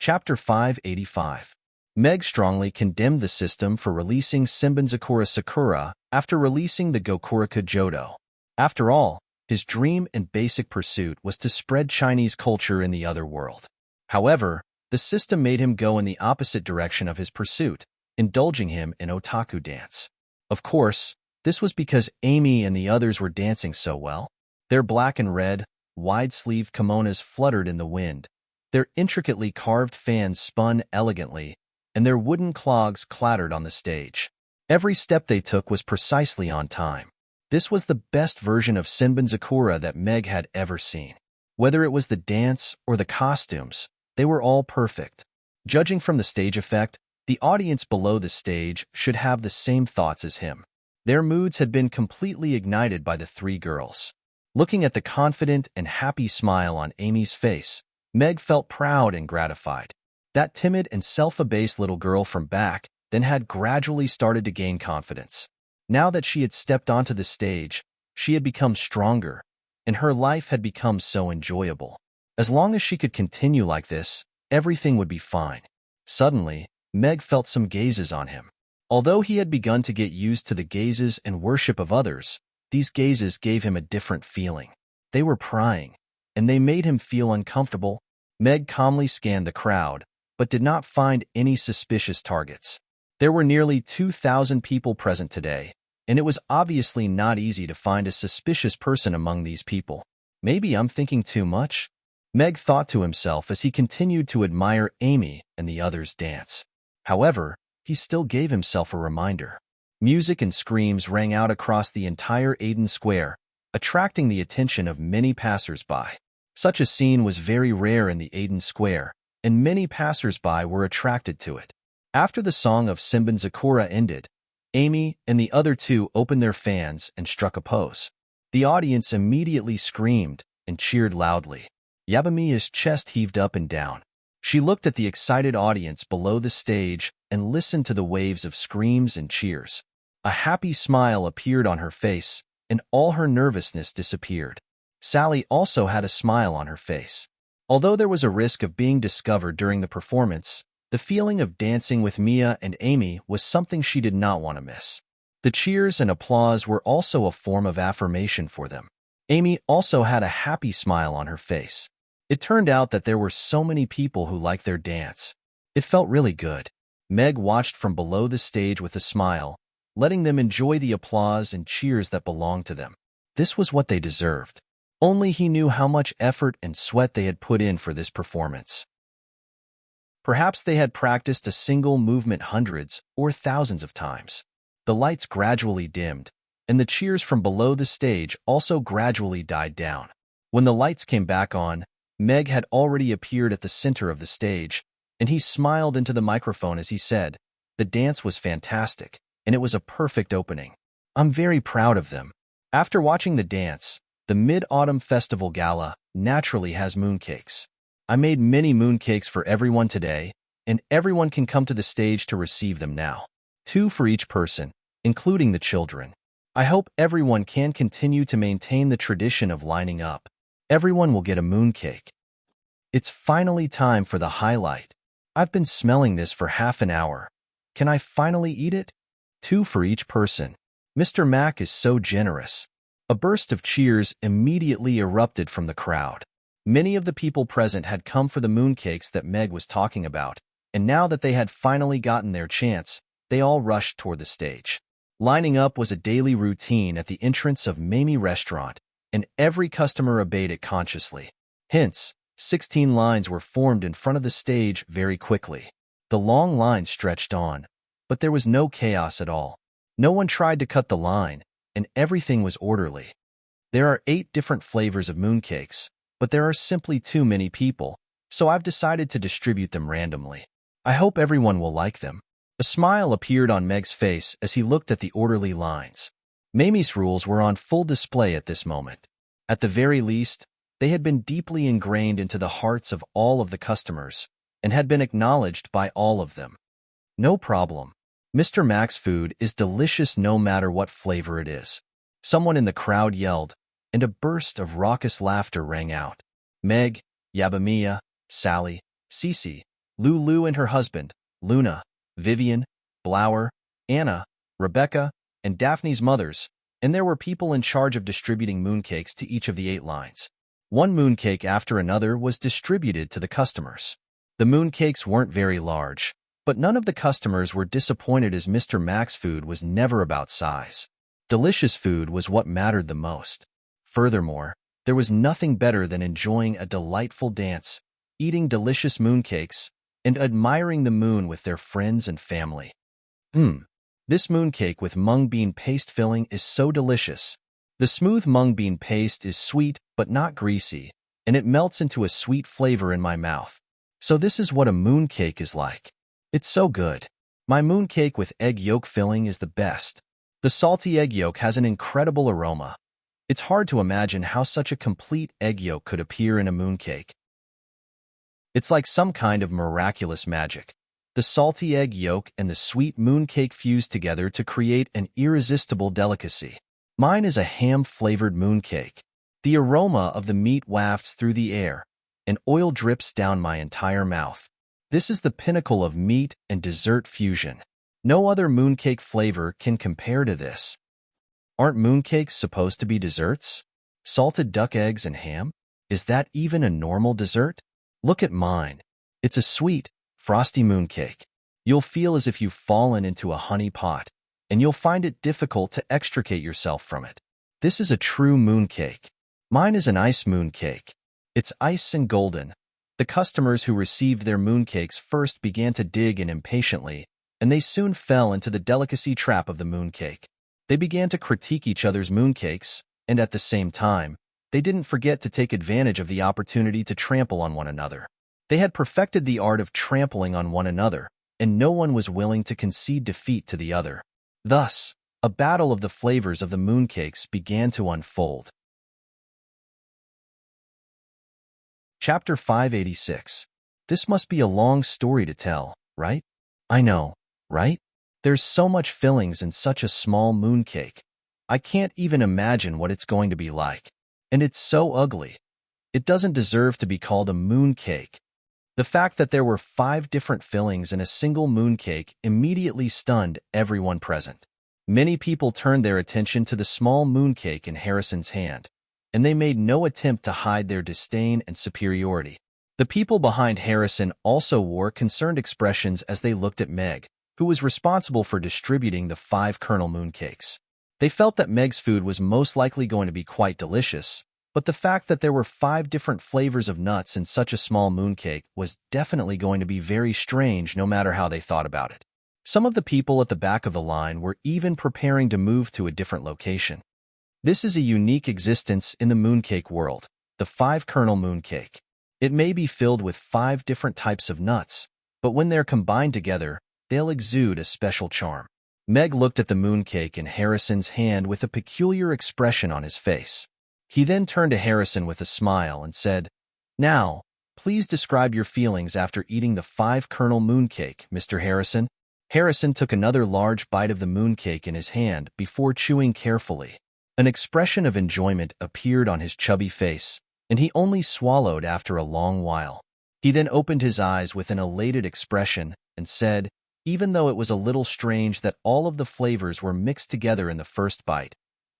Chapter 585. Meg strongly condemned the system for releasing Shimbanzakura Sakura after releasing the Gokuraka Jodo. After all, his dream and basic pursuit was to spread Chinese culture in the other world. However, the system made him go in the opposite direction of his pursuit, indulging him in otaku dance. Of course, this was because Amy and the others were dancing so well. Their black and red, wide-sleeved kimonos fluttered in the wind, their intricately carved fans spun elegantly, and their wooden clogs clattered on the stage. Every step they took was precisely on time. This was the best version of Shimbanzakura that Meg had ever seen. Whether it was the dance or the costumes, they were all perfect. Judging from the stage effect, the audience below the stage should have the same thoughts as him. Their moods had been completely ignited by the three girls. Looking at the confident and happy smile on Amy's face, Meg felt proud and gratified. That timid and self-abased little girl from back then had gradually started to gain confidence. Now that she had stepped onto the stage, she had become stronger, and her life had become so enjoyable. As long as she could continue like this, everything would be fine. Suddenly, Meg felt some gazes on him. Although he had begun to get used to the gazes and worship of others, these gazes gave him a different feeling. They were prying, and they made him feel uncomfortable. Meg calmly scanned the crowd, but did not find any suspicious targets. There were nearly 2,000 people present today, and it was obviously not easy to find a suspicious person among these people. Maybe I'm thinking too much? Meg thought to himself as he continued to admire Amy and the others dance. However, he still gave himself a reminder. Music and screams rang out across the entire Aiden Square, attracting the attention of many passers-by. Such a scene was very rare in the Aiden Square, and many passers-by were attracted to it. After the song of Shimbanzakura ended, Amy and the other two opened their fans and struck a pose. The audience immediately screamed and cheered loudly. Yabamiya's chest heaved up and down. She looked at the excited audience below the stage and listened to the waves of screams and cheers. A happy smile appeared on her face, and all her nervousness disappeared. Sally also had a smile on her face. Although there was a risk of being discovered during the performance, the feeling of dancing with Mia and Amy was something she did not want to miss. The cheers and applause were also a form of affirmation for them. Amy also had a happy smile on her face. It turned out that there were so many people who liked their dance. It felt really good. Meg watched from below the stage with a smile, letting them enjoy the applause and cheers that belonged to them. This was what they deserved. Only he knew how much effort and sweat they had put in for this performance. Perhaps they had practiced a single movement hundreds or thousands of times. The lights gradually dimmed, and the cheers from below the stage also gradually died down. When the lights came back on, Meg had already appeared at the center of the stage, and he smiled into the microphone as he said, "The dance was fantastic, and it was a perfect opening. I'm very proud of them." After watching the dance, the Mid-Autumn Festival Gala naturally has mooncakes. I made many mooncakes for everyone today, and everyone can come to the stage to receive them now. 2 for each person, including the children. I hope everyone can continue to maintain the tradition of lining up. Everyone will get a mooncake. It's finally time for the highlight. I've been smelling this for half an hour. Can I finally eat it? 2 for each person. Mr. Mack is so generous. A burst of cheers immediately erupted from the crowd. Many of the people present had come for the mooncakes that Meg was talking about, and now that they had finally gotten their chance, they all rushed toward the stage. Lining up was a daily routine at the entrance of Mamie Restaurant, and every customer obeyed it consciously. Hence, 16 lines were formed in front of the stage very quickly. The long line stretched on, but there was no chaos at all. No one tried to cut the line, and everything was orderly. There are 8 different flavors of mooncakes, but there are simply too many people, so I've decided to distribute them randomly. I hope everyone will like them. A smile appeared on Meg's face as he looked at the orderly lines. Mamie's rules were on full display at this moment. At the very least, they had been deeply ingrained into the hearts of all of the customers and had been acknowledged by all of them. No problem. Mr. Mack's food is delicious no matter what flavor it is. Someone in the crowd yelled, and a burst of raucous laughter rang out. Meg, Yabamiya, Sally, Cece, Lulu and her husband, Luna, Vivian, Blower, Anna, Rebecca, and Daphne's mothers, and there were people in charge of distributing mooncakes to each of the 8 lines. One mooncake after another was distributed to the customers. The mooncakes weren't very large, but none of the customers were disappointed as Mr. Mac's food was never about size. Delicious food was what mattered the most. Furthermore, there was nothing better than enjoying a delightful dance, eating delicious mooncakes, and admiring the moon with their friends and family. This mooncake with mung bean paste filling is so delicious. The smooth mung bean paste is sweet but not greasy, and it melts into a sweet flavor in my mouth. So this is what a mooncake is like. It's so good. My mooncake with egg yolk filling is the best. The salty egg yolk has an incredible aroma. It's hard to imagine how such a complete egg yolk could appear in a mooncake. It's like some kind of miraculous magic. The salty egg yolk and the sweet mooncake fuse together to create an irresistible delicacy. Mine is a ham-flavored mooncake. The aroma of the meat wafts through the air, and oil drips down my entire mouth. This is the pinnacle of meat and dessert fusion. No other mooncake flavor can compare to this. Aren't mooncakes supposed to be desserts? Salted duck eggs and ham? Is that even a normal dessert? Look at mine. It's a sweet, frosty mooncake. You'll feel as if you've fallen into a honey pot, and you'll find it difficult to extricate yourself from it. This is a true mooncake. Mine is an ice mooncake. It's ice and golden. The customers who received their mooncakes first began to dig in impatiently, and they soon fell into the delicacy trap of the mooncake. They began to critique each other's mooncakes, and at the same time, they didn't forget to take advantage of the opportunity to trample on one another. They had perfected the art of trampling on one another, and no one was willing to concede defeat to the other. Thus, a battle of the flavors of the mooncakes began to unfold. Chapter 586. This must be a long story to tell, right? I know, right? There's so much fillings in such a small mooncake. I can't even imagine what it's going to be like. And it's so ugly. It doesn't deserve to be called a mooncake. The fact that there were 5 different fillings in a single mooncake immediately stunned everyone present. Many people turned their attention to the small mooncake in Harrison's hand, and they made no attempt to hide their disdain and superiority. The people behind Harrison also wore concerned expressions as they looked at Meg, who was responsible for distributing the 5 kernel mooncakes. They felt that Meg's food was most likely going to be quite delicious, but the fact that there were 5 different flavors of nuts in such a small mooncake was definitely going to be very strange no matter how they thought about it. Some of the people at the back of the line were even preparing to move to a different location. This is a unique existence in the mooncake world, the 5 kernel mooncake. It may be filled with 5 different types of nuts, but when they're combined together, they'll exude a special charm. Meg looked at the mooncake in Harrison's hand with a peculiar expression on his face. He then turned to Harrison with a smile and said, "Now, please describe your feelings after eating the 5 kernel mooncake, Mr. Harrison." Harrison took another large bite of the mooncake in his hand before chewing carefully. An expression of enjoyment appeared on his chubby face, and he only swallowed after a long while. He then opened his eyes with an elated expression and said, "Even though it was a little strange that all of the flavors were mixed together in the first bite,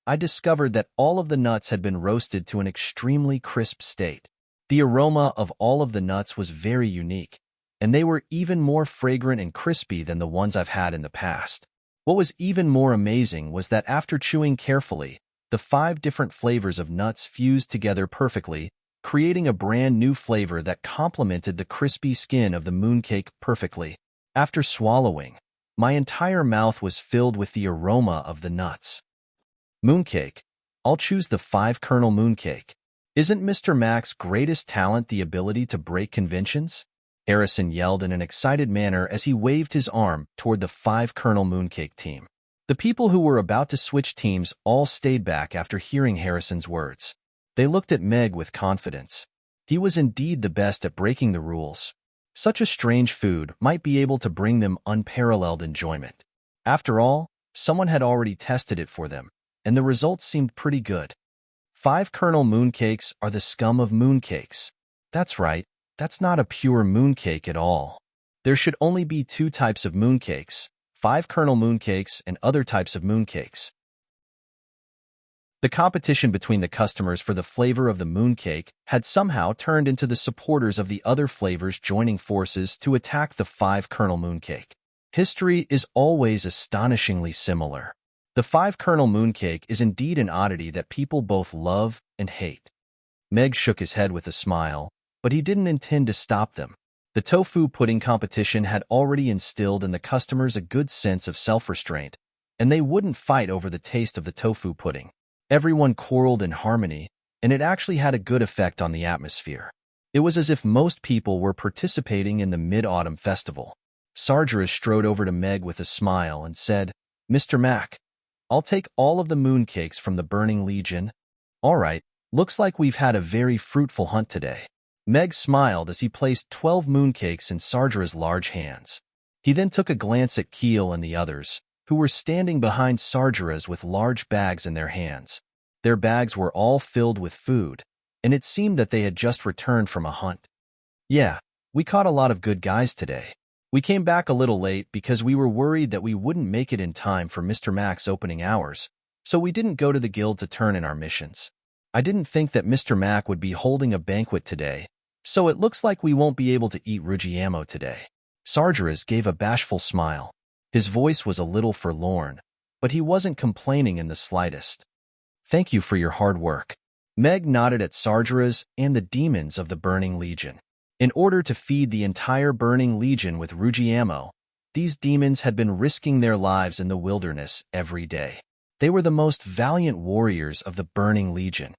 I discovered that all of the nuts had been roasted to an extremely crisp state. The aroma of all of the nuts was very unique, and they were even more fragrant and crispy than the ones I've had in the past. What was even more amazing was that after chewing carefully, the 5 different flavors of nuts fused together perfectly, creating a brand new flavor that complemented the crispy skin of the mooncake perfectly. After swallowing, my entire mouth was filled with the aroma of the nuts." Mooncake. I'll choose the 5 kernel mooncake. Isn't Mr. Mac's greatest talent the ability to break conventions? Harrison yelled in an excited manner as he waved his arm toward the 5 kernel mooncake team. The people who were about to switch teams all stayed back after hearing Harrison's words. They looked at Meg with confidence. He was indeed the best at breaking the rules. Such a strange food might be able to bring them unparalleled enjoyment. After all, someone had already tested it for them, and the results seemed pretty good. 5 kernel mooncakes are the scum of mooncakes. That's right, that's not a pure mooncake at all. There should only be two types of mooncakes, 5-kernel mooncakes and other types of mooncakes. The competition between the customers for the flavor of the mooncake had somehow turned into the supporters of the other flavors joining forces to attack the 5-kernel mooncake. History is always astonishingly similar. The 5-kernel mooncake is indeed an oddity that people both love and hate. Meg shook his head with a smile, but he didn't intend to stop them. The tofu pudding competition had already instilled in the customers a good sense of self-restraint, and they wouldn't fight over the taste of the tofu pudding. Everyone quarreled in harmony, and it actually had a good effect on the atmosphere. It was as if most people were participating in the Mid-Autumn Festival. Sargeras strode over to Meg with a smile and said, "Mr. Mac, I'll take all of the mooncakes from the Burning Legion." "All right, looks like we've had a very fruitful hunt today." Meg smiled as he placed 12 mooncakes in Sargeras' large hands. He then took a glance at Keel and the others, who were standing behind Sargeras with large bags in their hands. Their bags were all filled with food, and it seemed that they had just returned from a hunt. "Yeah, we caught a lot of good guys today. We came back a little late because we were worried that we wouldn't make it in time for Mr. Mac's opening hours, so we didn't go to the guild to turn in our missions. I didn't think that Mr. Mac would be holding a banquet today, so it looks like we won't be able to eat Rugiamo today." Sargeras gave a bashful smile. His voice was a little forlorn, but he wasn't complaining in the slightest. "Thank you for your hard work." Meg nodded at Sargeras and the demons of the Burning Legion. In order to feed the entire Burning Legion with Rugiamo, these demons had been risking their lives in the wilderness every day. They were the most valiant warriors of the Burning Legion.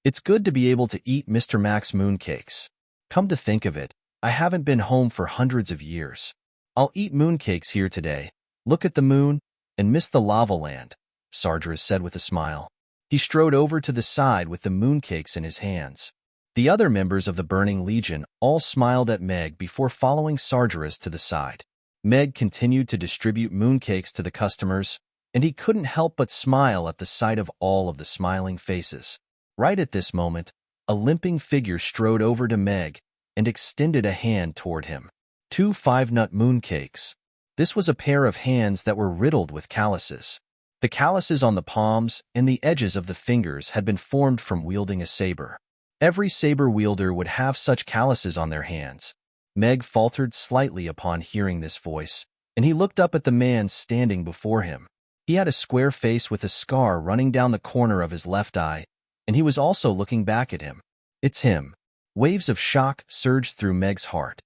"It's good to be able to eat Mr. Mac's mooncakes. Come to think of it, I haven't been home for hundreds of years. I'll eat mooncakes here today, look at the moon, and miss the lava land," Sargeras said with a smile. He strode over to the side with the mooncakes in his hands. The other members of the Burning Legion all smiled at Meg before following Sargeras to the side. Meg continued to distribute mooncakes to the customers, and he couldn't help but smile at the sight of all of the smiling faces. Right at this moment, a limping figure strode over to Meg and extended a hand toward him. 2 5-nut mooncakes. This was a pair of hands that were riddled with calluses. The calluses on the palms and the edges of the fingers had been formed from wielding a saber. Every saber wielder would have such calluses on their hands. Meg faltered slightly upon hearing this voice, and he looked up at the man standing before him. He had a square face with a scar running down the corner of his left eye, and he was also looking back at him. "It's him." Waves of shock surged through Meg's heart.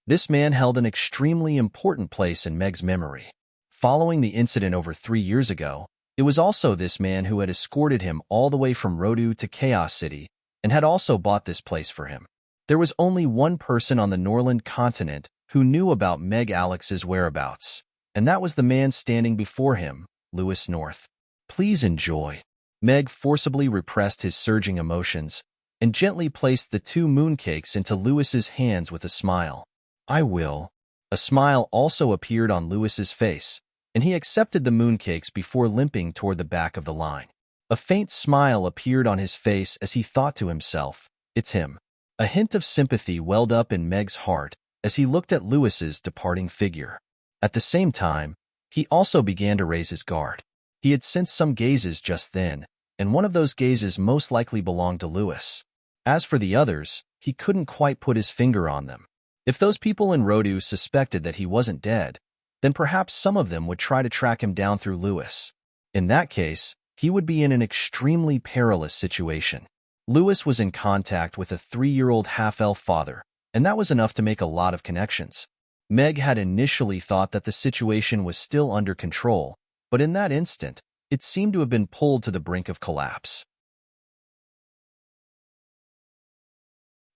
This man held an extremely important place in Meg's memory. Following the incident over 3 years ago, it was also this man who had escorted him all the way from Rodu to Chaos City and had also bought this place for him. There was only one person on the Norland continent who knew about Meg Alex's whereabouts, and that was the man standing before him, Lewis North. "Please enjoy." Meg forcibly repressed his surging emotions and gently placed the 2 mooncakes into Lewis's hands with a smile. "I will." A smile also appeared on Lewis's face, and he accepted the mooncakes before limping toward the back of the line. A faint smile appeared on his face as he thought to himself, "It's him." A hint of sympathy welled up in Meg's heart as he looked at Lewis's departing figure. At the same time, he also began to raise his guard. He had sensed some gazes just then, and one of those gazes most likely belonged to Lewis. As for the others, he couldn't quite put his finger on them. If those people in Rodu suspected that he wasn't dead, then perhaps some of them would try to track him down through Lewis. In that case, he would be in an extremely perilous situation. Lewis was in contact with a 3-year-old half-elf father, and that was enough to make a lot of connections. Meg had initially thought that the situation was still under control, but in that instant, it seemed to have been pulled to the brink of collapse.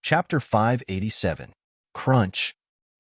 Chapter 587. Crunch.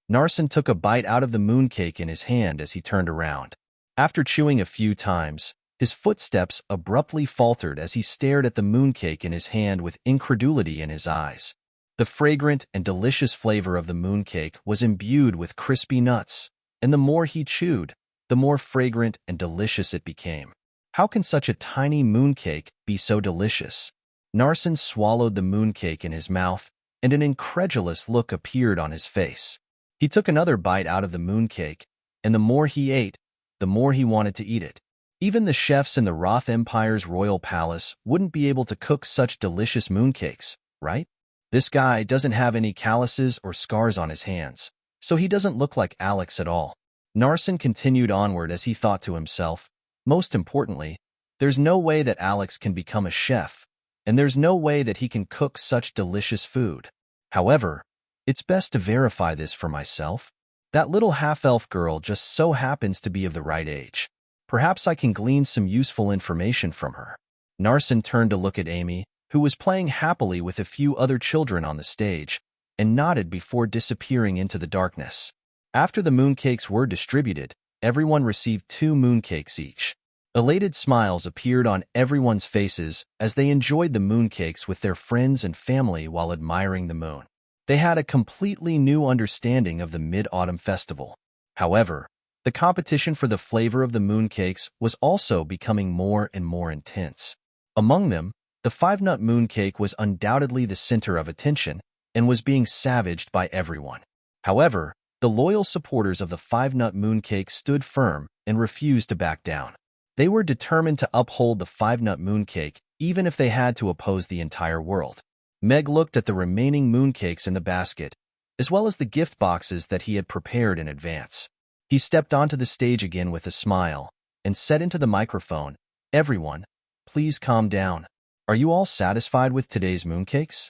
Narsen took a bite out of the mooncake in his hand as he turned around. After chewing a few times, his footsteps abruptly faltered as he stared at the mooncake in his hand with incredulity in his eyes. The fragrant and delicious flavor of the mooncake was imbued with crispy nuts, and the more he chewed, the more fragrant and delicious it became. How can such a tiny mooncake be so delicious? Narsen swallowed the mooncake in his mouth, and an incredulous look appeared on his face. He took another bite out of the mooncake, and the more he ate, the more he wanted to eat it. Even the chefs in the Roth Empire's royal palace wouldn't be able to cook such delicious mooncakes, right? This guy doesn't have any calluses or scars on his hands, so he doesn't look like Alex at all. Narsen continued onward as he thought to himself, most importantly, there's no way that Alex can become a chef, and there's no way that he can cook such delicious food. However, it's best to verify this for myself. That little half-elf girl just so happens to be of the right age. Perhaps I can glean some useful information from her. Narsen turned to look at Amy, who was playing happily with a few other children on the stage, and nodded before disappearing into the darkness. After the mooncakes were distributed, everyone received 2 mooncakes each. Elated smiles appeared on everyone's faces as they enjoyed the mooncakes with their friends and family while admiring the moon. They had a completely new understanding of the Mid-Autumn Festival. However, the competition for the flavor of the mooncakes was also becoming more and more intense. Among them, the 5-nut mooncake was undoubtedly the center of attention and was being savaged by everyone. However, the loyal supporters of the 5-nut mooncake stood firm and refused to back down. They were determined to uphold the 5-nut mooncake even if they had to oppose the entire world. Meg looked at the remaining mooncakes in the basket, as well as the gift boxes that he had prepared in advance. He stepped onto the stage again with a smile and said into the microphone, "Everyone, please calm down. Are you all satisfied with today's mooncakes?"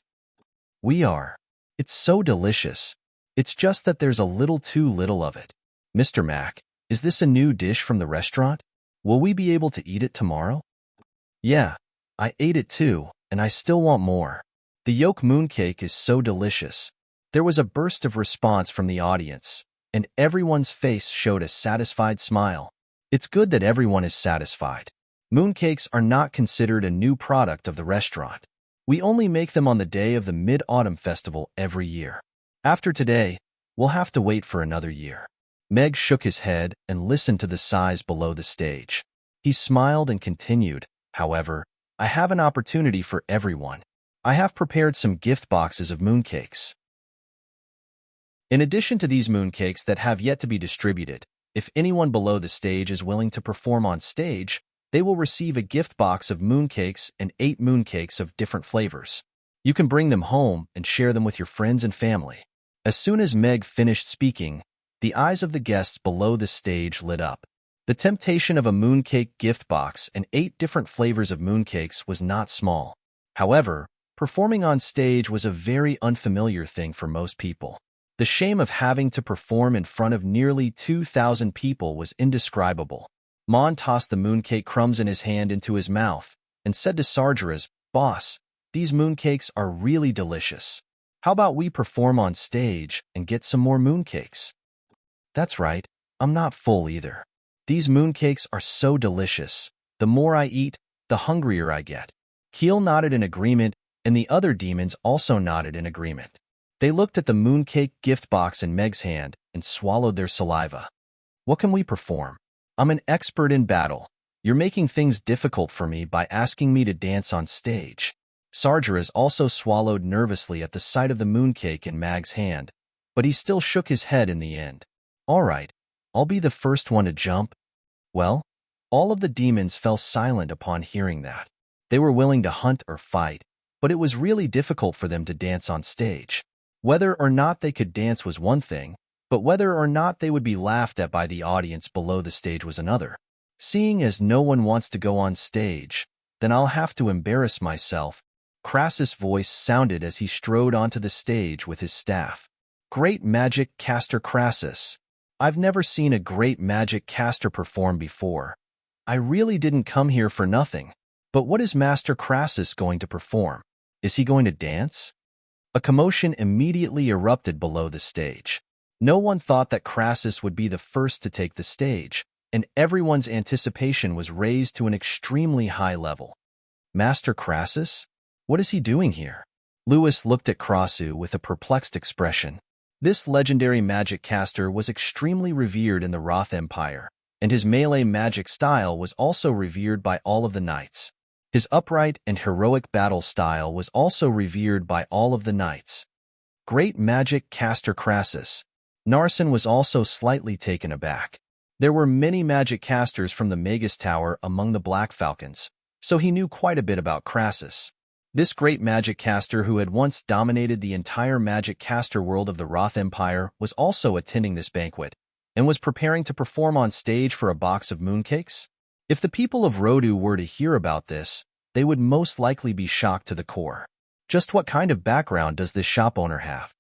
"We are. It's so delicious. It's just that there's a little too little of it. Mr. Mac, is this a new dish from the restaurant? Will we be able to eat it tomorrow?" "Yeah, I ate it too, and I still want more. The yolk mooncake is so delicious." There was a burst of response from the audience, and everyone's face showed a satisfied smile. It's good that everyone is satisfied. Mooncakes are not considered a new product of the restaurant. We only make them on the day of the Mid-Autumn Festival every year. After today, we'll have to wait for another year. Meg shook his head and listened to the sighs below the stage. He smiled and continued, "However, I have an opportunity for everyone. I have prepared some gift boxes of mooncakes. In addition to these mooncakes that have yet to be distributed, if anyone below the stage is willing to perform on stage, they will receive a gift box of mooncakes and 8 mooncakes of different flavors. You can bring them home and share them with your friends and family." As soon as Meg finished speaking, the eyes of the guests below the stage lit up. The temptation of a mooncake gift box and 8 different flavors of mooncakes was not small. However, performing on stage was a very unfamiliar thing for most people. The shame of having to perform in front of nearly 2,000 people was indescribable. Mon tossed the mooncake crumbs in his hand into his mouth and said to Sargeras, "Boss, these mooncakes are really delicious. How about we perform on stage and get some more mooncakes?" "That's right, I'm not full either. These mooncakes are so delicious. The more I eat, the hungrier I get." Keel nodded in agreement, and the other demons also nodded in agreement. They looked at the mooncake gift box in Meg's hand and swallowed their saliva. "What can we perform? I'm an expert in battle. You're making things difficult for me by asking me to dance on stage." Sargeras also swallowed nervously at the sight of the mooncake in Mag's hand, but he still shook his head in the end. "All right, I'll be the first one to jump." Well, all of the demons fell silent upon hearing that. They were willing to hunt or fight, but it was really difficult for them to dance on stage. Whether or not they could dance was one thing, but whether or not they would be laughed at by the audience below the stage was another. Seeing as no one wants to go on stage, then I'll have to embarrass myself. Crassus' voice sounded as he strode onto the stage with his staff. "Great magic caster Crassus. I've never seen a great magic caster perform before. I really didn't come here for nothing. But what is Master Crassus going to perform? Is he going to dance?" A commotion immediately erupted below the stage. No one thought that Crassus would be the first to take the stage, and everyone's anticipation was raised to an extremely high level. "Master Crassus? What is he doing here?" Lewis looked at Crassus with a perplexed expression. This legendary magic caster was extremely revered in the Roth Empire, and his melee magic style was also revered by all of the knights. His upright and heroic battle style was also revered by all of the knights. Great magic caster Crassus. Narsen was also slightly taken aback. There were many magic casters from the Magus Tower among the Black Falcons, so he knew quite a bit about Crassus. This great magic caster who had once dominated the entire magic caster world of the Roth Empire was also attending this banquet, and was preparing to perform on stage for a box of mooncakes. If the people of Rodu were to hear about this, they would most likely be shocked to the core. Just what kind of background does this shop owner have?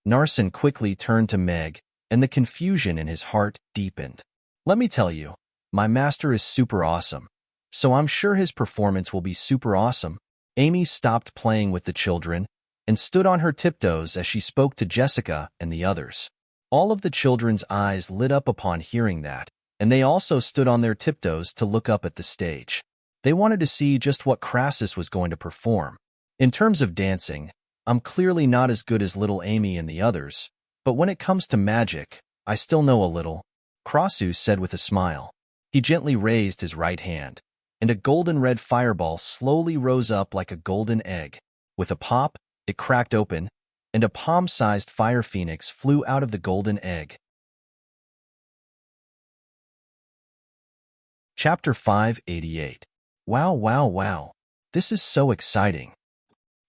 Narsen quickly turned to Meg, and the confusion in his heart deepened. Let me tell you, my master is super awesome, so I'm sure his performance will be super awesome. Amy stopped playing with the children and stood on her tiptoes as she spoke to Jessica and the others. All of the children's eyes lit up upon hearing that, and they also stood on their tiptoes to look up at the stage. They wanted to see just what Crassus was going to perform. In terms of dancing, I'm clearly not as good as little Amy and the others, but when it comes to magic, I still know a little, Crassus said with a smile. He gently raised his right hand, and a golden-red fireball slowly rose up like a golden egg. With a pop, it cracked open, and a palm-sized fire phoenix flew out of the golden egg. Chapter 588. Wow, wow, wow. This is so exciting.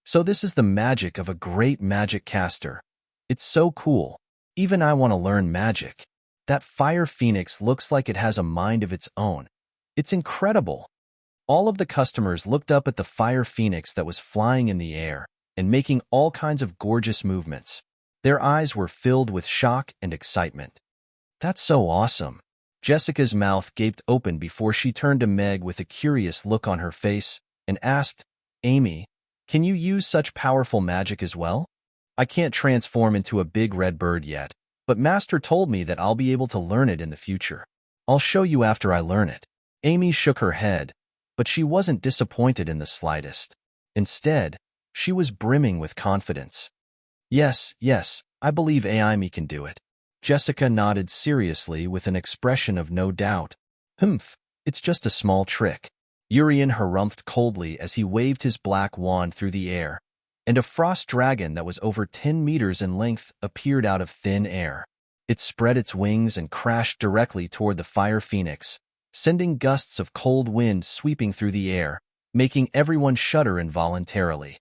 So this is the magic of a great magic caster. It's so cool. Even I want to learn magic. That fire phoenix looks like it has a mind of its own. It's incredible. All of the customers looked up at the fire phoenix that was flying in the air and making all kinds of gorgeous movements. Their eyes were filled with shock and excitement. That's so awesome. Jessica's mouth gaped open before she turned to Meg with a curious look on her face and asked, Amy, can you use such powerful magic as well? I can't transform into a big red bird yet, but Master told me that I'll be able to learn it in the future. I'll show you after I learn it. Amy shook her head, but she wasn't disappointed in the slightest. Instead, she was brimming with confidence. Yes, I believe Amy can do it. Jessica nodded seriously with an expression of no doubt. It's just a small trick. Urian harumphed coldly as he waved his black wand through the air, and a frost dragon that was over 10 meters in length appeared out of thin air. It spread its wings and crashed directly toward the fire phoenix, sending gusts of cold wind sweeping through the air, making everyone shudder involuntarily.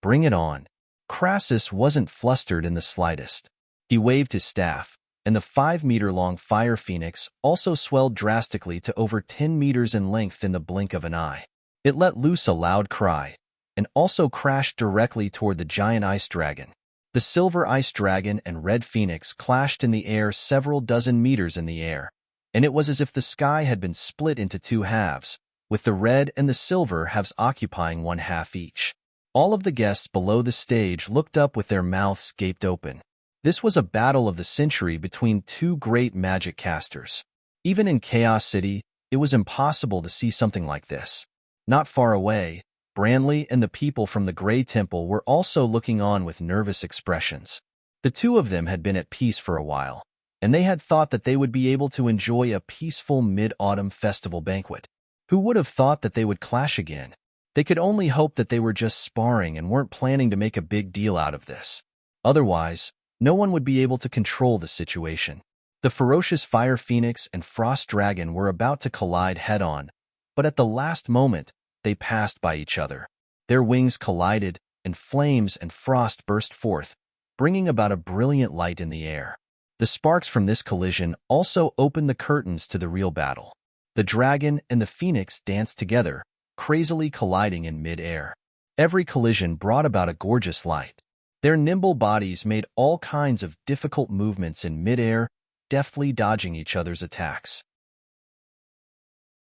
Bring it on. Crassus wasn't flustered in the slightest. He waved his staff, and the 5-meter-long fire phoenix also swelled drastically to over 10 meters in length in the blink of an eye. It let loose a loud cry, and also crashed directly toward the giant ice dragon. The silver ice dragon and red phoenix clashed in the air several dozen meters in the air, and it was as if the sky had been split into two halves, with the red and the silver halves occupying one half each. All of the guests below the stage looked up with their mouths gaped open. This was a battle of the century between two great magic casters. Even in Chaos City, it was impossible to see something like this. Not far away, Branley and the people from the Grey Temple were also looking on with nervous expressions. The two of them had been at peace for a while, and they had thought that they would be able to enjoy a peaceful mid-autumn festival banquet. Who would have thought that they would clash again? They could only hope that they were just sparring and weren't planning to make a big deal out of this. Otherwise, no one would be able to control the situation. The ferocious Fire Phoenix and Frost Dragon were about to collide head-on, but at the last moment, they passed by each other. Their wings collided, and flames and frost burst forth, bringing about a brilliant light in the air. The sparks from this collision also opened the curtains to the real battle. The dragon and the phoenix danced together, crazily colliding in mid-air. Every collision brought about a gorgeous light. Their nimble bodies made all kinds of difficult movements in mid-air, deftly dodging each other's attacks.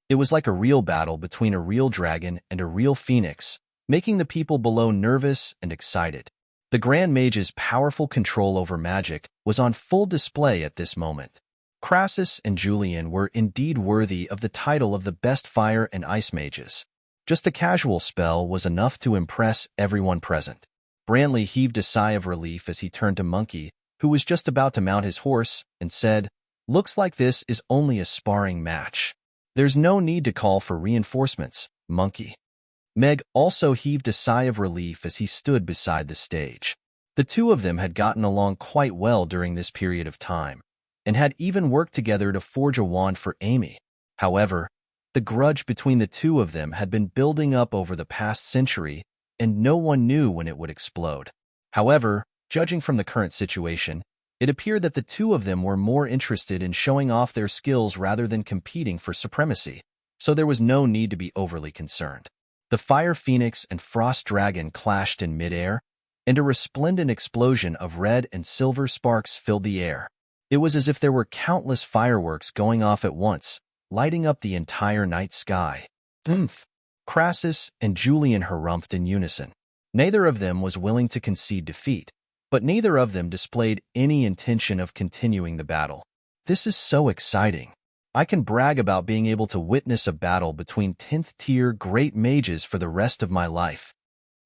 It was like a real battle between a real dragon and a real phoenix, making the people below nervous and excited. The Grand Mage's powerful control over magic was on full display at this moment. Crassus and Julian were indeed worthy of the title of the best fire and ice mages. Just a casual spell was enough to impress everyone present. Branley heaved a sigh of relief as he turned to Monkey, who was just about to mount his horse, and said, "Looks like this is only a sparring match. There's no need to call for reinforcements, Monkey." Meg also heaved a sigh of relief as he stood beside the stage. The two of them had gotten along quite well during this period of time, and had even worked together to forge a wand for Amy. However, the grudge between the two of them had been building up over the past century, and no one knew when it would explode. However, judging from the current situation, it appeared that the two of them were more interested in showing off their skills rather than competing for supremacy, so there was no need to be overly concerned. The Fire Phoenix and Frost Dragon clashed in midair, and a resplendent explosion of red and silver sparks filled the air. It was as if there were countless fireworks going off at once, lighting up the entire night sky. Oomph! Crassus and Julian harumphed in unison. Neither of them was willing to concede defeat, but neither of them displayed any intention of continuing the battle. This is so exciting. I can brag about being able to witness a battle between 10th-tier great mages for the rest of my life.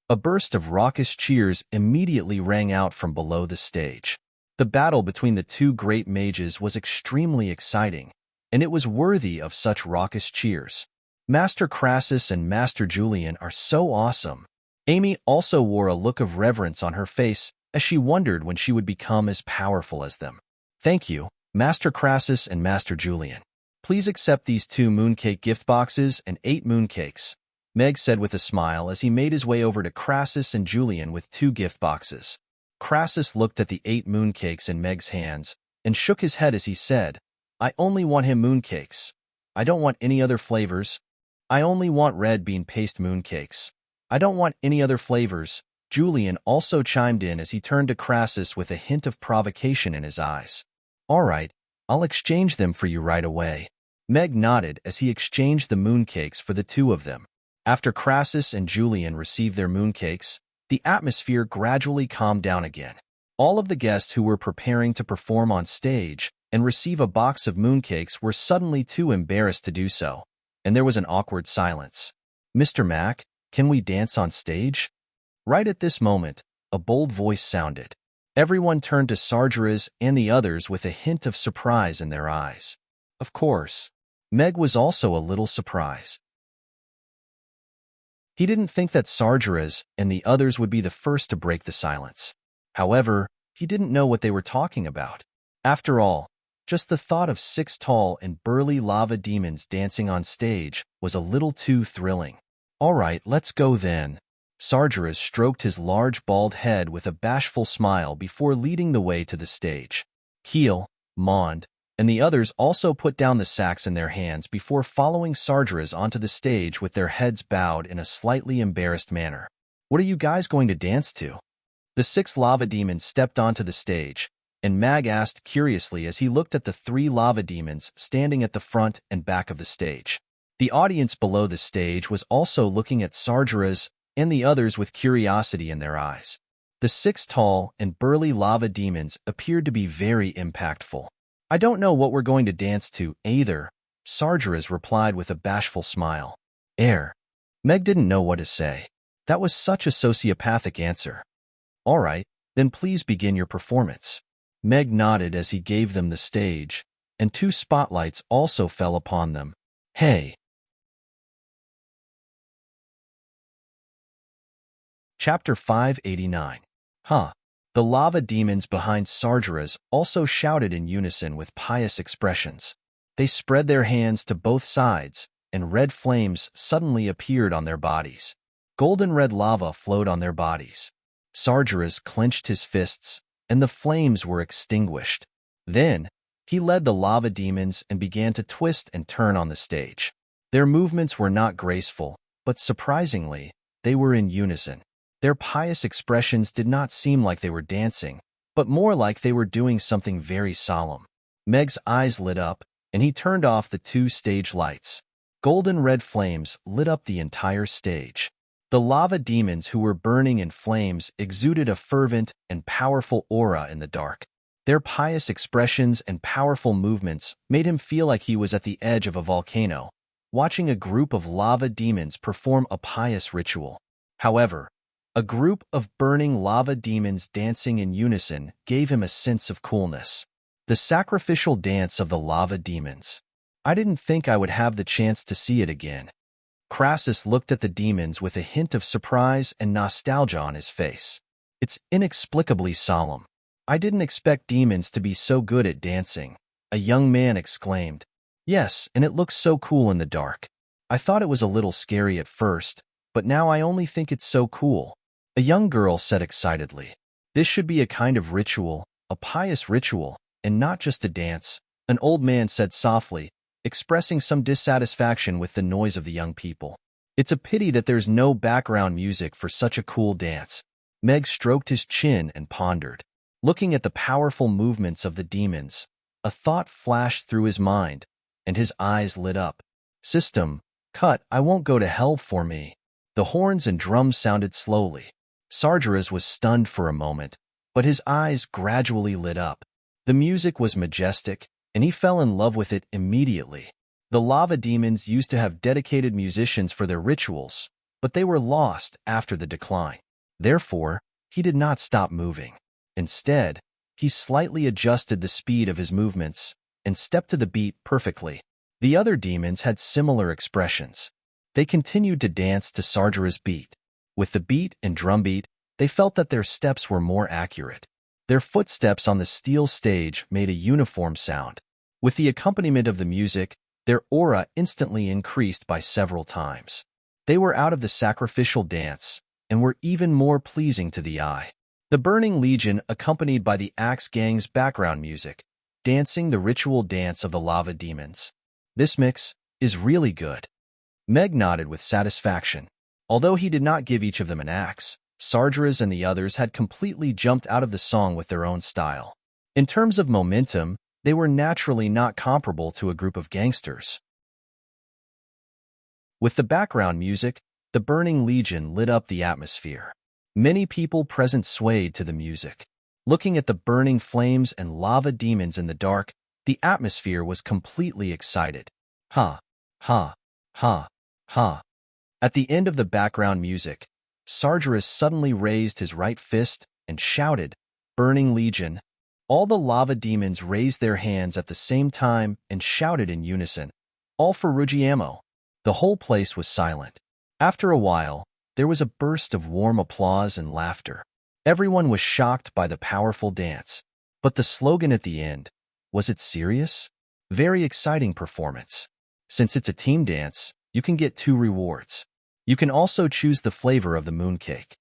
A burst of raucous cheers immediately rang out from below the stage. The battle between the two great mages was extremely exciting, and it was worthy of such raucous cheers. Master Crassus and Master Julian are so awesome. Amy also wore a look of reverence on her face as she wondered when she would become as powerful as them. Thank you, Master Crassus and Master Julian. Please accept these 2 mooncake gift boxes and 8 mooncakes, Meg said with a smile as he made his way over to Crassus and Julian with 2 gift boxes. Crassus looked at the 8 mooncakes in Meg's hands and shook his head as he said, I only want him mooncakes. I don't want any other flavors. I only want red bean paste mooncakes. I don't want any other flavors. Julian also chimed in as he turned to Crassus with a hint of provocation in his eyes. All right, I'll exchange them for you right away. Meg nodded as he exchanged the mooncakes for the 2 of them. After Crassus and Julian received their mooncakes, the atmosphere gradually calmed down again. All of the guests who were preparing to perform on stage and receive a box of mooncakes were suddenly too embarrassed to do so, and there was an awkward silence. Mr. Mac, can we dance on stage? Right at this moment, a bold voice sounded. Everyone turned to Sargeras and the others with a hint of surprise in their eyes. Of course, Meg was also a little surprised. He didn't think that Sargeras and the others would be the first to break the silence. However, he didn't know what they were talking about. After all, just the thought of 6 tall and burly lava demons dancing on stage was a little too thrilling. All right, let's go then. Sargeras stroked his large bald head with a bashful smile before leading the way to the stage. Keel, Mond, and the others also put down the sacks in their hands before following Sargeras onto the stage with their heads bowed in a slightly embarrassed manner. What are you guys going to dance to? The 6 lava demons stepped onto the stage, and Mag asked curiously as he looked at the 3 lava demons standing at the front and back of the stage. The audience below the stage was also looking at Sargeras and the others with curiosity in their eyes. The 6 tall and burly lava demons appeared to be very impactful. I don't know what we're going to dance to, either, Sargeras replied with a bashful smile. Meg didn't know what to say. That was such a sociopathic answer. All right, then please begin your performance. Meg nodded as he gave them the stage, and 2 spotlights also fell upon them. Hey! Chapter 589. Huh. The lava demons behind Sargeras also shouted in unison with pious expressions. They spread their hands to both sides, and red flames suddenly appeared on their bodies. Golden red lava flowed on their bodies. Sargeras clenched his fists, and the flames were extinguished. Then, he led the lava demons and began to twist and turn on the stage. Their movements were not graceful, but surprisingly, they were in unison. Their pious expressions did not seem like they were dancing, but more like they were doing something very solemn. Meg's eyes lit up, and he turned off the 2 stage lights. Golden red flames lit up the entire stage. The lava demons who were burning in flames exuded a fervent and powerful aura in the dark. Their pious expressions and powerful movements made him feel like he was at the edge of a volcano, watching a group of lava demons perform a pious ritual. However, a group of burning lava demons dancing in unison gave him a sense of coolness. The sacrificial dance of the lava demons. I didn't think I would have the chance to see it again. Crassus looked at the demons with a hint of surprise and nostalgia on his face. It's inexplicably solemn. I didn't expect demons to be so good at dancing, a young man exclaimed. Yes, and it looks so cool in the dark. I thought it was a little scary at first, but now I only think it's so cool, a young girl said excitedly. This should be a kind of ritual, a pious ritual, and not just a dance, an old man said softly, expressing some dissatisfaction with the noise of the young people. It's a pity that there's no background music for such a cool dance. Meg stroked his chin and pondered. Looking at the powerful movements of the demons, a thought flashed through his mind, and his eyes lit up. System, cut, I won't go to hell for me. The horns and drums sounded slowly. Sargeras was stunned for a moment, but his eyes gradually lit up. The music was majestic, and he fell in love with it immediately. The lava demons used to have dedicated musicians for their rituals, but they were lost after the decline. Therefore, he did not stop moving. Instead, he slightly adjusted the speed of his movements and stepped to the beat perfectly. The other demons had similar expressions. They continued to dance to Sargera's beat. With the beat and drum beat, they felt that their steps were more accurate. Their footsteps on the steel stage made a uniform sound. With the accompaniment of the music, their aura instantly increased by several times. They were out of the sacrificial dance and were even more pleasing to the eye. The Burning Legion, accompanied by the Axe Gang's background music, dancing the ritual dance of the lava demons. This mix is really good. Meg nodded with satisfaction. Although he did not give each of them an axe, Sargeras and the others had completely jumped out of the song with their own style. In terms of momentum, they were naturally not comparable to a group of gangsters. With the background music, the Burning Legion lit up the atmosphere. Many people present swayed to the music. Looking at the burning flames and lava demons in the dark, the atmosphere was completely excited. Ha, ha, ha, ha. At the end of the background music, Sargeras suddenly raised his right fist and shouted, "Burning Legion." All the lava demons raised their hands at the same time and shouted in unison, "All for Ruggiamo." The whole place was silent. After a while, there was a burst of warm applause and laughter. Everyone was shocked by the powerful dance. But the slogan at the end, was it serious? Very exciting performance. Since it's a team dance, you can get 2 rewards. You can also choose the flavor of the mooncake.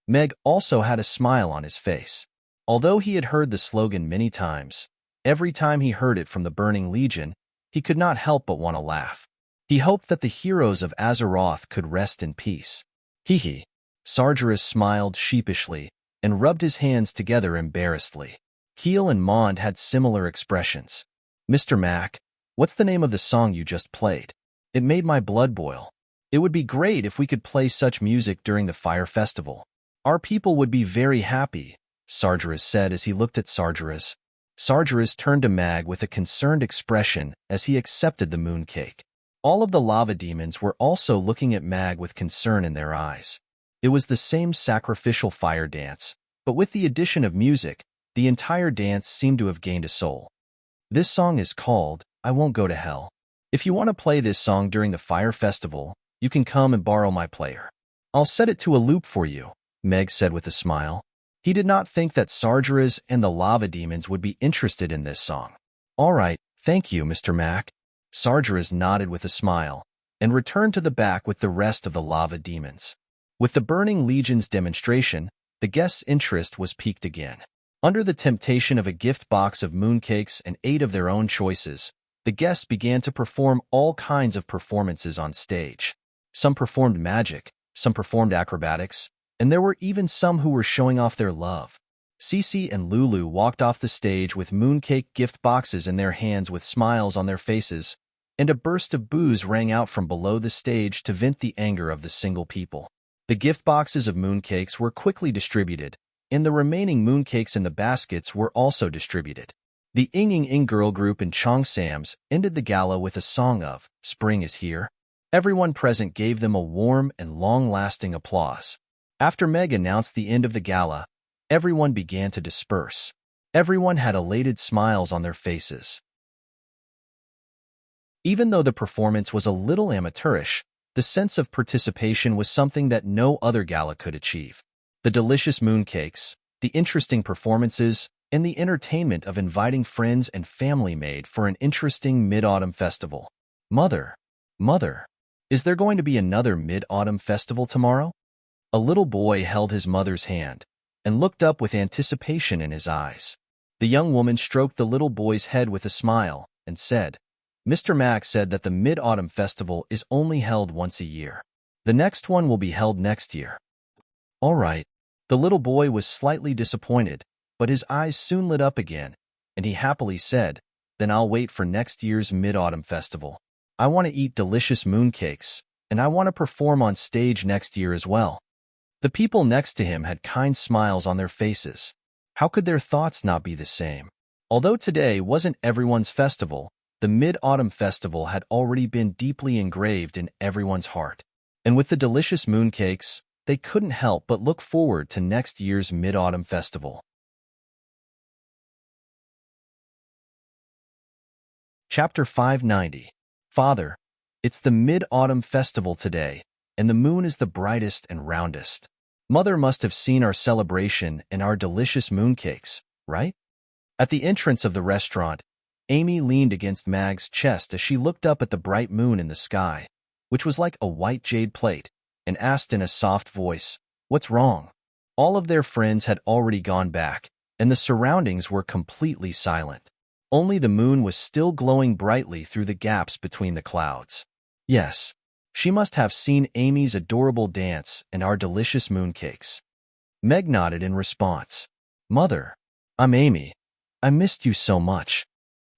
Meg also had a smile on his face. Although he had heard the slogan many times, every time he heard it from the Burning Legion, he could not help but want to laugh. He hoped that the heroes of Azeroth could rest in peace. Hee. Sargeras smiled sheepishly and rubbed his hands together embarrassedly. Heel and Mond had similar expressions. Mr. Mac, what's the name of the song you just played? It made my blood boil. It would be great if we could play such music during the Fire Festival. Our people would be very happy, Sargeras said as he looked at Sargeras. Sargeras turned to Mag with a concerned expression as he accepted the mooncake. All of the lava demons were also looking at Mag with concern in their eyes. It was the same sacrificial fire dance, but with the addition of music, the entire dance seemed to have gained a soul. This song is called, "I Won't Go to Hell." If you want to play this song during the Fire Festival, you can come and borrow my player. I'll set it to a loop for you, Meg said with a smile. He did not think that Sargeras and the lava demons would be interested in this song. All right, thank you, Mr. Mac. Sargeras nodded with a smile and returned to the back with the rest of the lava demons. With the Burning Legion's demonstration, the guests' interest was piqued again. Under the temptation of a gift box of mooncakes and 8 of their own choices, the guests began to perform all kinds of performances on stage. Some performed magic, some performed acrobatics, and there were even some who were showing off their love. Cece and Lulu walked off the stage with mooncake gift boxes in their hands with smiles on their faces, and a burst of boos rang out from below the stage to vent the anger of the single people. The gift boxes of mooncakes were quickly distributed, and the remaining mooncakes in the baskets were also distributed. The Ing girl group in Cheongsams ended the gala with a song of "Spring is Here." Everyone present gave them a warm and long-lasting applause. After Meg announced the end of the gala, everyone began to disperse. Everyone had elated smiles on their faces. Even though the performance was a little amateurish, the sense of participation was something that no other gala could achieve. The delicious mooncakes, the interesting performances, and the entertainment of inviting friends and family made for an interesting mid-autumn festival. Mother, Mother, is there going to be another mid-autumn festival tomorrow? A little boy held his mother's hand and looked up with anticipation in his eyes. The young woman stroked the little boy's head with a smile and said, Mr. Mack said that the Mid-Autumn Festival is only held once a year. The next one will be held next year. All right. The little boy was slightly disappointed, but his eyes soon lit up again, and he happily said, Then I'll wait for next year's Mid-Autumn Festival. I want to eat delicious mooncakes, and I want to perform on stage next year as well. The people next to him had kind smiles on their faces. How could their thoughts not be the same? Although today wasn't everyone's festival, the Mid-Autumn Festival had already been deeply engraved in everyone's heart. And with the delicious mooncakes, they couldn't help but look forward to next year's Mid-Autumn Festival. Chapter 590. Father, it's the Mid-Autumn Festival today, and the moon is the brightest and roundest. Mother must have seen our celebration and our delicious mooncakes, right? At the entrance of the restaurant, Amy leaned against Mag's chest as she looked up at the bright moon in the sky, which was like a white jade plate, and asked in a soft voice, What's wrong? All of their friends had already gone back, and the surroundings were completely silent. Only the moon was still glowing brightly through the gaps between the clouds. Yes, she must have seen Amy's adorable dance and our delicious mooncakes. Meg nodded in response. Mother, I'm Amy. I missed you so much.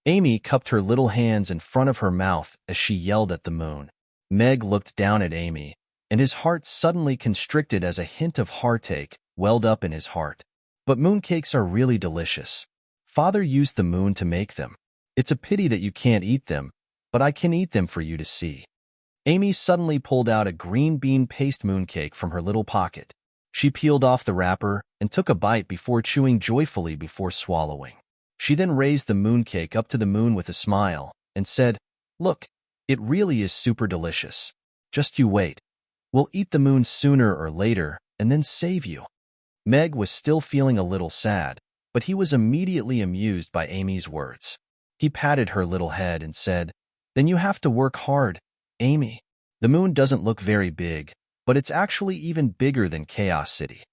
Amy cupped her little hands in front of her mouth as she yelled at the moon. Meg looked down at Amy, and his heart suddenly constricted as a hint of heartache welled up in his heart. But mooncakes are really delicious. Father used the moon to make them. It's a pity that you can't eat them, but I can eat them for you to see. Amy suddenly pulled out a green bean paste mooncake from her little pocket. She peeled off the wrapper and took a bite before chewing joyfully before swallowing. She then raised the mooncake up to the moon with a smile and said, Look, it really is super delicious. Just you wait. We'll eat the moon sooner or later and then save you. Meg was still feeling a little sad, but he was immediately amused by Amy's words. He patted her little head and said, Then you have to work hard, Amy. The moon doesn't look very big, but it's actually even bigger than Chaos City.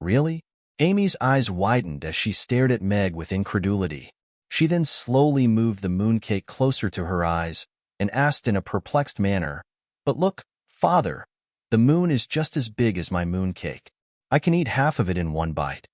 Really? Amy's eyes widened as she stared at Meg with incredulity. She then slowly moved the mooncake closer to her eyes and asked in a perplexed manner, But look, Father, the moon is just as big as my mooncake. I can eat half of it in one bite.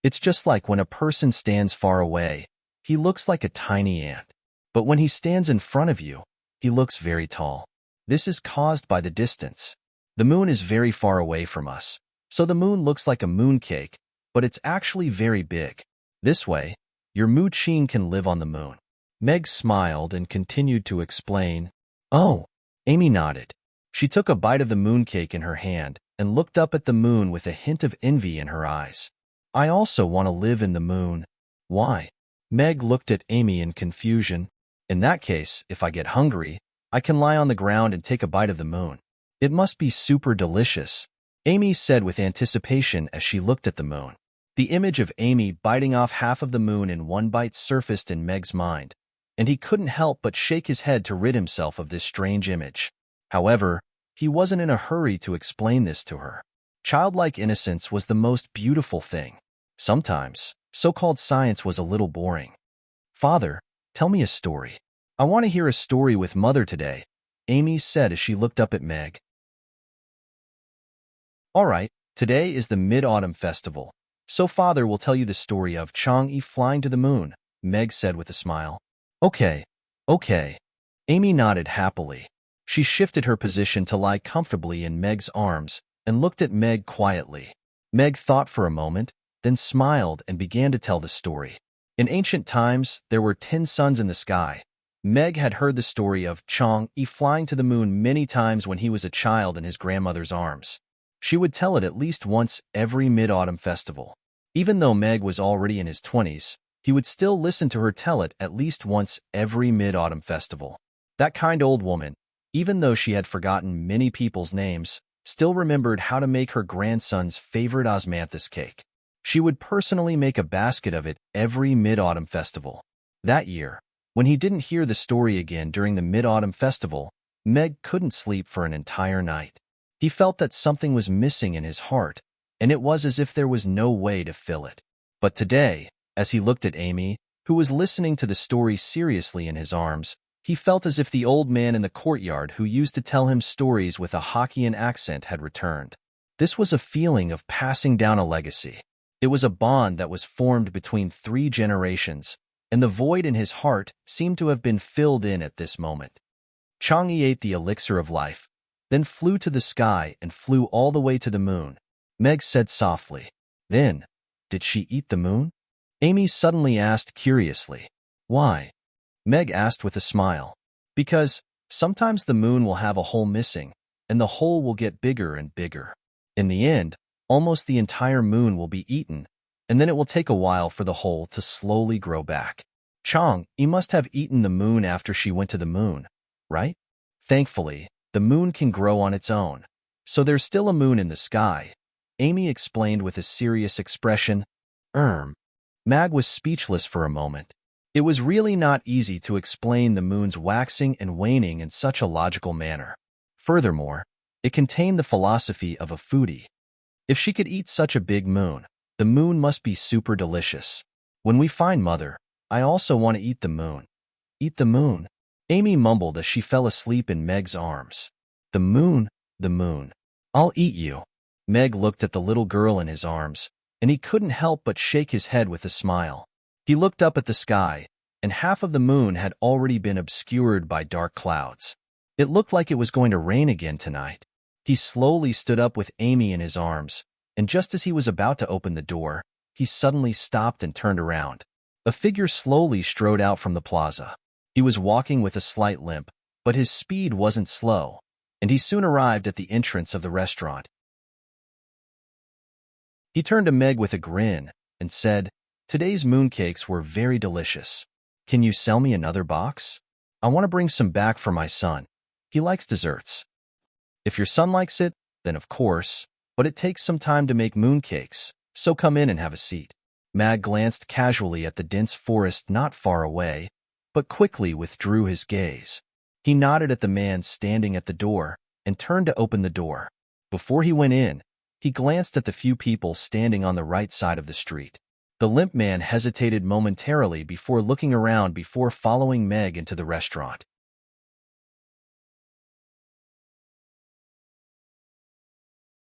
It's just like when a person stands far away, he looks like a tiny ant. But when he stands in front of you, he looks very tall. This is caused by the distance. The moon is very far away from us, so the moon looks like a mooncake, but it's actually very big. This way, your mooching can live on the moon. Meg smiled and continued to explain. Oh, Amy nodded. She took a bite of the mooncake in her hand and looked up at the moon with a hint of envy in her eyes. I also want to live in the moon. Why? Meg looked at Amy in confusion. In that case, if I get hungry, I can lie on the ground and take a bite of the moon. It must be super delicious, Amy said with anticipation as she looked at the moon. The image of Amy biting off half of the moon in one bite surfaced in Meg's mind, and he couldn't help but shake his head to rid himself of this strange image. However, he wasn't in a hurry to explain this to her. Childlike innocence was the most beautiful thing. Sometimes, so-called science was a little boring. Father, tell me a story. I want to hear a story with Mother today, Amy said as she looked up at Meg. All right, today is the Mid-Autumn Festival, so Father will tell you the story of Chang'e flying to the moon, Meg said with a smile. Okay. Amy nodded happily. She shifted her position to lie comfortably in Meg's arms and looked at Meg quietly. Meg thought for a moment, then smiled and began to tell the story. In ancient times, there were 10 suns in the sky. Meg had heard the story of Chang'e flying to the moon many times when he was a child in his grandmother's arms. She would tell it at least once every Mid-Autumn Festival. Even though Meg was already in his 20s, he would still listen to her tell it at least once every Mid-Autumn Festival. That kind old woman, even though she had forgotten many people's names, still remembered how to make her grandson's favorite osmanthus cake. She would personally make a basket of it every Mid-Autumn Festival. That year, when he didn't hear the story again during the Mid-Autumn Festival, Meg couldn't sleep for an entire night. He felt that something was missing in his heart, and it was as if there was no way to fill it. But today, as he looked at Amy, who was listening to the story seriously in his arms, he felt as if the old man in the courtyard who used to tell him stories with a Hokkien accent had returned. This was a feeling of passing down a legacy. It was a bond that was formed between 3 generations, and the void in his heart seemed to have been filled in at this moment. Chang'e ate the elixir of life, then flew to the sky and flew all the way to the moon. Meg said softly. Then, did she eat the moon? Amy suddenly asked curiously. Why? Meg asked with a smile. Because sometimes the moon will have a hole missing, and the hole will get bigger and bigger. In the end, almost the entire moon will be eaten, and then it will take a while for the hole to slowly grow back. Chang'e must have eaten the moon after she went to the moon, right? Thankfully, the moon can grow on its own, so there's still a moon in the sky, Amy explained with a serious expression. Mag was speechless for a moment. It was really not easy to explain the moon's waxing and waning in such a logical manner. Furthermore, it contained the philosophy of a foodie. If she could eat such a big moon, the moon must be super delicious. When we find Mother, I also want to eat the moon. Eat the moon? Amy mumbled as she fell asleep in Meg's arms. The moon, the moon. I'll eat you. Meg looked at the little girl in his arms, and he couldn't help but shake his head with a smile. He looked up at the sky, and half of the moon had already been obscured by dark clouds. It looked like it was going to rain again tonight. He slowly stood up with Amy in his arms, and just as he was about to open the door, he suddenly stopped and turned around. A figure slowly strode out from the plaza. He was walking with a slight limp, but his speed wasn't slow, and he soon arrived at the entrance of the restaurant. He turned to Meg with a grin and said, "Today's mooncakes were very delicious. Can you sell me another box? I want to bring some back for my son. He likes desserts." "If your son likes it, then of course, but it takes some time to make mooncakes, so come in and have a seat." Mag glanced casually at the dense forest not far away, but quickly withdrew his gaze. He nodded at the man standing at the door and turned to open the door. Before he went in, he glanced at the few people standing on the right side of the street. The limp man hesitated momentarily before looking around before following Meg into the restaurant.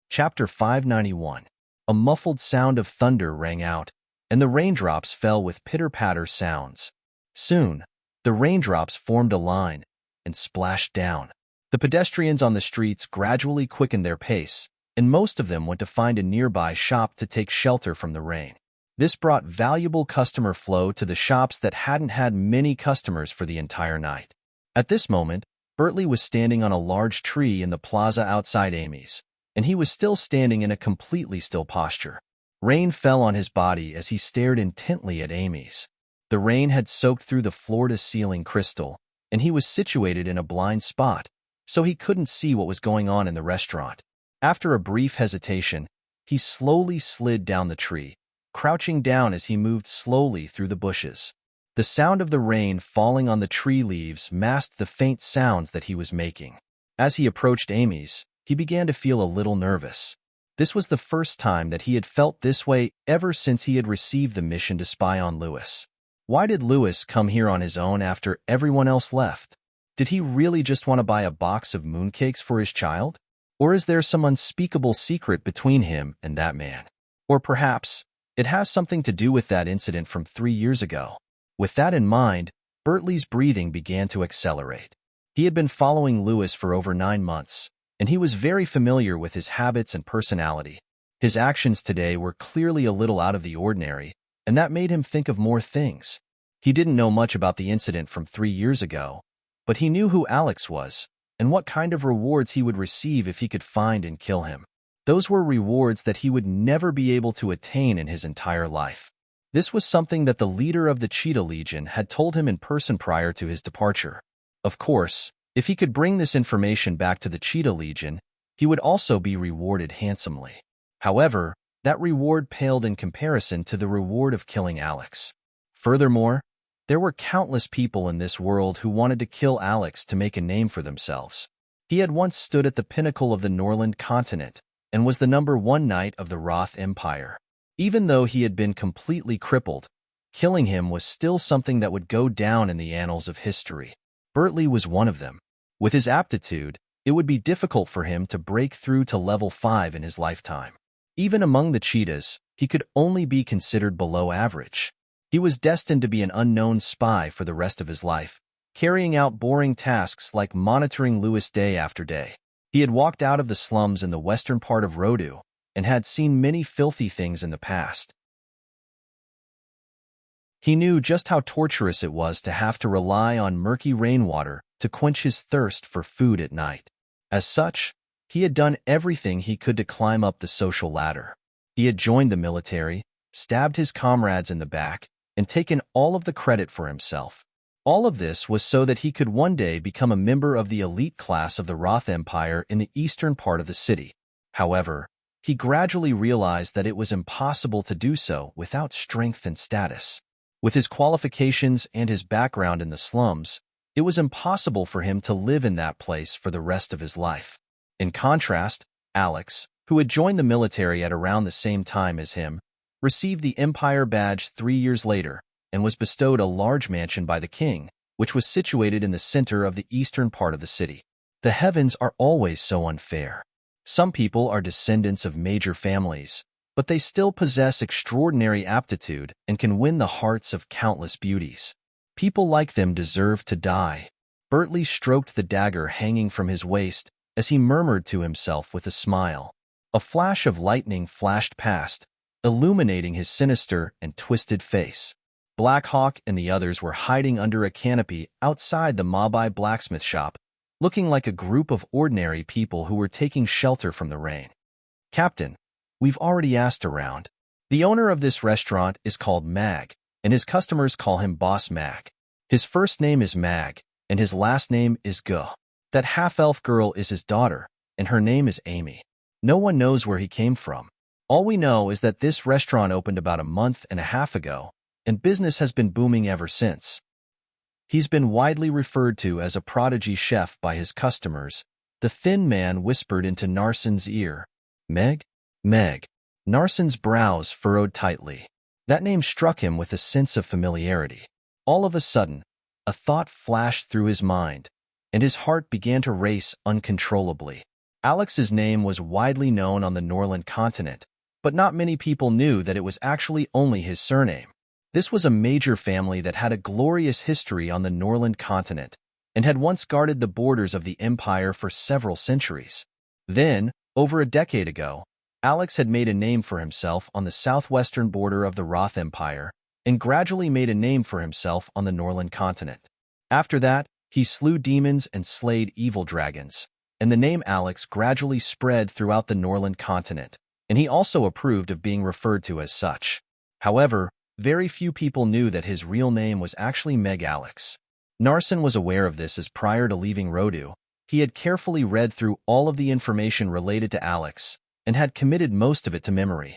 Chapter 591. A muffled sound of thunder rang out, and the raindrops fell with pitter-patter sounds. Soon, the raindrops formed a line and splashed down. The pedestrians on the streets gradually quickened their pace, and most of them went to find a nearby shop to take shelter from the rain. This brought valuable customer flow to the shops that hadn't had many customers for the entire night. At this moment, Bertley was standing on a large tree in the plaza outside Amy's, and he was still standing in a completely still posture. Rain fell on his body as he stared intently at Amy's. The rain had soaked through the floor-to-ceiling crystal, and he was situated in a blind spot, so he couldn't see what was going on in the restaurant. After a brief hesitation, he slowly slid down the tree, crouching down as he moved slowly through the bushes. The sound of the rain falling on the tree leaves masked the faint sounds that he was making. As he approached Amy's, he began to feel a little nervous. This was the first time that he had felt this way ever since he had received the mission to spy on Lewis. Why did Lewis come here on his own after everyone else left? Did he really just want to buy a box of mooncakes for his child? Or is there some unspeakable secret between him and that man? Or perhaps it has something to do with that incident from 3 years ago. With that in mind, Bertley's breathing began to accelerate. He had been following Lewis for over 9 months, and he was very familiar with his habits and personality. His actions today were clearly a little out of the ordinary, and that made him think of more things. He didn't know much about the incident from 3 years ago, but he knew who Alex was and what kind of rewards he would receive if he could find and kill him. Those were rewards that he would never be able to attain in his entire life. This was something that the leader of the Cheetah Legion had told him in person prior to his departure. Of course, if he could bring this information back to the Cheetah Legion, he would also be rewarded handsomely. However, that reward paled in comparison to the reward of killing Alex. Furthermore, there were countless people in this world who wanted to kill Alex to make a name for themselves. He had once stood at the pinnacle of the Norland continent and was the #1 knight of the Roth Empire. Even though he had been completely crippled, killing him was still something that would go down in the annals of history. Bertley was one of them. With his aptitude, it would be difficult for him to break through to level 5 in his lifetime. Even among the cheetahs, he could only be considered below average. He was destined to be an unknown spy for the rest of his life, carrying out boring tasks like monitoring Lewis day after day. He had walked out of the slums in the western part of Rodu and had seen many filthy things in the past. He knew just how torturous it was to have to rely on murky rainwater to quench his thirst for food at night. As such, he had done everything he could to climb up the social ladder. He had joined the military, stabbed his comrades in the back, and taken all of the credit for himself. All of this was so that he could one day become a member of the elite class of the Roth Empire in the eastern part of the city. However, he gradually realized that it was impossible to do so without strength and status. With his qualifications and his background in the slums, it was impossible for him to live in that place for the rest of his life. In contrast, Alex, who had joined the military at around the same time as him, received the Empire Badge 3 years later and was bestowed a large mansion by the king, which was situated in the center of the eastern part of the city. The heavens are always so unfair. Some people are descendants of major families, but they still possess extraordinary aptitude and can win the hearts of countless beauties. People like them deserve to die. Bertley stroked the dagger hanging from his waist as he murmured to himself with a smile. A flash of lightning flashed past, illuminating his sinister and twisted face. Black Hawk and the others were hiding under a canopy outside the Mabai blacksmith shop, looking like a group of ordinary people who were taking shelter from the rain. "Captain, we've already asked around. The owner of this restaurant is called Mag, and his customers call him Boss Mag. His first name is Mag, and his last name is Guh. That half-elf girl is his daughter, and her name is Amy. No one knows where he came from. All we know is that this restaurant opened about a month and a half ago, and business has been booming ever since. He's been widely referred to as a prodigy chef by his customers," the thin man whispered into Narsen's ear. "Meg? Meg." Narsen's brows furrowed tightly. That name struck him with a sense of familiarity. All of a sudden, a thought flashed through his mind, and his heart began to race uncontrollably. Alex's name was widely known on the Norland continent, but not many people knew that it was actually only his surname. This was a major family that had a glorious history on the Norland continent and had once guarded the borders of the empire for several centuries. Then, over a decade ago, Alex had made a name for himself on the southwestern border of the Roth Empire and gradually made a name for himself on the Norland continent. After that, he slew demons and slayed evil dragons, and the name Alex gradually spread throughout the Norland continent, and he also approved of being referred to as such. However, very few people knew that his real name was actually Meg Alex. Narsen was aware of this as prior to leaving Rodu, he had carefully read through all of the information related to Alex and had committed most of it to memory.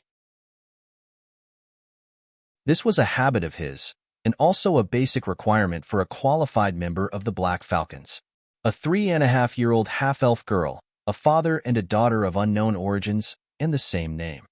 This was a habit of his, and also a basic requirement for a qualified member of the Black Falcons. A 3.5-year-old half-elf girl, a father and a daughter of unknown origins, and the same name.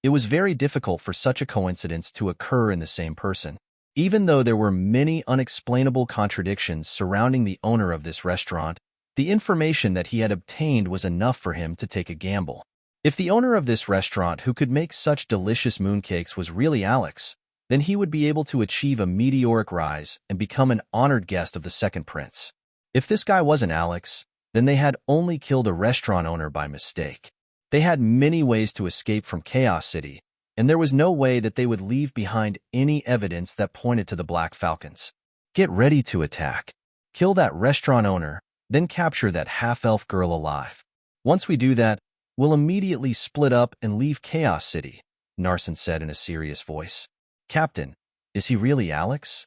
It was very difficult for such a coincidence to occur in the same person. Even though there were many unexplainable contradictions surrounding the owner of this restaurant, the information that he had obtained was enough for him to take a gamble. If the owner of this restaurant who could make such delicious mooncakes was really Alex, then he would be able to achieve a meteoric rise and become an honored guest of the second prince. If this guy wasn't Alex, then they had only killed a restaurant owner by mistake. They had many ways to escape from Chaos City, and there was no way that they would leave behind any evidence that pointed to the Black Falcons. Get ready to attack. Kill that restaurant owner, then capture that half-elf girl alive. Once we do that, we'll immediately split up and leave Chaos City, Narsen said in a serious voice. "Captain, is he really Alex?"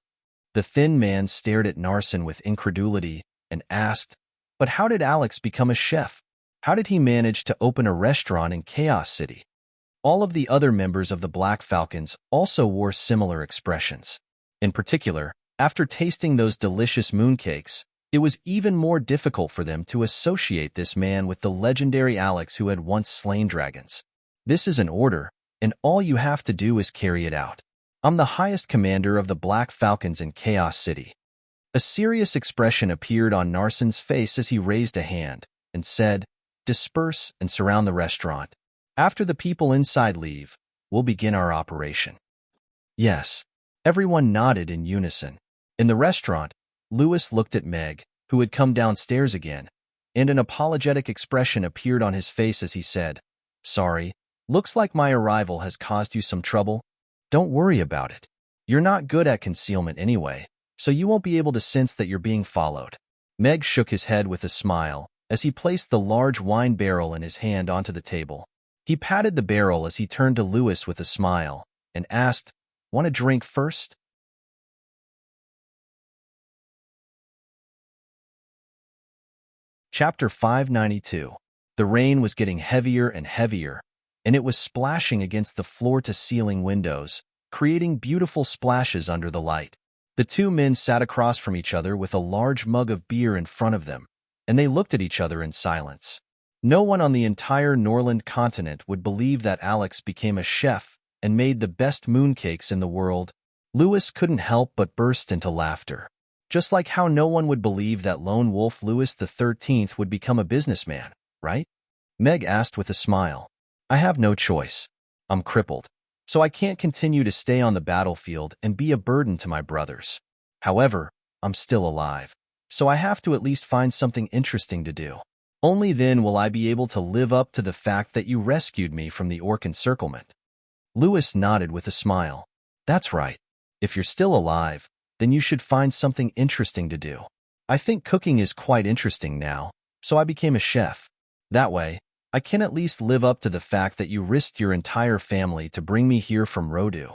The thin man stared at Narsen with incredulity and asked, "But how did Alex become a chef? How did he manage to open a restaurant in Chaos City? All of the other members of the Black Falcons also wore similar expressions. In particular, after tasting those delicious mooncakes, it was even more difficult for them to associate this man with the legendary Alex who had once slain dragons. This is an order, and all you have to do is carry it out. I'm the highest commander of the Black Falcons in Chaos City. A serious expression appeared on Narson's face as he raised a hand and said, "Disperse and surround the restaurant. After the people inside leave, we'll begin our operation." Yes. Everyone nodded in unison. In the restaurant, Lewis looked at Meg, who had come downstairs again, and an apologetic expression appeared on his face as he said, "Sorry, looks like my arrival has caused you some trouble. Don't worry about it. You're not good at concealment anyway, so you won't be able to sense that you're being followed." Meg shook his head with a smile as he placed the large wine barrel in his hand onto the table. He patted the barrel as he turned to Lewis with a smile and asked, "Want a drink first?" Chapter 592. The rain was getting heavier and heavier, and it was splashing against the floor-to-ceiling windows, creating beautiful splashes under the light. The two men sat across from each other with a large mug of beer in front of them, and they looked at each other in silence. No one on the entire Norland continent would believe that Alex became a chef and made the best mooncakes in the world. Lewis couldn't help but burst into laughter. Just like how no one would believe that lone wolf Louis XIII would become a businessman, right? Meg asked with a smile. "I have no choice. I'm crippled, so I can't continue to stay on the battlefield and be a burden to my brothers. However, I'm still alive, so I have to at least find something interesting to do. Only then will I be able to live up to the fact that you rescued me from the orc encirclement." Lewis nodded with a smile. "That's right. If you're still alive, then you should find something interesting to do. I think cooking is quite interesting now, so I became a chef. That way, I can at least live up to the fact that you risked your entire family to bring me here from Rodu."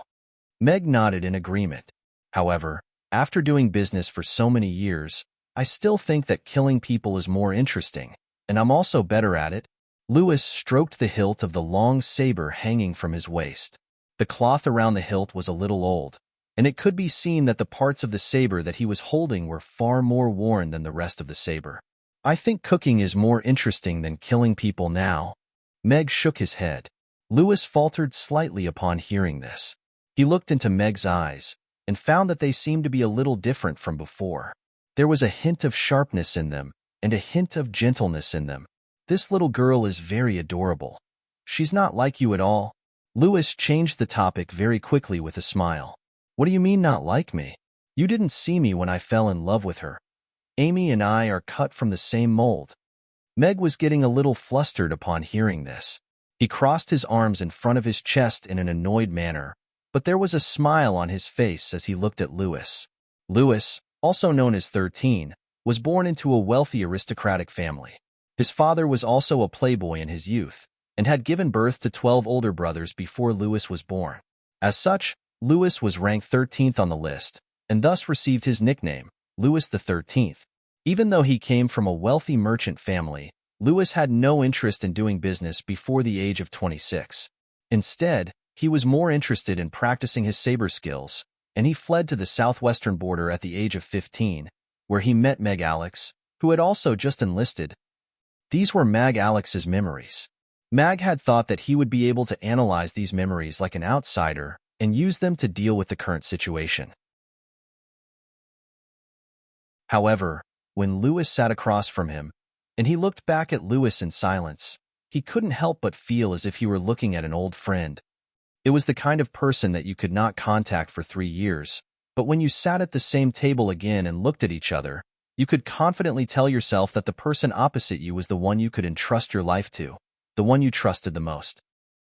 Meg nodded in agreement. "However, after doing business for so many years, I still think that killing people is more interesting, and I'm also better at it." Lewis stroked the hilt of the long saber hanging from his waist. The cloth around the hilt was a little old, and it could be seen that the parts of the saber that he was holding were far more worn than the rest of the saber. "I think cooking is more interesting than killing people now." Meg shook his head. Lewis faltered slightly upon hearing this. He looked into Meg's eyes and found that they seemed to be a little different from before. There was a hint of sharpness in them and a hint of gentleness in them. "This little girl is very adorable. She's not like you at all." Lewis changed the topic very quickly with a smile. "What do you mean not like me? You didn't see me when I fell in love with her. Amy and I are cut from the same mold." Meg was getting a little flustered upon hearing this. He crossed his arms in front of his chest in an annoyed manner, but there was a smile on his face as he looked at Lewis. Lewis, also known as 13, was born into a wealthy aristocratic family. His father was also a playboy in his youth, and had given birth to 12 older brothers before Lewis was born. As such, Lewis was ranked 13th on the list, and thus received his nickname, Louis XIII. Even though he came from a wealthy merchant family, Lewis had no interest in doing business before the age of 26. Instead, he was more interested in practicing his saber skills, and he fled to the southwestern border at the age of 15, where he met Meg Alex, who had also just enlisted. These were Mag Alex's memories. Mag had thought that he would be able to analyze these memories like an outsider and use them to deal with the current situation. However, when Lewis sat across from him, and he looked back at Lewis in silence, he couldn't help but feel as if he were looking at an old friend. It was the kind of person that you could not contact for 3 years, but when you sat at the same table again and looked at each other, you could confidently tell yourself that the person opposite you was the one you could entrust your life to, the one you trusted the most.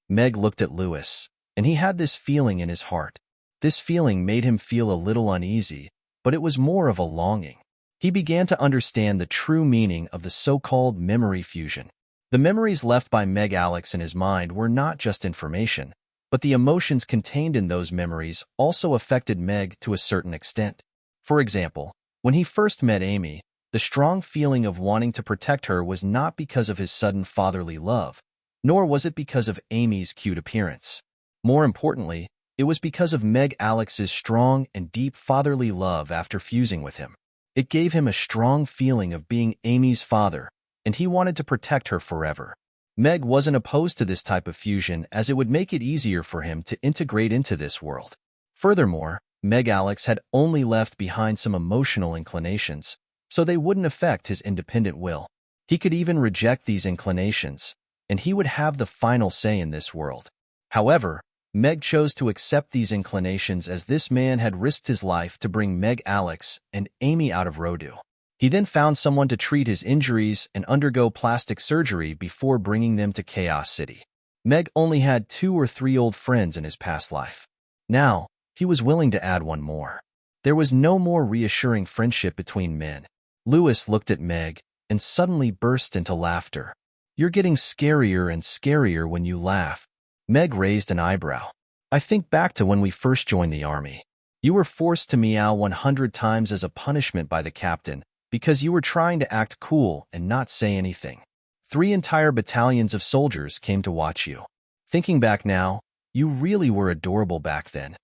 Meg looked at Lewis, and he had this feeling in his heart. This feeling made him feel a little uneasy, but it was more of a longing. He began to understand the true meaning of the so-called memory fusion. The memories left by Meg Alex in his mind were not just information, but the emotions contained in those memories also affected Meg to a certain extent. For example, when he first met Amy, the The strong feeling of wanting to protect her was not because of his sudden fatherly love, nor was it because of Amy's cute appearance. More importantly, it was because of Meg Alex's strong and deep fatherly love after fusing with him. It gave him a strong feeling of being Amy's father, and he wanted to protect her forever. Meg wasn't opposed to this type of fusion as it would make it easier for him to integrate into this world. Furthermore, Meg Alex had only left behind some emotional inclinations, so they wouldn't affect his independent will. He could even reject these inclinations, and he would have the final say in this world. However, Meg chose to accept these inclinations as this man had risked his life to bring Meg Alex and Amy out of Rendezvous. He then found someone to treat his injuries and undergo plastic surgery before bringing them to Chaos City. Meg only had 2 or 3 old friends in his past life. Now, he was willing to add one more. There was no more reassuring friendship between men. Lewis looked at Meg and suddenly burst into laughter. "You're getting scarier and scarier when you laugh." Meg raised an eyebrow. "I think back to when we first joined the army. You were forced to meow 100 times as a punishment by the captain because you were trying to act cool and not say anything. 3 entire battalions of soldiers came to watch you. Thinking back now, you really were adorable back then."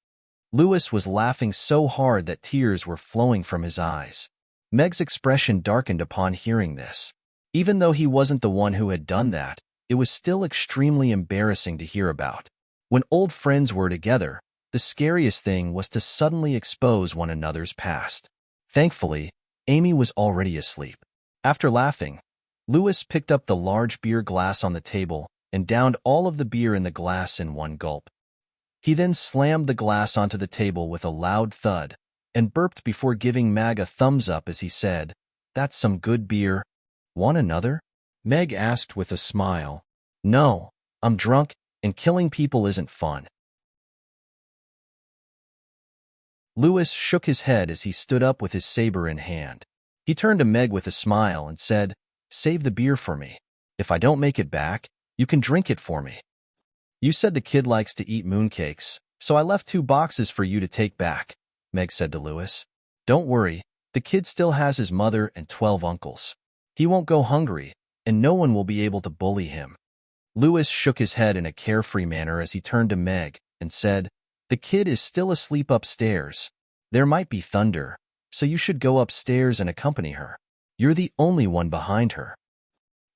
Lewis was laughing so hard that tears were flowing from his eyes. Meg's expression darkened upon hearing this. Even though he wasn't the one who had done that, it was still extremely embarrassing to hear about. When old friends were together, the scariest thing was to suddenly expose one another's past. Thankfully, Amy was already asleep. After laughing, Lewis picked up the large beer glass on the table and downed all of the beer in the glass in one gulp. He then slammed the glass onto the table with a loud thud and burped before giving Meg a thumbs up as he said, "That's some good beer. Want another?" Meg asked with a smile. "No, I'm drunk, and killing people isn't fun." Lewis shook his head as he stood up with his saber in hand. He turned to Meg with a smile and said, "Save the beer for me. If I don't make it back, you can drink it for me. You said the kid likes to eat mooncakes, so I left 2 boxes for you to take back," Meg said to Lewis. "Don't worry, the kid still has his mother and 12 uncles. He won't go hungry, and no one will be able to bully him." Lewis shook his head in a carefree manner as he turned to Meg and said, "The kid is still asleep upstairs. There might be thunder, so you should go upstairs and accompany her. You're the only one behind her.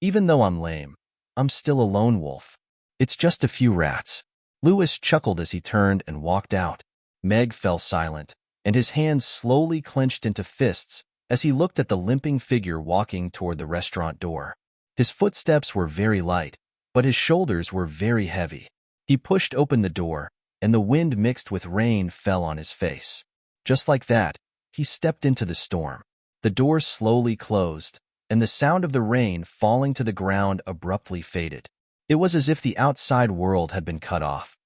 Even though I'm lame, I'm still a lone wolf. It's just a few rats." Lewis chuckled as he turned and walked out. Meg fell silent, and his hands slowly clenched into fists as he looked at the limping figure walking toward the restaurant door. His footsteps were very light, but his shoulders were very heavy. He pushed open the door, and the wind mixed with rain fell on his face. Just like that, he stepped into the storm. The door slowly closed, and the sound of the rain falling to the ground abruptly faded. It was as if the outside world had been cut off.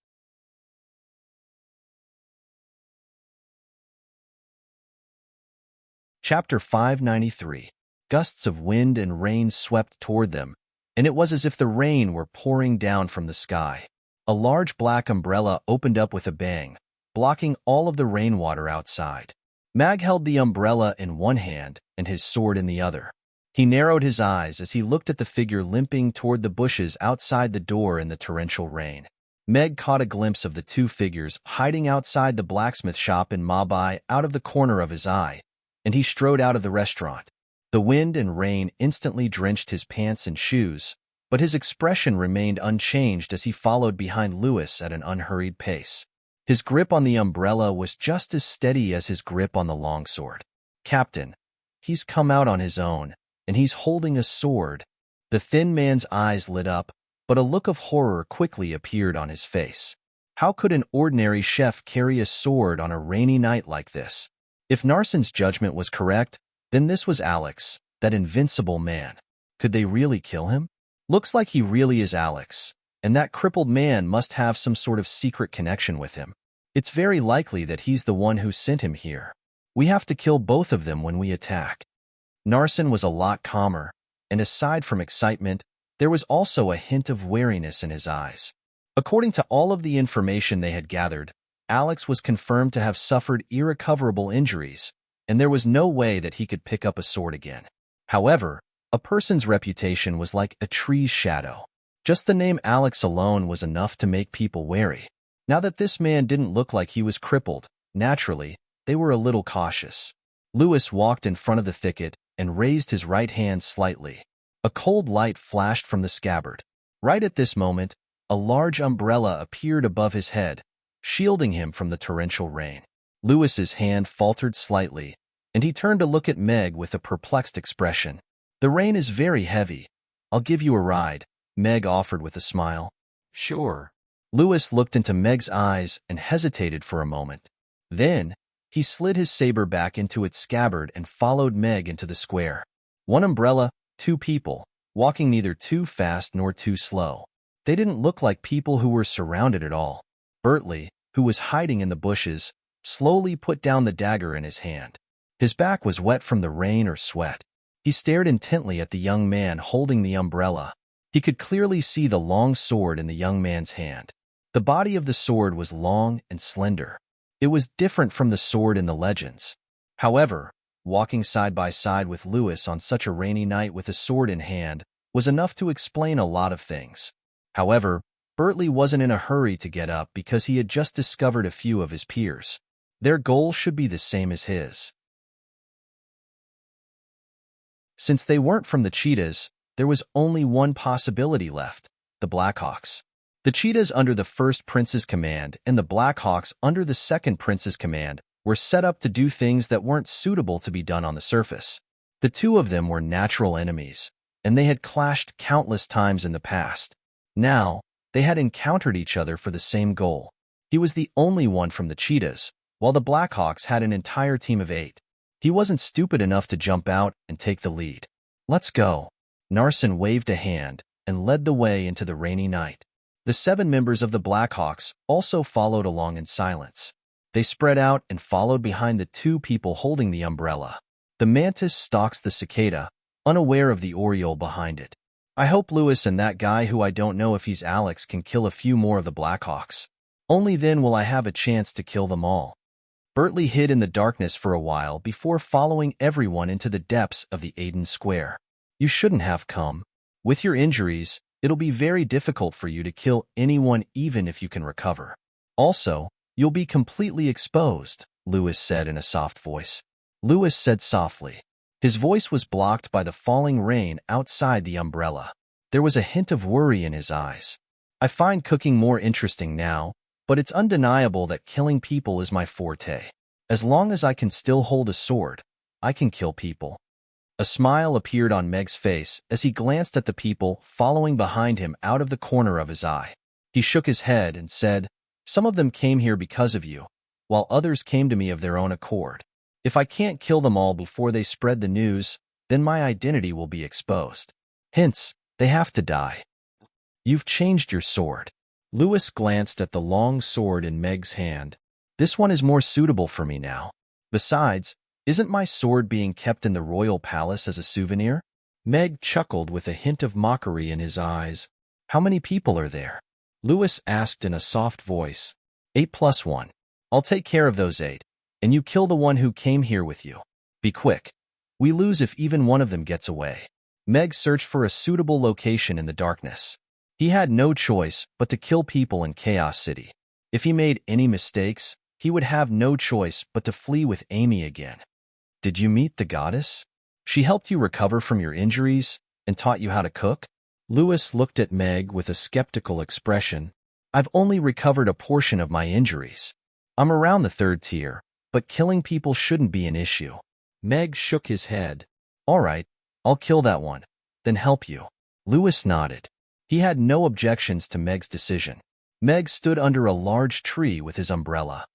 Chapter 593. Gusts of wind and rain swept toward them, and it was as if the rain were pouring down from the sky. A large black umbrella opened up with a bang, blocking all of the rainwater outside. Mag held the umbrella in one hand and his sword in the other. He narrowed his eyes as he looked at the figure limping toward the bushes outside the door in the torrential rain. Meg caught a glimpse of the 2 figures hiding outside the blacksmith shop in Mabai out of the corner of his eye, and he strode out of the restaurant. The wind and rain instantly drenched his pants and shoes, but his expression remained unchanged as he followed behind Lewis at an unhurried pace. His grip on the umbrella was just as steady as his grip on the longsword. "Captain, he's come out on his own, and he's holding a sword." The thin man's eyes lit up, but a look of horror quickly appeared on his face. How could an ordinary chef carry a sword on a rainy night like this? If Narsen's judgment was correct, then this was Alex, that invincible man. Could they really kill him? Looks like he really is Alex, and that crippled man must have some sort of secret connection with him. It's very likely that he's the one who sent him here. We have to kill both of them when we attack. Narsen was a lot calmer, and aside from excitement, there was also a hint of wariness in his eyes. According to all of the information they had gathered, Alex was confirmed to have suffered irrecoverable injuries, and there was no way that he could pick up a sword again. However, a person's reputation was like a tree's shadow. Just the name Alex alone was enough to make people wary. Now that this man didn't look like he was crippled, naturally, they were a little cautious. Lewis walked in front of the thicket and raised his right hand slightly. A cold light flashed from the scabbard. Right at this moment, a large umbrella appeared above his head, shielding him from the torrential rain. Lewis's hand faltered slightly, and he turned to look at Meg with a perplexed expression. "The rain is very heavy. I'll give you a ride," Meg offered with a smile. "Sure." Lewis looked into Meg's eyes and hesitated for a moment. Then, he slid his saber back into its scabbard and followed Meg into the square. One umbrella, two people, walking neither too fast nor too slow. They didn't look like people who were surrounded at all. Bertley, who was hiding in the bushes, slowly put down the dagger in his hand. His back was wet from the rain or sweat. He stared intently at the young man holding the umbrella. He could clearly see the long sword in the young man's hand. The body of the sword was long and slender. It was different from the sword in the legends. However, walking side by side with Lewis on such a rainy night with a sword in hand was enough to explain a lot of things. However, Bertley wasn't in a hurry to get up because he had just discovered a few of his peers. Their goal should be the same as his. Since they weren't from the cheetahs, there was only one possibility left: the Blackhawks. The cheetahs under the first prince's command and the Blackhawks under the second prince's command were set up to do things that weren't suitable to be done on the surface. The two of them were natural enemies, and they had clashed countless times in the past. Now, they had encountered each other for the same goal. He was the only one from the cheetahs, while the Blackhawks had an entire team of 8. He wasn't stupid enough to jump out and take the lead. "Let's go." Narsen waved a hand and led the way into the rainy night. The 7 members of the Blackhawks also followed along in silence. They spread out and followed behind the 2 people holding the umbrella. The mantis stalks the cicada, unaware of the oriole behind it. "I hope Lewis and that guy who I don't know if he's Alex can kill a few more of the Blackhawks. Only then will I have a chance to kill them all." Bertley hid in the darkness for a while before following everyone into the depths of the Aiden Square. "You shouldn't have come. With your injuries, it'll be very difficult for you to kill anyone even if you can recover. Also, you'll be completely exposed," Lewis said in a soft voice. Lewis said softly. His voice was blocked by the falling rain outside the umbrella. There was a hint of worry in his eyes. "I find cooking more interesting now, but it's undeniable that killing people is my forte. As long as I can still hold a sword, I can kill people." A smile appeared on Meg's face as he glanced at the people following behind him out of the corner of his eye. He shook his head and said, "Some of them came here because of you, while others came to me of their own accord. If I can't kill them all before they spread the news, then my identity will be exposed. Hence, they have to die." "You've changed your sword." Lewis glanced at the long sword in Meg's hand. "This one is more suitable for me now. Besides, isn't my sword being kept in the royal palace as a souvenir?" Meg chuckled with a hint of mockery in his eyes. "How many people are there?" Lewis asked in a soft voice. 8 plus 1. I'll take care of those 8, and you kill the one who came here with you. Be quick. We lose if even one of them gets away." Meg searched for a suitable location in the darkness. He had no choice but to kill people in Chaos City. If he made any mistakes, he would have no choice but to flee with Amy again. "Did you meet the goddess? She helped you recover from your injuries and taught you how to cook?" Lewis looked at Meg with a skeptical expression. "I've only recovered a portion of my injuries. I'm around the 3rd tier, but killing people shouldn't be an issue." Meg shook his head. "All right, I'll kill that one, then help you." Lewis nodded. He had no objections to Meg's decision. Meg stood under a large tree with his umbrella.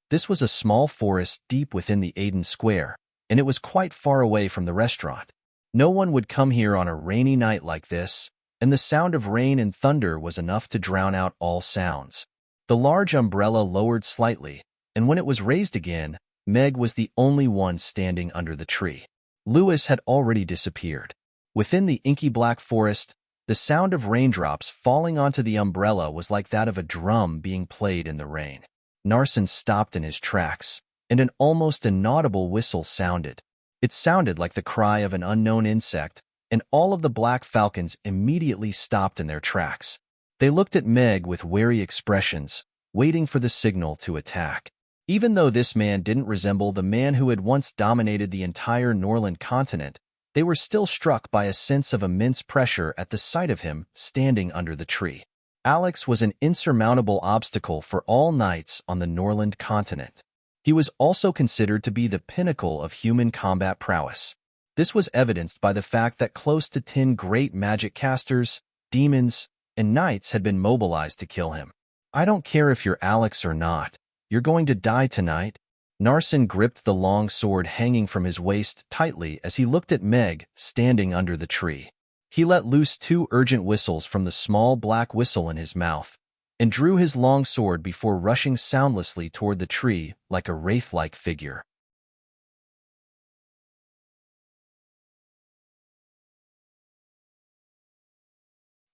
This was a small forest deep within the Aiden Square, and it was quite far away from the restaurant. No one would come here on a rainy night like this, and the sound of rain and thunder was enough to drown out all sounds. The large umbrella lowered slightly, and when it was raised again, Meg was the only one standing under the tree. Lewis had already disappeared. Within the inky black forest, the sound of raindrops falling onto the umbrella was like that of a drum being played in the rain. Narsen stopped in his tracks, and an almost inaudible whistle sounded. It sounded like the cry of an unknown insect, and all of the black falcons immediately stopped in their tracks. They looked at Meg with wary expressions, waiting for the signal to attack. Even though this man didn't resemble the man who had once dominated the entire Norland continent, they were still struck by a sense of immense pressure at the sight of him standing under the tree. Alex was an insurmountable obstacle for all knights on the Norland continent. He was also considered to be the pinnacle of human combat prowess. This was evidenced by the fact that close to 10 great magic casters, demons, and knights had been mobilized to kill him. "I don't care if you're Alex or not. You're going to die tonight." Narsen gripped the long sword hanging from his waist tightly as he looked at Meg standing under the tree. He let loose 2 urgent whistles from the small black whistle in his mouth, and drew his long sword before rushing soundlessly toward the tree like a wraith-like figure.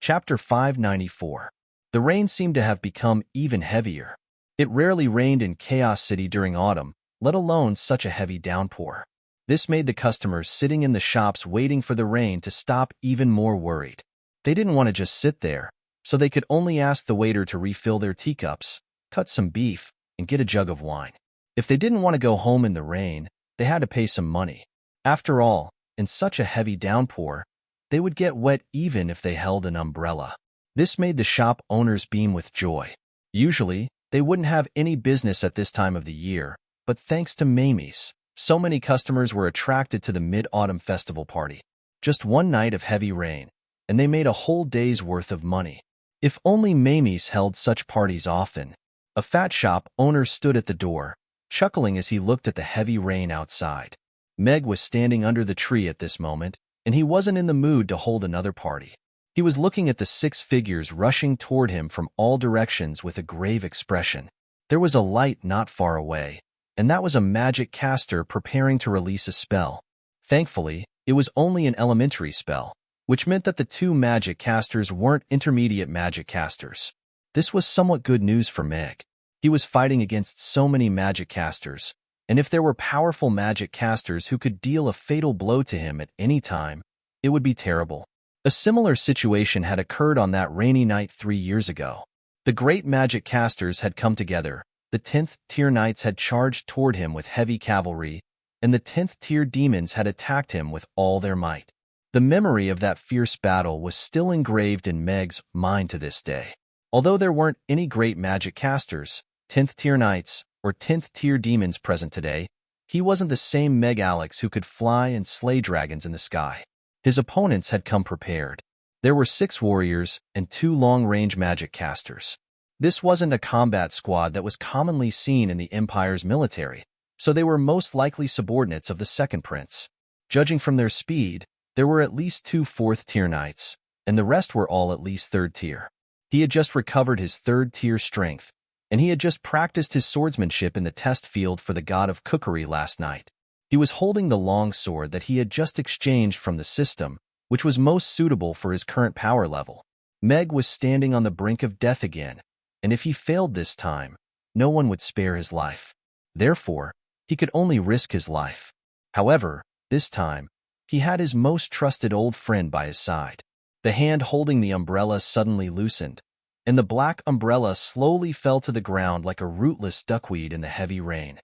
Chapter 594. The rain seemed to have become even heavier. It rarely rained in Chaos City during autumn, let alone such a heavy downpour. This made the customers sitting in the shops waiting for the rain to stop even more worried. They didn't want to just sit there, so they could only ask the waiter to refill their teacups, cut some beef, and get a jug of wine. If they didn't want to go home in the rain, they had to pay some money. After all, in such a heavy downpour, they would get wet even if they held an umbrella. This made the shop owners beam with joy. Usually, they wouldn't have any business at this time of the year, but thanks to Mamie's, so many customers were attracted to the Mid-Autumn Festival party. Just one night of heavy rain, and they made a whole day's worth of money. If only Mamie's held such parties often. A fat shop owner stood at the door, chuckling as he looked at the heavy rain outside. Meg was standing under the tree at this moment, and he wasn't in the mood to hold another party. He was looking at the 6 figures rushing toward him from all directions with a grave expression. There was a light not far away, and that was a magic caster preparing to release a spell. Thankfully, it was only an elementary spell, which meant that the 2 magic casters weren't intermediate magic casters. This was somewhat good news for Meg. He was fighting against so many magic casters, and if there were powerful magic casters who could deal a fatal blow to him at any time, it would be terrible. A similar situation had occurred on that rainy night 3 years ago. The great magic casters had come together, the 10th tier knights had charged toward him with heavy cavalry, and the 10th tier demons had attacked him with all their might. The memory of that fierce battle was still engraved in Meg's mind to this day. Although there weren't any great magic casters, 10th tier knights, or 10th tier demons present today, he wasn't the same Meg Alex who could fly and slay dragons in the sky. His opponents had come prepared. There were 6 warriors and 2 long-range magic casters. This wasn't a combat squad that was commonly seen in the Empire's military, so they were most likely subordinates of the second prince. Judging from their speed, there were at least 2 4th-tier knights, and the rest were all at least 3rd tier. He had just recovered his 3rd-tier strength, and he had just practiced his swordsmanship in the test field for the god of cookery last night. He was holding the long sword that he had just exchanged from the system, which was most suitable for his current power level. Meg was standing on the brink of death again, and if he failed this time, no one would spare his life. Therefore, he could only risk his life. However, this time, he had his most trusted old friend by his side. The hand holding the umbrella suddenly loosened, and the black umbrella slowly fell to the ground like a rootless duckweed in the heavy rain.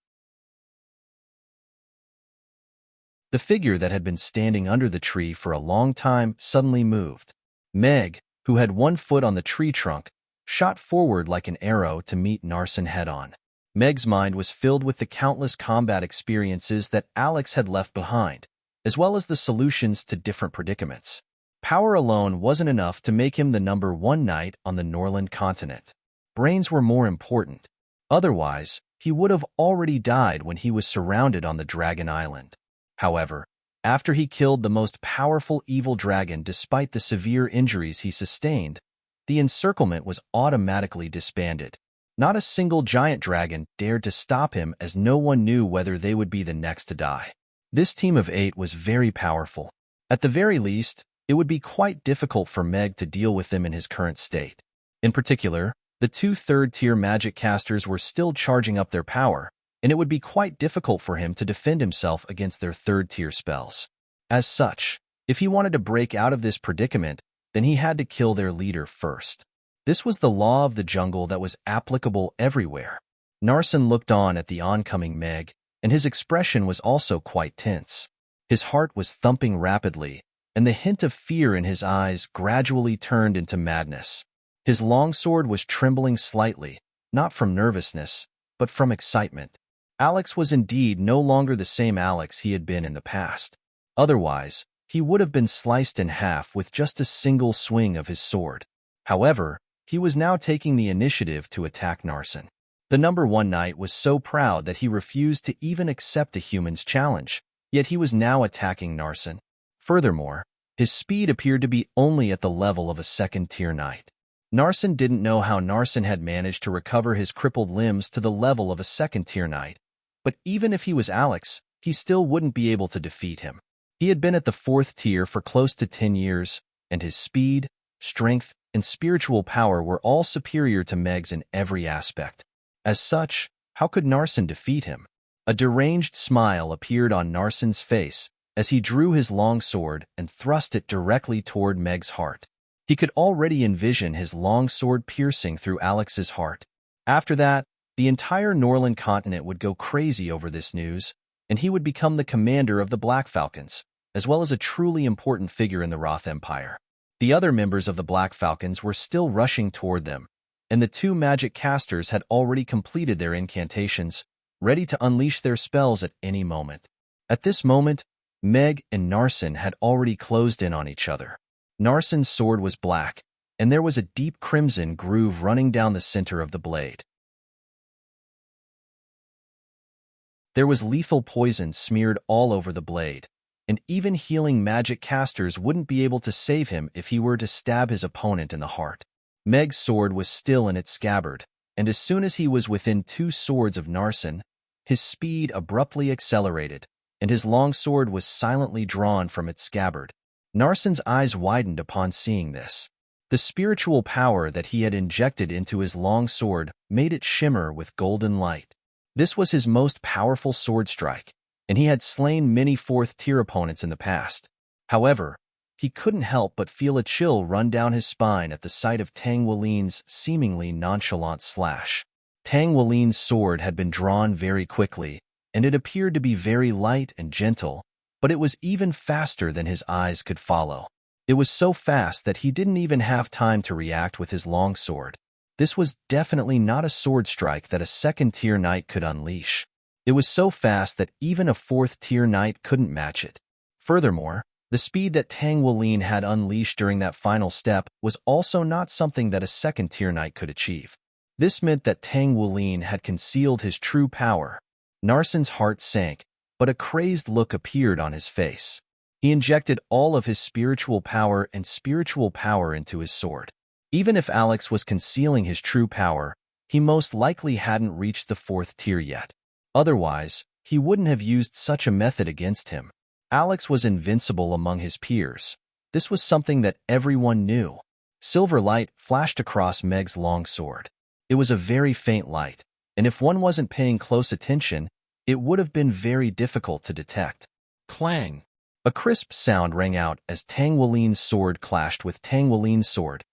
The figure that had been standing under the tree for a long time suddenly moved. Meg, who had one foot on the tree trunk, shot forward like an arrow to meet Narsen head-on. Meg's mind was filled with the countless combat experiences that Alex had left behind, as well as the solutions to different predicaments. Power alone wasn't enough to make him the number 1 knight on the Norland continent. Brains were more important. Otherwise, he would have already died when he was surrounded on the Dragon Island. However, after he killed the most powerful evil dragon despite the severe injuries he sustained, the encirclement was automatically disbanded. Not a single giant dragon dared to stop him as no one knew whether they would be the next to die. This team of 8 was very powerful. At the very least, it would be quite difficult for Meg to deal with them in his current state. In particular, the 2 third-tier magic casters were still charging up their power, and it would be quite difficult for him to defend himself against their third-tier spells. As such, if he wanted to break out of this predicament, then he had to kill their leader first. This was the law of the jungle that was applicable everywhere. Narsen looked on at the oncoming Meg, and his expression was also quite tense. His heart was thumping rapidly, and the hint of fear in his eyes gradually turned into madness. His longsword was trembling slightly, not from nervousness, but from excitement. Alex was indeed no longer the same Alex he had been in the past. Otherwise, he would have been sliced in half with just a single swing of his sword. However, he was now taking the initiative to attack Narsen. The number 1 knight was so proud that he refused to even accept a human's challenge, yet he was now attacking Narsen. Furthermore, his speed appeared to be only at the level of a second-tier knight. Narsen didn't know how Narsen had managed to recover his crippled limbs to the level of a second-tier knight, but even if he was Alex, he still wouldn't be able to defeat him. He had been at the 4th tier for close to 10 years, and his speed, strength, and spiritual power were all superior to Meg's in every aspect. As such, how could Narsen defeat him? A deranged smile appeared on Narsen's face as he drew his long sword and thrust it directly toward Meg's heart. He could already envision his long sword piercing through Alex's heart. After that, the entire Norland continent would go crazy over this news, and he would become the commander of the Black Falcons, as well as a truly important figure in the Roth Empire. The other members of the Black Falcons were still rushing toward them, and the 2 magic casters had already completed their incantations, ready to unleash their spells at any moment. At this moment, Meg and Narsen had already closed in on each other. Narsen's sword was black, and there was a deep crimson groove running down the center of the blade. There was lethal poison smeared all over the blade, and even healing magic casters wouldn't be able to save him if he were to stab his opponent in the heart. Meg's sword was still in its scabbard, and as soon as he was within 2 swords of Narsen, his speed abruptly accelerated, and his long sword was silently drawn from its scabbard. Narsen's eyes widened upon seeing this. The spiritual power that he had injected into his long sword made it shimmer with golden light. This was his most powerful sword strike, and he had slain many 4th-tier opponents in the past. However, he couldn't help but feel a chill run down his spine at the sight of Tang Walin's seemingly nonchalant slash. Tang Walin's sword had been drawn very quickly, and it appeared to be very light and gentle, but it was even faster than his eyes could follow. It was so fast that he didn't even have time to react with his long sword. This was definitely not a sword strike that a second-tier knight could unleash. It was so fast that even a 4th-tier knight couldn't match it. Furthermore, the speed that Tang Walin had unleashed during that final step was also not something that a second-tier knight could achieve. This meant that Tang Walin had concealed his true power. Narsen's heart sank, but a crazed look appeared on his face. He injected all of his spiritual power into his sword. Even if Alex was concealing his true power, he most likely hadn't reached the 4th tier yet. Otherwise, he wouldn't have used such a method against him. Alex was invincible among his peers. This was something that everyone knew. Silver light flashed across Meg's long sword. It was a very faint light, and if one wasn't paying close attention, it would have been very difficult to detect. Clang! A crisp sound rang out as Tang Walin's sword clashed with Tang Walin's sword.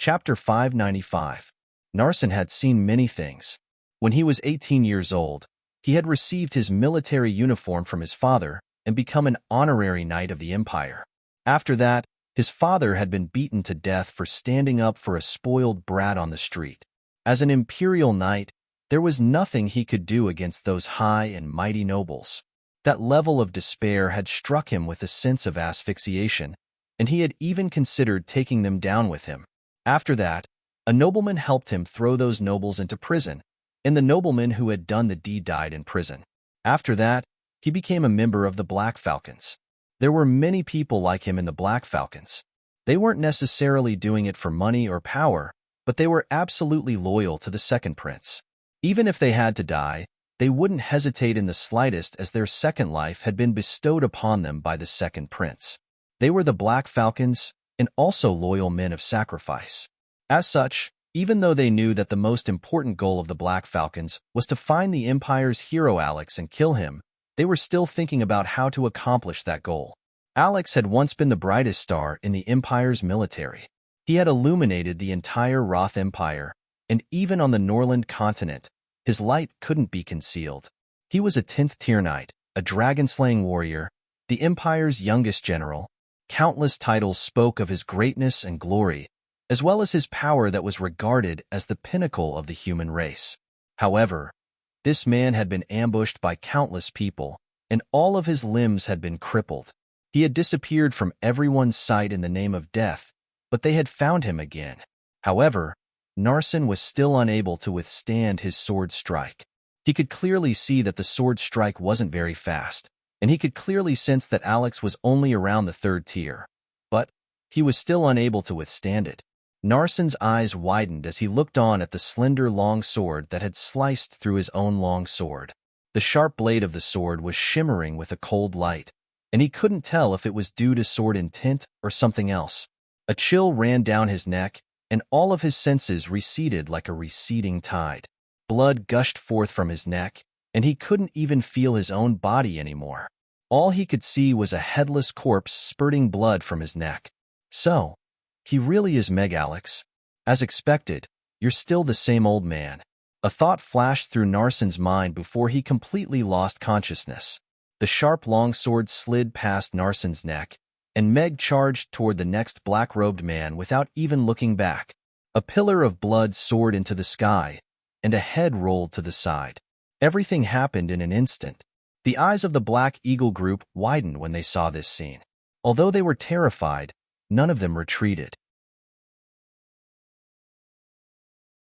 Chapter 595. Narsen had seen many things. When he was 18 years old, he had received his military uniform from his father and become an honorary knight of the Empire. After that, his father had been beaten to death for standing up for a spoiled brat on the street. As an imperial knight, there was nothing he could do against those high and mighty nobles. That level of despair had struck him with a sense of asphyxiation, and he had even considered taking them down with him. After that, a nobleman helped him throw those nobles into prison, and the nobleman who had done the deed died in prison. After that, he became a member of the Black Falcons. There were many people like him in the Black Falcons. They weren't necessarily doing it for money or power, but they were absolutely loyal to the second prince. Even if they had to die, they wouldn't hesitate in the slightest, as their second life had been bestowed upon them by the second prince. They were the Black Falcons, and also loyal men of sacrifice. As such, even though they knew that the most important goal of the Black Falcons was to find the Empire's hero Alex and kill him, they were still thinking about how to accomplish that goal. Alex had once been the brightest star in the Empire's military. He had illuminated the entire Roth Empire, and even on the Norland continent, his light couldn't be concealed. He was a 10th tier knight, a dragon-slaying warrior, the Empire's youngest general. Countless titles spoke of his greatness and glory, as well as his power that was regarded as the pinnacle of the human race. However, this man had been ambushed by countless people, and all of his limbs had been crippled. He had disappeared from everyone's sight in the name of death, but they had found him again. However, Narsen was still unable to withstand his sword strike. He could clearly see that the sword strike wasn't very fast, and he could clearly sense that Alex was only around the 3rd tier. But he was still unable to withstand it. Narsen's eyes widened as he looked on at the slender long sword that had sliced through his own long sword. The sharp blade of the sword was shimmering with a cold light, and he couldn't tell if it was due to sword intent or something else. A chill ran down his neck, and all of his senses receded like a receding tide. Blood gushed forth from his neck, and he couldn't even feel his own body anymore. All he could see was a headless corpse spurting blood from his neck. So, he really is Meg, Alex. As expected, you're still the same old man. A thought flashed through Narsen's mind before he completely lost consciousness. The sharp long sword slid past Narsen's neck, and Meg charged toward the next black-robed man without even looking back. A pillar of blood soared into the sky, and a head rolled to the side. Everything happened in an instant. The eyes of the Black Eagle group widened when they saw this scene. Although they were terrified, none of them retreated.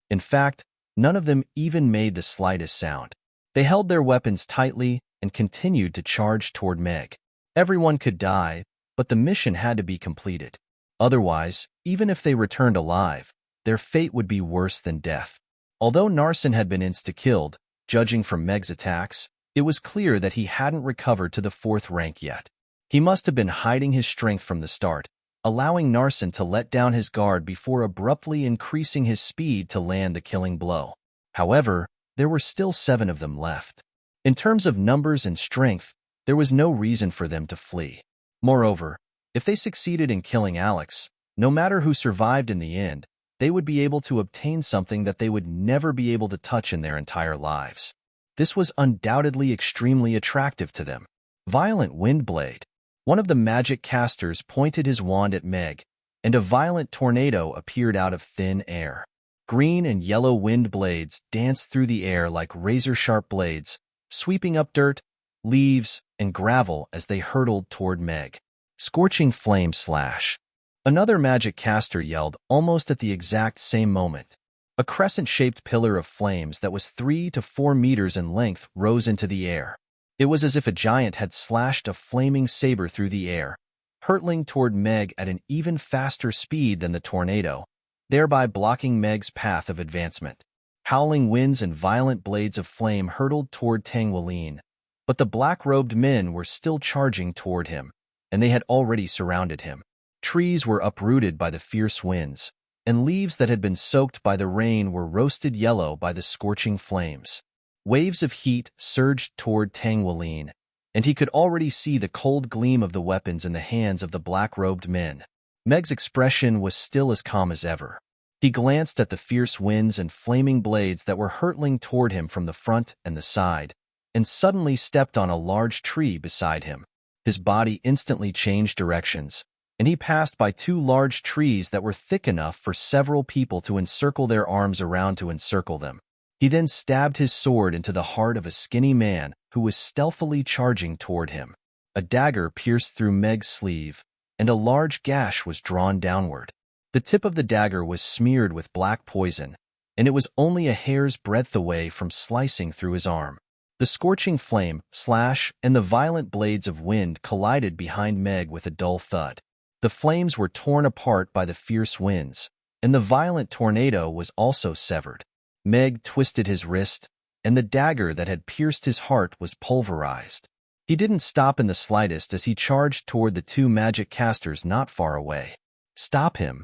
In fact, none of them even made the slightest sound. They held their weapons tightly and continued to charge toward Meg. Everyone could die, but the mission had to be completed. Otherwise, even if they returned alive, their fate would be worse than death. Although Narsen had been insta-killed, judging from Meg's attacks, it was clear that he hadn't recovered to the 4th rank yet. He must have been hiding his strength from the start, allowing Narsen to let down his guard before abruptly increasing his speed to land the killing blow. However, there were still 7 of them left. In terms of numbers and strength, there was no reason for them to flee. Moreover, if they succeeded in killing Alex, no matter who survived in the end, they would be able to obtain something that they would never be able to touch in their entire lives. This was undoubtedly extremely attractive to them. Violent Wind Blade. One of the magic casters pointed his wand at Meg, and a violent tornado appeared out of thin air. Green and yellow wind blades danced through the air like razor-sharp blades, sweeping up dirt, leaves, and gravel as they hurtled toward Meg. Scorching Flame Slash. Another magic caster yelled almost at the exact same moment. A crescent-shaped pillar of flames that was 3 to 4 meters in length rose into the air. It was as if a giant had slashed a flaming saber through the air, hurtling toward Meg at an even faster speed than the tornado, thereby blocking Meg's path of advancement. Howling winds and violent blades of flame hurtled toward Tangwilin, but the black-robed men were still charging toward him, and they had already surrounded him. Trees were uprooted by the fierce winds, and leaves that had been soaked by the rain were roasted yellow by the scorching flames. Waves of heat surged toward Tangwilin, and he could already see the cold gleam of the weapons in the hands of the black-robed men. Meg's expression was still as calm as ever. He glanced at the fierce winds and flaming blades that were hurtling toward him from the front and the side, and suddenly stepped on a large tree beside him. His body instantly changed directions, and he passed by 2 large trees that were thick enough for several people to encircle their arms around to encircle them. He then stabbed his sword into the heart of a skinny man who was stealthily charging toward him. A dagger pierced through Meg's sleeve, and a large gash was drawn downward. The tip of the dagger was smeared with black poison, and it was only a hair's breadth away from slicing through his arm. The scorching flame, slash, and the violent blades of wind collided behind Meg with a dull thud. The flames were torn apart by the fierce winds, and the violent tornado was also severed. Meg twisted his wrist, and the dagger that had pierced his heart was pulverized. He didn't stop in the slightest as he charged toward the 2 magic casters not far away. Stop him.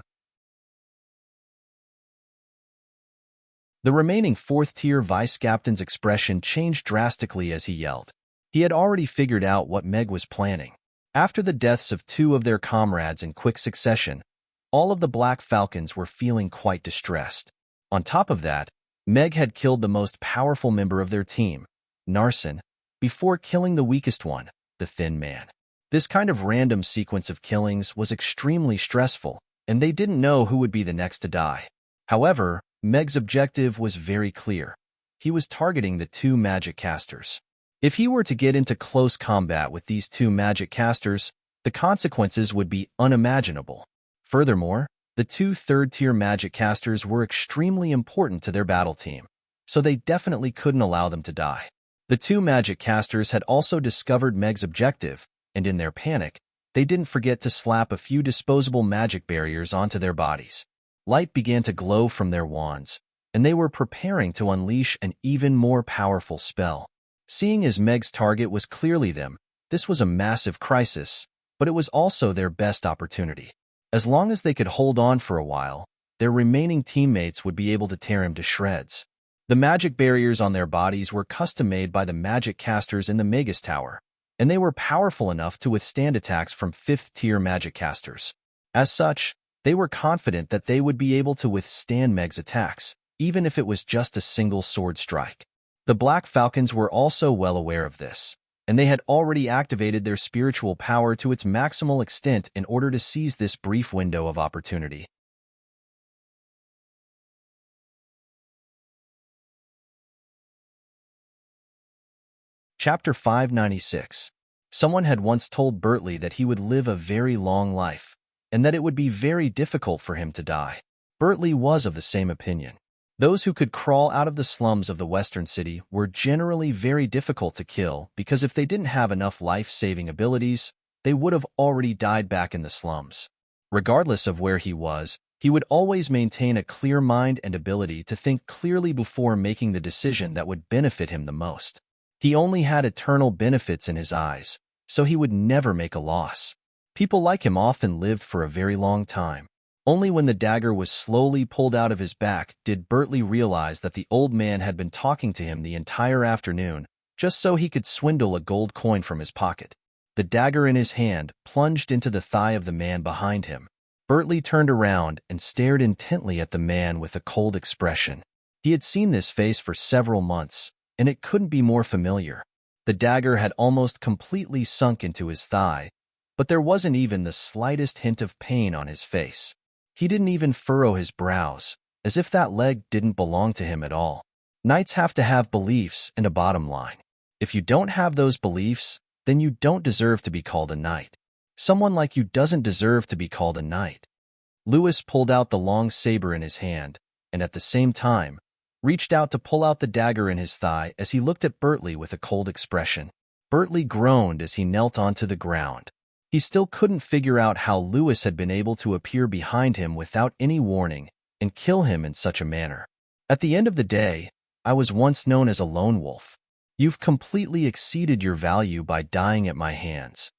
The remaining fourth-tier vice-captain's expression changed drastically as he yelled. He had already figured out what Meg was planning. After the deaths of two of their comrades in quick succession, all of the Black Falcons were feeling quite distressed. On top of that, Meg had killed the most powerful member of their team, Narsen, before killing the weakest one, the Thin Man. This kind of random sequence of killings was extremely stressful, and they didn't know who would be the next to die. However, Meg's objective was very clear. He was targeting the two magic casters. If he were to get into close combat with these two magic casters, the consequences would be unimaginable. Furthermore, the two third-tier magic casters were extremely important to their battle team, so they definitely couldn't allow them to die. The two magic casters had also discovered Meg's objective, and in their panic, they didn't forget to slap a few disposable magic barriers onto their bodies. Light began to glow from their wands, and they were preparing to unleash an even more powerful spell. Seeing as Meg's target was clearly them, this was a massive crisis, but it was also their best opportunity. As long as they could hold on for a while, their remaining teammates would be able to tear him to shreds. The magic barriers on their bodies were custom-made by the magic casters in the Magus Tower, and they were powerful enough to withstand attacks from fifth-tier magic casters. As such, they were confident that they would be able to withstand Meg's attacks, even if it was just a single sword strike. The Black Falcons were also well aware of this, and they had already activated their spiritual power to its maximal extent in order to seize this brief window of opportunity. Chapter 596. Someone had once told Bertley that he would live a very long life, and that it would be very difficult for him to die. Bertley was of the same opinion. Those who could crawl out of the slums of the Western City were generally very difficult to kill because if they didn't have enough life-saving abilities, they would have already died back in the slums. Regardless of where he was, he would always maintain a clear mind and ability to think clearly before making the decision that would benefit him the most. He only had eternal benefits in his eyes, so he would never make a loss. People like him often lived for a very long time. Only when the dagger was slowly pulled out of his back did Bertley realize that the old man had been talking to him the entire afternoon, just so he could swindle a gold coin from his pocket. The dagger in his hand plunged into the thigh of the man behind him. Bertley turned around and stared intently at the man with a cold expression. He had seen this face for several months, and it couldn't be more familiar. The dagger had almost completely sunk into his thigh, but there wasn't even the slightest hint of pain on his face. He didn't even furrow his brows, as if that leg didn't belong to him at all. Knights have to have beliefs and a bottom line. If you don't have those beliefs, then you don't deserve to be called a knight. Someone like you doesn't deserve to be called a knight. Lewis pulled out the long saber in his hand, and at the same time, reached out to pull out the dagger in his thigh as he looked at Bertley with a cold expression. Bertley groaned as he knelt onto the ground. He still couldn't figure out how Lewis had been able to appear behind him without any warning and kill him in such a manner. At the end of the day, I was once known as a lone wolf. You've completely exceeded your value by dying at my hands.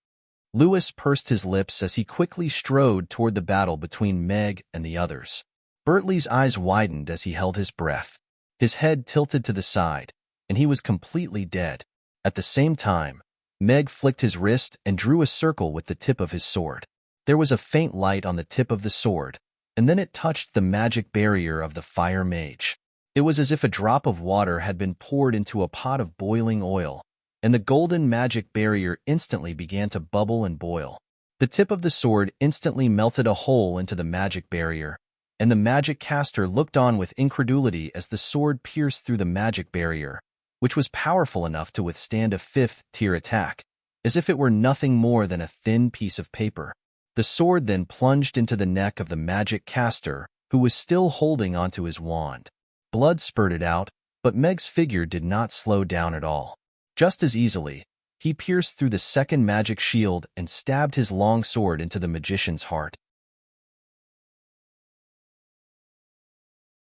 Lewis pursed his lips as he quickly strode toward the battle between Meg and the others. Bertley's eyes widened as he held his breath. His head tilted to the side, and he was completely dead. At the same time, Meg flicked his wrist and drew a circle with the tip of his sword. There was a faint light on the tip of the sword, and then it touched the magic barrier of the fire mage. It was as if a drop of water had been poured into a pot of boiling oil, and the golden magic barrier instantly began to bubble and boil. The tip of the sword instantly melted a hole into the magic barrier, and the magic caster looked on with incredulity as the sword pierced through the magic barrier, which was powerful enough to withstand a fifth-tier attack, as if it were nothing more than a thin piece of paper. The sword then plunged into the neck of the magic caster, who was still holding onto his wand. Blood spurted out, but Meg's figure did not slow down at all. Just as easily, he pierced through the second magic shield and stabbed his long sword into the magician's heart.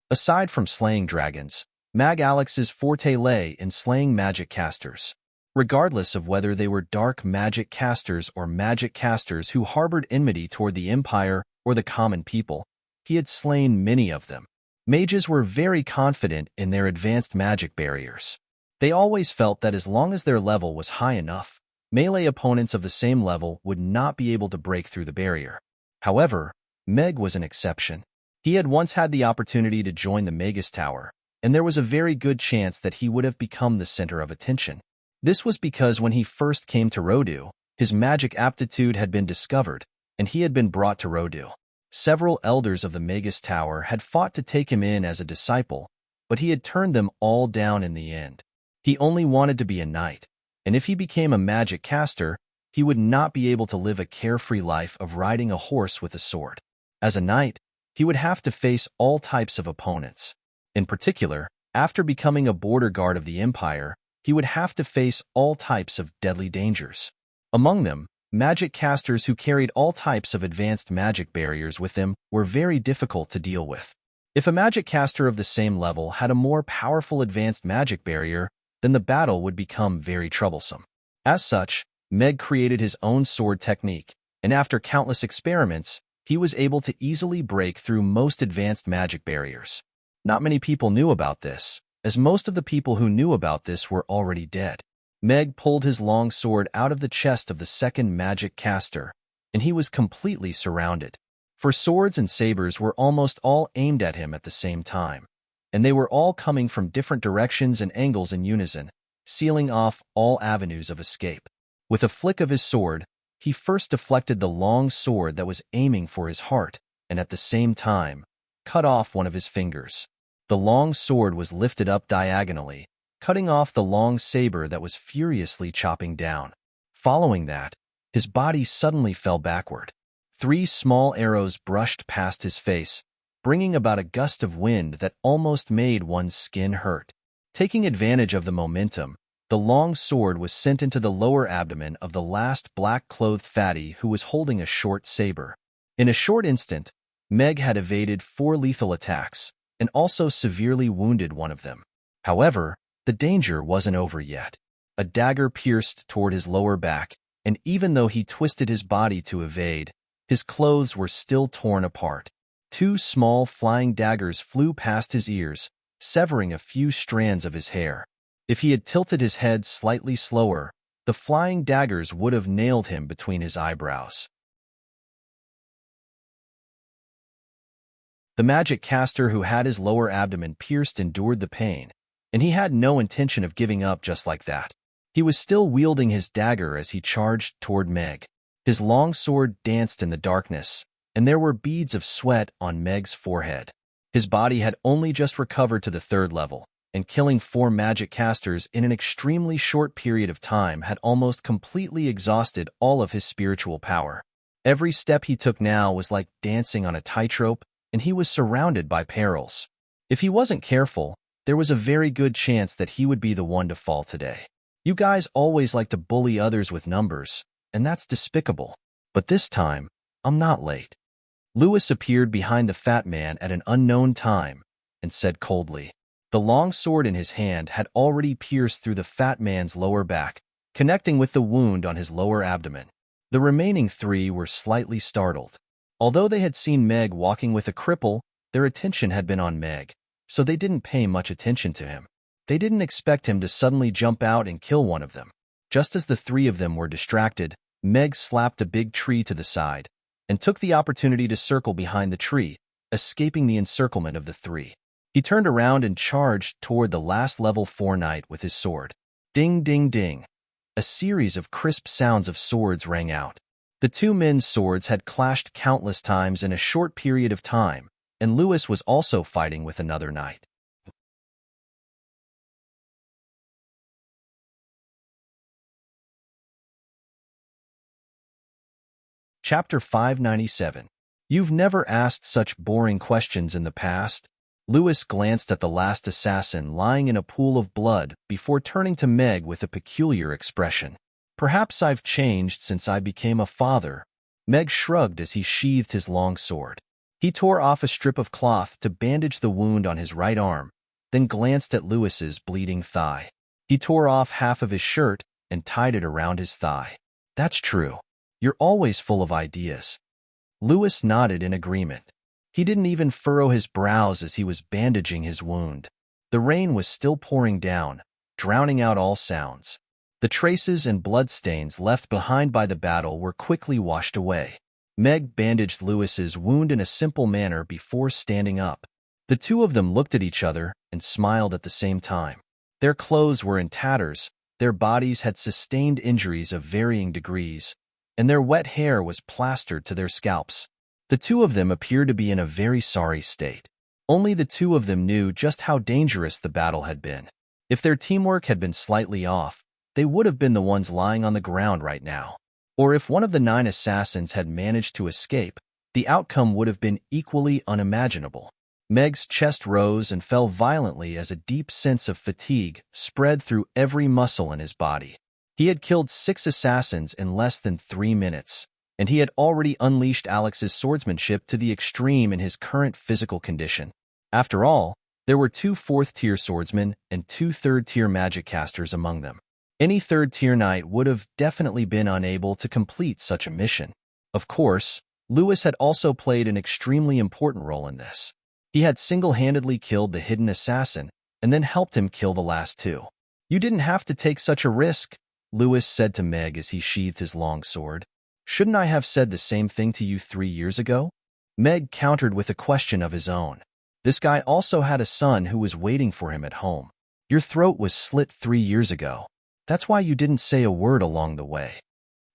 Aside from slaying dragons, Mag Alex's forte lay in slaying magic casters. Regardless of whether they were dark magic casters or magic casters who harbored enmity toward the Empire or the common people. He had slain many of them. Mages were very confident in their advanced magic barriers. They always felt that as long as their level was high enough, melee opponents of the same level would not be able to break through the barrier. However, Meg was an exception. He had once had the opportunity to join the Magus Tower, and there was a very good chance that he would have become the center of attention. This was because when he first came to Rodu, his magic aptitude had been discovered, and he had been brought to Rodu. Several elders of the Magus Tower had fought to take him in as a disciple, but he had turned them all down in the end. He only wanted to be a knight, and if he became a magic caster, he would not be able to live a carefree life of riding a horse with a sword. As a knight, he would have to face all types of opponents. In particular, after becoming a border guard of the Empire, he would have to face all types of deadly dangers. Among them, magic casters who carried all types of advanced magic barriers with them were very difficult to deal with. If a magic caster of the same level had a more powerful advanced magic barrier, then the battle would become very troublesome. As such, Meg created his own sword technique, and after countless experiments, he was able to easily break through most advanced magic barriers. Not many people knew about this, as most of the people who knew about this were already dead. Meg pulled his long sword out of the chest of the second magic caster, and he was completely surrounded. For swords and sabers were almost all aimed at him at the same time, and they were all coming from different directions and angles in unison, sealing off all avenues of escape. With a flick of his sword, he first deflected the long sword that was aiming for his heart, and at the same time, cut off one of his fingers. The long sword was lifted up diagonally, cutting off the long saber that was furiously chopping down. Following that, his body suddenly fell backward. 3 small arrows brushed past his face, bringing about a gust of wind that almost made one's skin hurt. Taking advantage of the momentum, the long sword was sent into the lower abdomen of the last black-clothed fatty who was holding a short saber. In a short instant, Meg had evaded 4 lethal attacks and also severely wounded one of them. However, the danger wasn't over yet. A dagger pierced toward his lower back, and even though he twisted his body to evade, his clothes were still torn apart. 2 small flying daggers flew past his ears, severing a few strands of his hair. If he had tilted his head slightly slower, the flying daggers would have nailed him between his eyebrows. The magic caster who had his lower abdomen pierced endured the pain, and he had no intention of giving up just like that. He was still wielding his dagger as he charged toward Meg. His long sword danced in the darkness, and there were beads of sweat on Meg's forehead. His body had only just recovered to the 3rd level, and killing 4 magic casters in an extremely short period of time had almost completely exhausted all of his spiritual power. Every step he took now was like dancing on a tightrope, and he was surrounded by perils. If he wasn't careful, there was a very good chance that he would be the one to fall today. You guys always like to bully others with numbers, and that's despicable. But this time, I'm not late. Lewis appeared behind the fat man at an unknown time and said coldly. The long sword in his hand had already pierced through the fat man's lower back, connecting with the wound on his lower abdomen. The remaining 3 were slightly startled. Although they had seen Meg walking with a cripple, their attention had been on Meg, so they didn't pay much attention to him. They didn't expect him to suddenly jump out and kill one of them. Just as the 3 of them were distracted, Meg slapped a big tree to the side and took the opportunity to circle behind the tree, escaping the encirclement of the 3. He turned around and charged toward the last level 4 knight with his sword. Ding, ding, ding. A series of crisp sounds of swords rang out. The 2 men's swords had clashed countless times in a short period of time, and Lewis was also fighting with another knight. Chapter 597. You've never asked such boring questions in the past? Lewis glanced at the last assassin lying in a pool of blood before turning to Meg with a peculiar expression. Perhaps I've changed since I became a father. Meg shrugged as he sheathed his long sword. He tore off a strip of cloth to bandage the wound on his right arm, then glanced at Lewis's bleeding thigh. He tore off half of his shirt and tied it around his thigh. That's true. You're always full of ideas. Lewis nodded in agreement. He didn't even furrow his brows as he was bandaging his wound. The rain was still pouring down, drowning out all sounds. The traces and bloodstains left behind by the battle were quickly washed away. Meg bandaged Lewis's wound in a simple manner before standing up. The two of them looked at each other and smiled at the same time. Their clothes were in tatters, their bodies had sustained injuries of varying degrees, and their wet hair was plastered to their scalps. The two of them appeared to be in a very sorry state. Only the two of them knew just how dangerous the battle had been. If their teamwork had been slightly off, they would have been the ones lying on the ground right now. Or if one of the 9 assassins had managed to escape, the outcome would have been equally unimaginable. Meg's chest rose and fell violently as a deep sense of fatigue spread through every muscle in his body. He had killed 6 assassins in less than 3 minutes, and he had already unleashed Alex's swordsmanship to the extreme in his current physical condition. After all, there were 2 4th-tier swordsmen and 2 3rd-tier magic casters among them. Any 3rd-tier knight would have definitely been unable to complete such a mission. Of course, Lewis had also played an extremely important role in this. He had single-handedly killed the hidden assassin and then helped him kill the last 2. "You didn't have to take such a risk," Lewis said to Meg as he sheathed his long sword. "Shouldn't I have said the same thing to you 3 years ago?" Meg countered with a question of his own. This guy also had a son who was waiting for him at home. "Your throat was slit 3 years ago. That's why you didn't say a word along the way."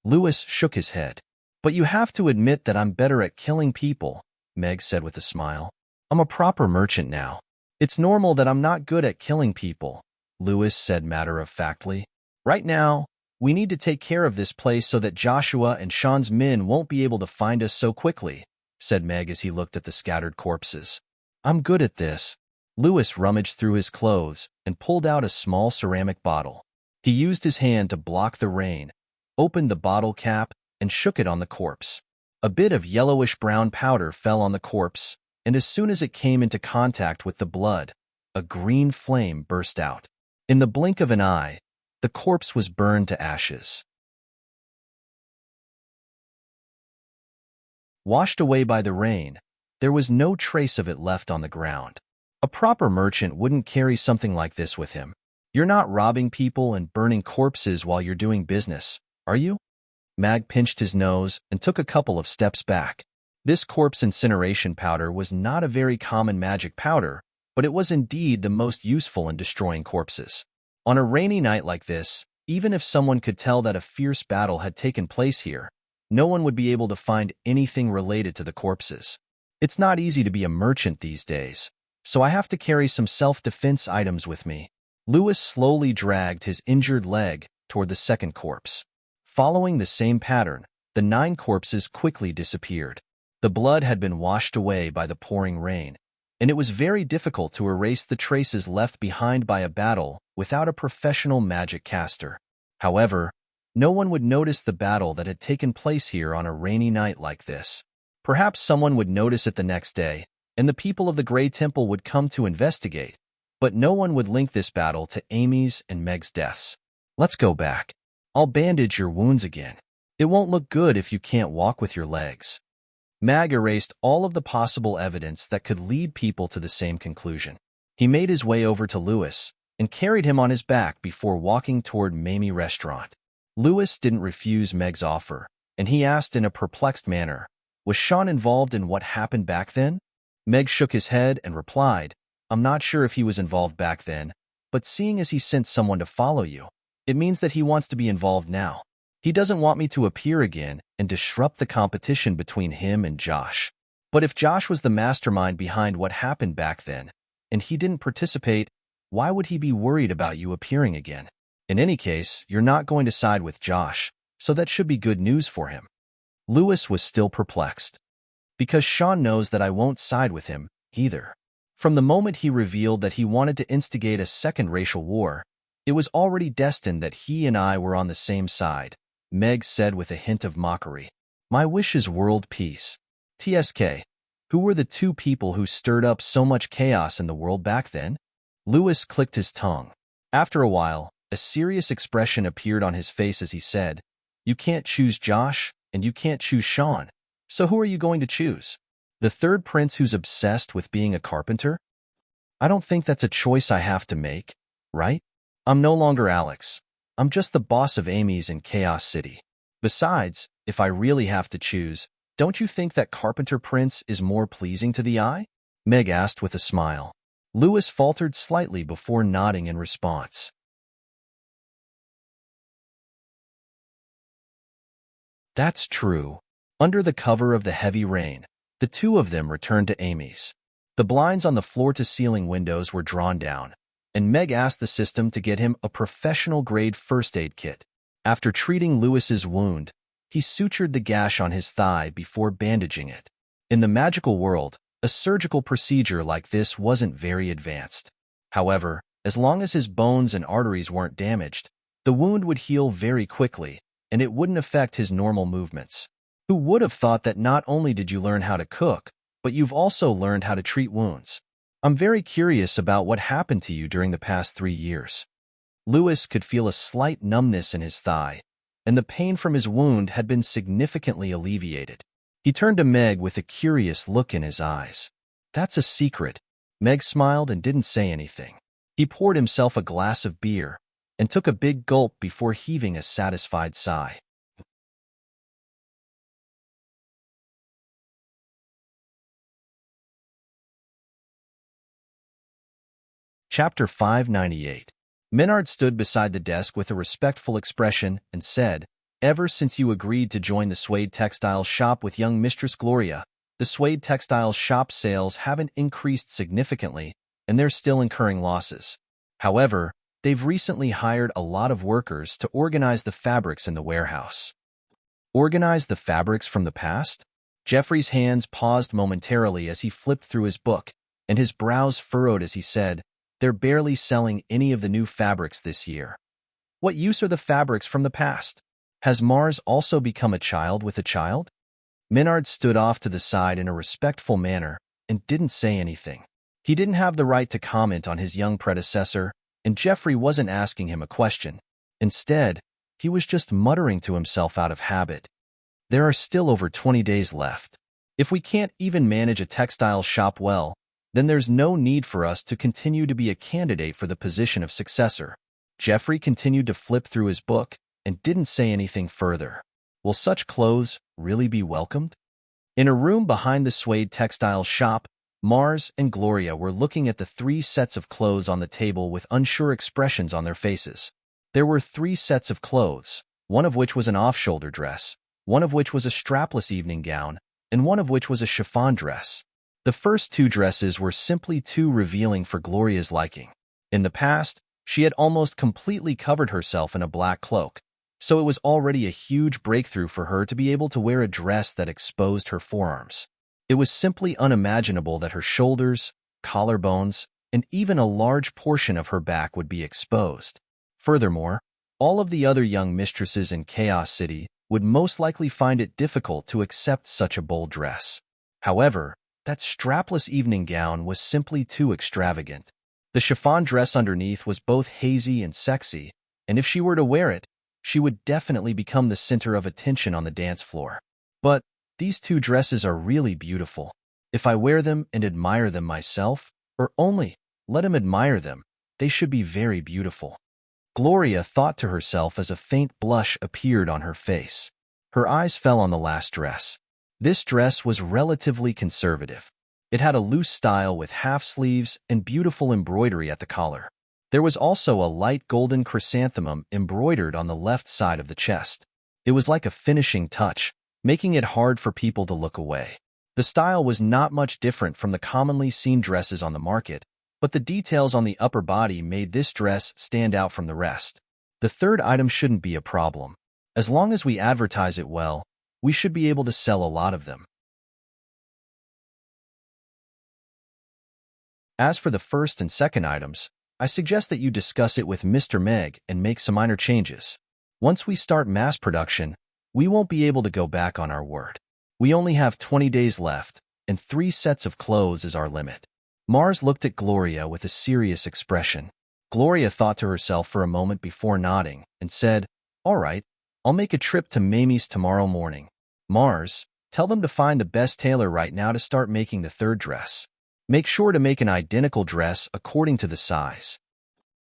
Lewis shook his head. "But you have to admit that I'm better at killing people," Meg said with a smile. "I'm a proper merchant now. It's normal that I'm not good at killing people," Lewis said matter-of-factly. "Right now, we need to take care of this place so that Joshua and Sean's men won't be able to find us so quickly," said Meg as he looked at the scattered corpses. "I'm good at this." Lewis rummaged through his clothes and pulled out a small ceramic bottle. He used his hand to block the rain, opened the bottle cap, and shook it on the corpse. A bit of yellowish-brown powder fell on the corpse, and as soon as it came into contact with the blood, a green flame burst out. In the blink of an eye, the corpse was burned to ashes. Washed away by the rain, there was no trace of it left on the ground. A proper merchant wouldn't carry something like this with him. You're not robbing people and burning corpses while you're doing business, are you? Mag pinched his nose and took a couple of steps back. This corpse incineration powder was not a very common magic powder, but it was indeed the most useful in destroying corpses. On a rainy night like this, even if someone could tell that a fierce battle had taken place here, no one would be able to find anything related to the corpses. It's not easy to be a merchant these days, so I have to carry some self-defense items with me. Lewis slowly dragged his injured leg toward the second corpse. Following the same pattern, the 9 corpses quickly disappeared. The blood had been washed away by the pouring rain, and it was very difficult to erase the traces left behind by a battle without a professional magic caster. However, no one would notice the battle that had taken place here on a rainy night like this. Perhaps someone would notice it the next day, and the people of the Grey Temple would come to investigate, but no one would link this battle to Amy's and Meg's deaths. "Let's go back. I'll bandage your wounds again. It won't look good if you can't walk with your legs." Mag erased all of the possible evidence that could lead people to the same conclusion. He made his way over to Lewis and carried him on his back before walking toward Mamie Restaurant. Lewis didn't refuse Meg's offer, and he asked in a perplexed manner, "Was Sean involved in what happened back then?" Meg shook his head and replied, "I'm not sure if he was involved back then, but seeing as he sent someone to follow you, it means that he wants to be involved now. He doesn't want me to appear again and disrupt the competition between him and Josh. But if Josh was the mastermind behind what happened back then, and he didn't participate, why would he be worried about you appearing again? In any case, you're not going to side with Josh, so that should be good news for him." Lewis was still perplexed. "Because Sean knows that I won't side with him, either." From the moment he revealed that he wanted to instigate a second racial war, it was already destined that he and I were on the same side, Meg said with a hint of mockery. "My wish is world peace." TSK. Who were the 2 people who stirred up so much chaos in the world back then? Lewis clicked his tongue. After a while, a serious expression appeared on his face as he said, "You can't choose Josh, and you can't choose Sean, So who are you going to choose? The third prince who's obsessed with being a carpenter? I don't think that's a choice I have to make, right? I'm no longer Alex. I'm just the boss of Amy's in Chaos City. Besides, if I really have to choose, don't you think that Carpenter Prince is more pleasing to the eye? Meg asked with a smile. Lewis faltered slightly before nodding in response. That's true. Under the cover of the heavy rain, the two of them returned to Amy's. The blinds on the floor-to-ceiling windows were drawn down, and Meg asked the system to get him a professional-grade first aid kit. After treating Lewis's wound, he sutured the gash on his thigh before bandaging it. In the magical world, a surgical procedure like this wasn't very advanced. However, as long as his bones and arteries weren't damaged, the wound would heal very quickly, and it wouldn't affect his normal movements. Who would have thought that not only did you learn how to cook, but you've also learned how to treat wounds? I'm very curious about what happened to you during the past 3 years. Lewis could feel a slight numbness in his thigh, and the pain from his wound had been significantly alleviated. He turned to Meg with a curious look in his eyes. That's a secret. Meg smiled and didn't say anything. He poured himself a glass of beer and took a big gulp before heaving a satisfied sigh. Chapter 598. Menard stood beside the desk with a respectful expression and said, "Ever since you agreed to join the Suede Textiles shop with young Mistress Gloria, the Suede Textiles shop sales haven't increased significantly, and they're still incurring losses. However, they've recently hired a lot of workers to organize the fabrics in the warehouse." Organize the fabrics from the past? Jeffrey's hands paused momentarily as he flipped through his book, and his brows furrowed as he said, "They're barely selling any of the new fabrics this year. What use are the fabrics from the past? Has Mars also become a child with a child?" Menard stood off to the side in a respectful manner and didn't say anything. He didn't have the right to comment on his young predecessor, and Jeffrey wasn't asking him a question. Instead, he was just muttering to himself out of habit. There are still over 20 days left. If we can't even manage a textile shop well, then there's no need for us to continue to be a candidate for the position of successor. Jeffrey continued to flip through his book and didn't say anything further. Will such clothes really be welcomed? In a room behind the Suede Textiles shop, Mars and Gloria were looking at the 3 sets of clothes on the table with unsure expressions on their faces. There were 3 sets of clothes, one of which was an off-shoulder dress, one of which was a strapless evening gown, and one of which was a chiffon dress. The first 2 dresses were simply too revealing for Gloria's liking. In the past, she had almost completely covered herself in a black cloak, so it was already a huge breakthrough for her to be able to wear a dress that exposed her forearms. It was simply unimaginable that her shoulders, collarbones, and even a large portion of her back would be exposed. Furthermore, all of the other young mistresses in Chaos City would most likely find it difficult to accept such a bold dress. However, that strapless evening gown was simply too extravagant. The chiffon dress underneath was both hazy and sexy, and if she were to wear it, she would definitely become the center of attention on the dance floor. But these 2 dresses are really beautiful. If I wear them and admire them myself, or only let him admire them, they should be very beautiful. Gloria thought to herself as a faint blush appeared on her face. Her eyes fell on the last dress. This dress was relatively conservative. It had a loose style with half sleeves and beautiful embroidery at the collar. There was also a light golden chrysanthemum embroidered on the left side of the chest. It was like a finishing touch, making it hard for people to look away. The style was not much different from the commonly seen dresses on the market, but the details on the upper body made this dress stand out from the rest. The third item shouldn't be a problem. As long as we advertise it well, we should be able to sell a lot of them. As for the first and second items, I suggest that you discuss it with Mr. Meg and make some minor changes. Once we start mass production, we won't be able to go back on our word. We only have 20 days left, and 3 sets of clothes is our limit. Mars looked at Gloria with a serious expression. Gloria thought to herself for a moment before nodding and said, "All right, I'll make a trip to Mamie's tomorrow morning." Mars, Tell them to find the best tailor right now to start making the third dress. Make sure to make an identical dress according to the size.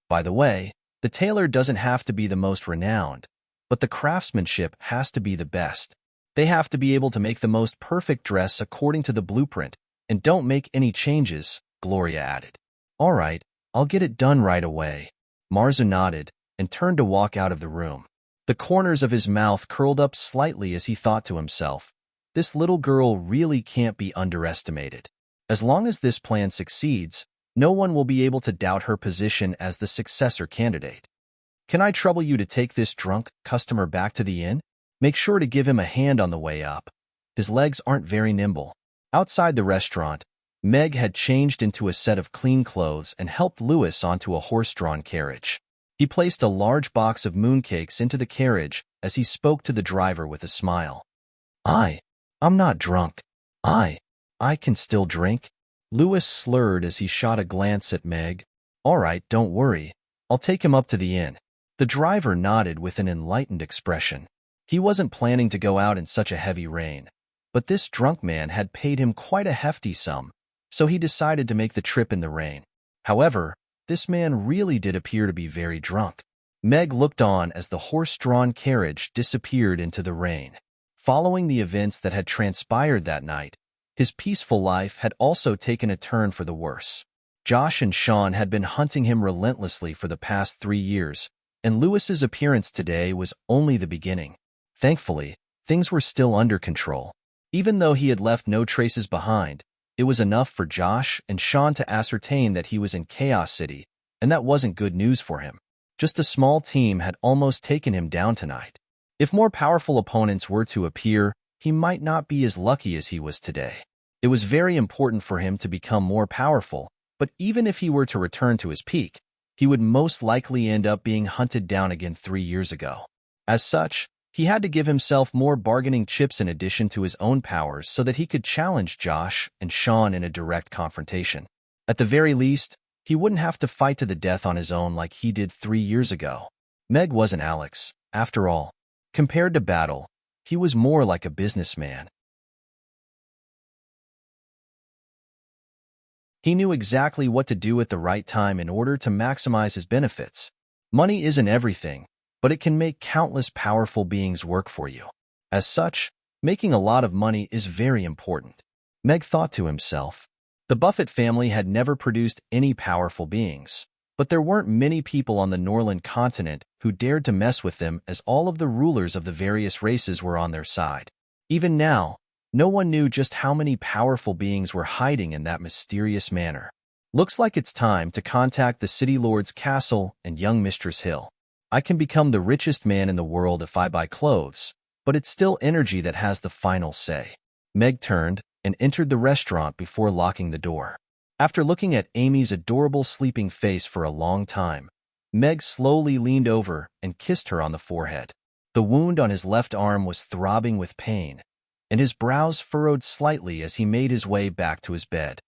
By the way, the tailor doesn't have to be the most renowned, but the craftsmanship has to be the best. They have to be able to make the most perfect dress according to the blueprint, and don't make any changes, Gloria added. All right, I'll get it done right away. Marzo nodded and turned to walk out of the room. The corners of his mouth curled up slightly as he thought to himself, this little girl really can't be underestimated. As long as this plan succeeds, no one will be able to doubt her position as the successor candidate. Can I trouble you to take this drunk customer back to the inn? Make sure to give him a hand on the way up. His legs aren't very nimble. Outside the restaurant, Meg had changed into a set of clean clothes and helped Louis onto a horse-drawn carriage. He placed a large box of mooncakes into the carriage as he spoke to the driver with a smile. I'm not drunk. I can still drink. Louis slurred as he shot a glance at Meg. All right, don't worry. I'll take him up to the inn. The driver nodded with an enlightened expression. He wasn't planning to go out in such a heavy rain, but this drunk man had paid him quite a hefty sum, so he decided to make the trip in the rain. However, this man really did appear to be very drunk. Meg looked on as the horse-drawn carriage disappeared into the rain. Following the events that had transpired that night, his peaceful life had also taken a turn for the worse. Josh and Sean had been hunting him relentlessly for the past 3 years, and Louis's appearance today was only the beginning. Thankfully, things were still under control. Even though he had left no traces behind, it was enough for Josh and Sean to ascertain that he was in Chaos City, and that wasn't good news for him. Just a small team had almost taken him down tonight. If more powerful opponents were to appear, he might not be as lucky as he was today. It was very important for him to become more powerful, but even if he were to return to his peak, he would most likely end up being hunted down again 3 years ago. As such, he had to give himself more bargaining chips in addition to his own powers so that he could challenge Josh and Sean in a direct confrontation. At the very least, he wouldn't have to fight to the death on his own like he did 3 years ago. Meg wasn't Alex, after all. Compared to Battle, he was more like a businessman. He knew exactly what to do at the right time in order to maximize his benefits. Money isn't everything, but it can make countless powerful beings work for you. As such, making a lot of money is very important. Meg thought to himself. The Buffett family had never produced any powerful beings, but there weren't many people on the Norland continent who dared to mess with them as all of the rulers of the various races were on their side. Even now, no one knew just how many powerful beings were hiding in that mysterious manor. Looks like it's time to contact the City Lord's castle and young Mistress Hill. I can become the richest man in the world if I buy clothes, but it's still energy that has the final say. Meg turned and entered the restaurant before locking the door. After looking at Amy's adorable sleeping face for a long time, Meg slowly leaned over and kissed her on the forehead. The wound on his left arm was throbbing with pain, and his brows furrowed slightly as he made his way back to his bed.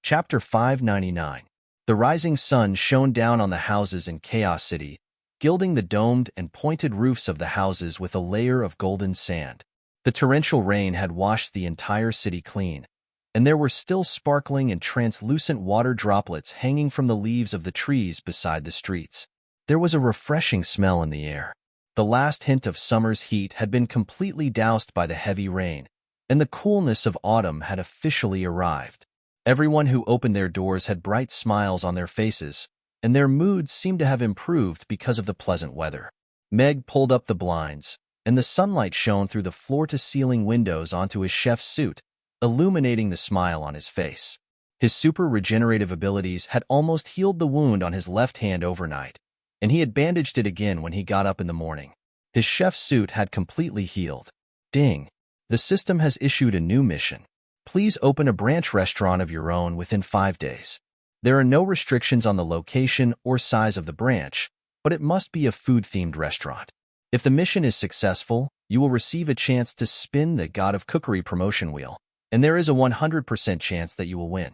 Chapter 599. The rising sun shone down on the houses in Chaos City, gilding the domed and pointed roofs of the houses with a layer of golden sand. The torrential rain had washed the entire city clean, and there were still sparkling and translucent water droplets hanging from the leaves of the trees beside the streets. There was a refreshing smell in the air. The last hint of summer's heat had been completely doused by the heavy rain, and the coolness of autumn had officially arrived. Everyone who opened their doors had bright smiles on their faces, and their moods seemed to have improved because of the pleasant weather. Meg pulled up the blinds, and the sunlight shone through the floor-to-ceiling windows onto his chef's suit, illuminating the smile on his face. His super regenerative abilities had almost healed the wound on his left hand overnight, and he had bandaged it again when he got up in the morning. His chef's suit had completely healed. Ding! The system has issued a new mission. Please open a branch restaurant of your own within 5 days. There are no restrictions on the location or size of the branch, but it must be a food-themed restaurant. If the mission is successful, you will receive a chance to spin the God of Cookery promotion wheel, and there is a 100% chance that you will win.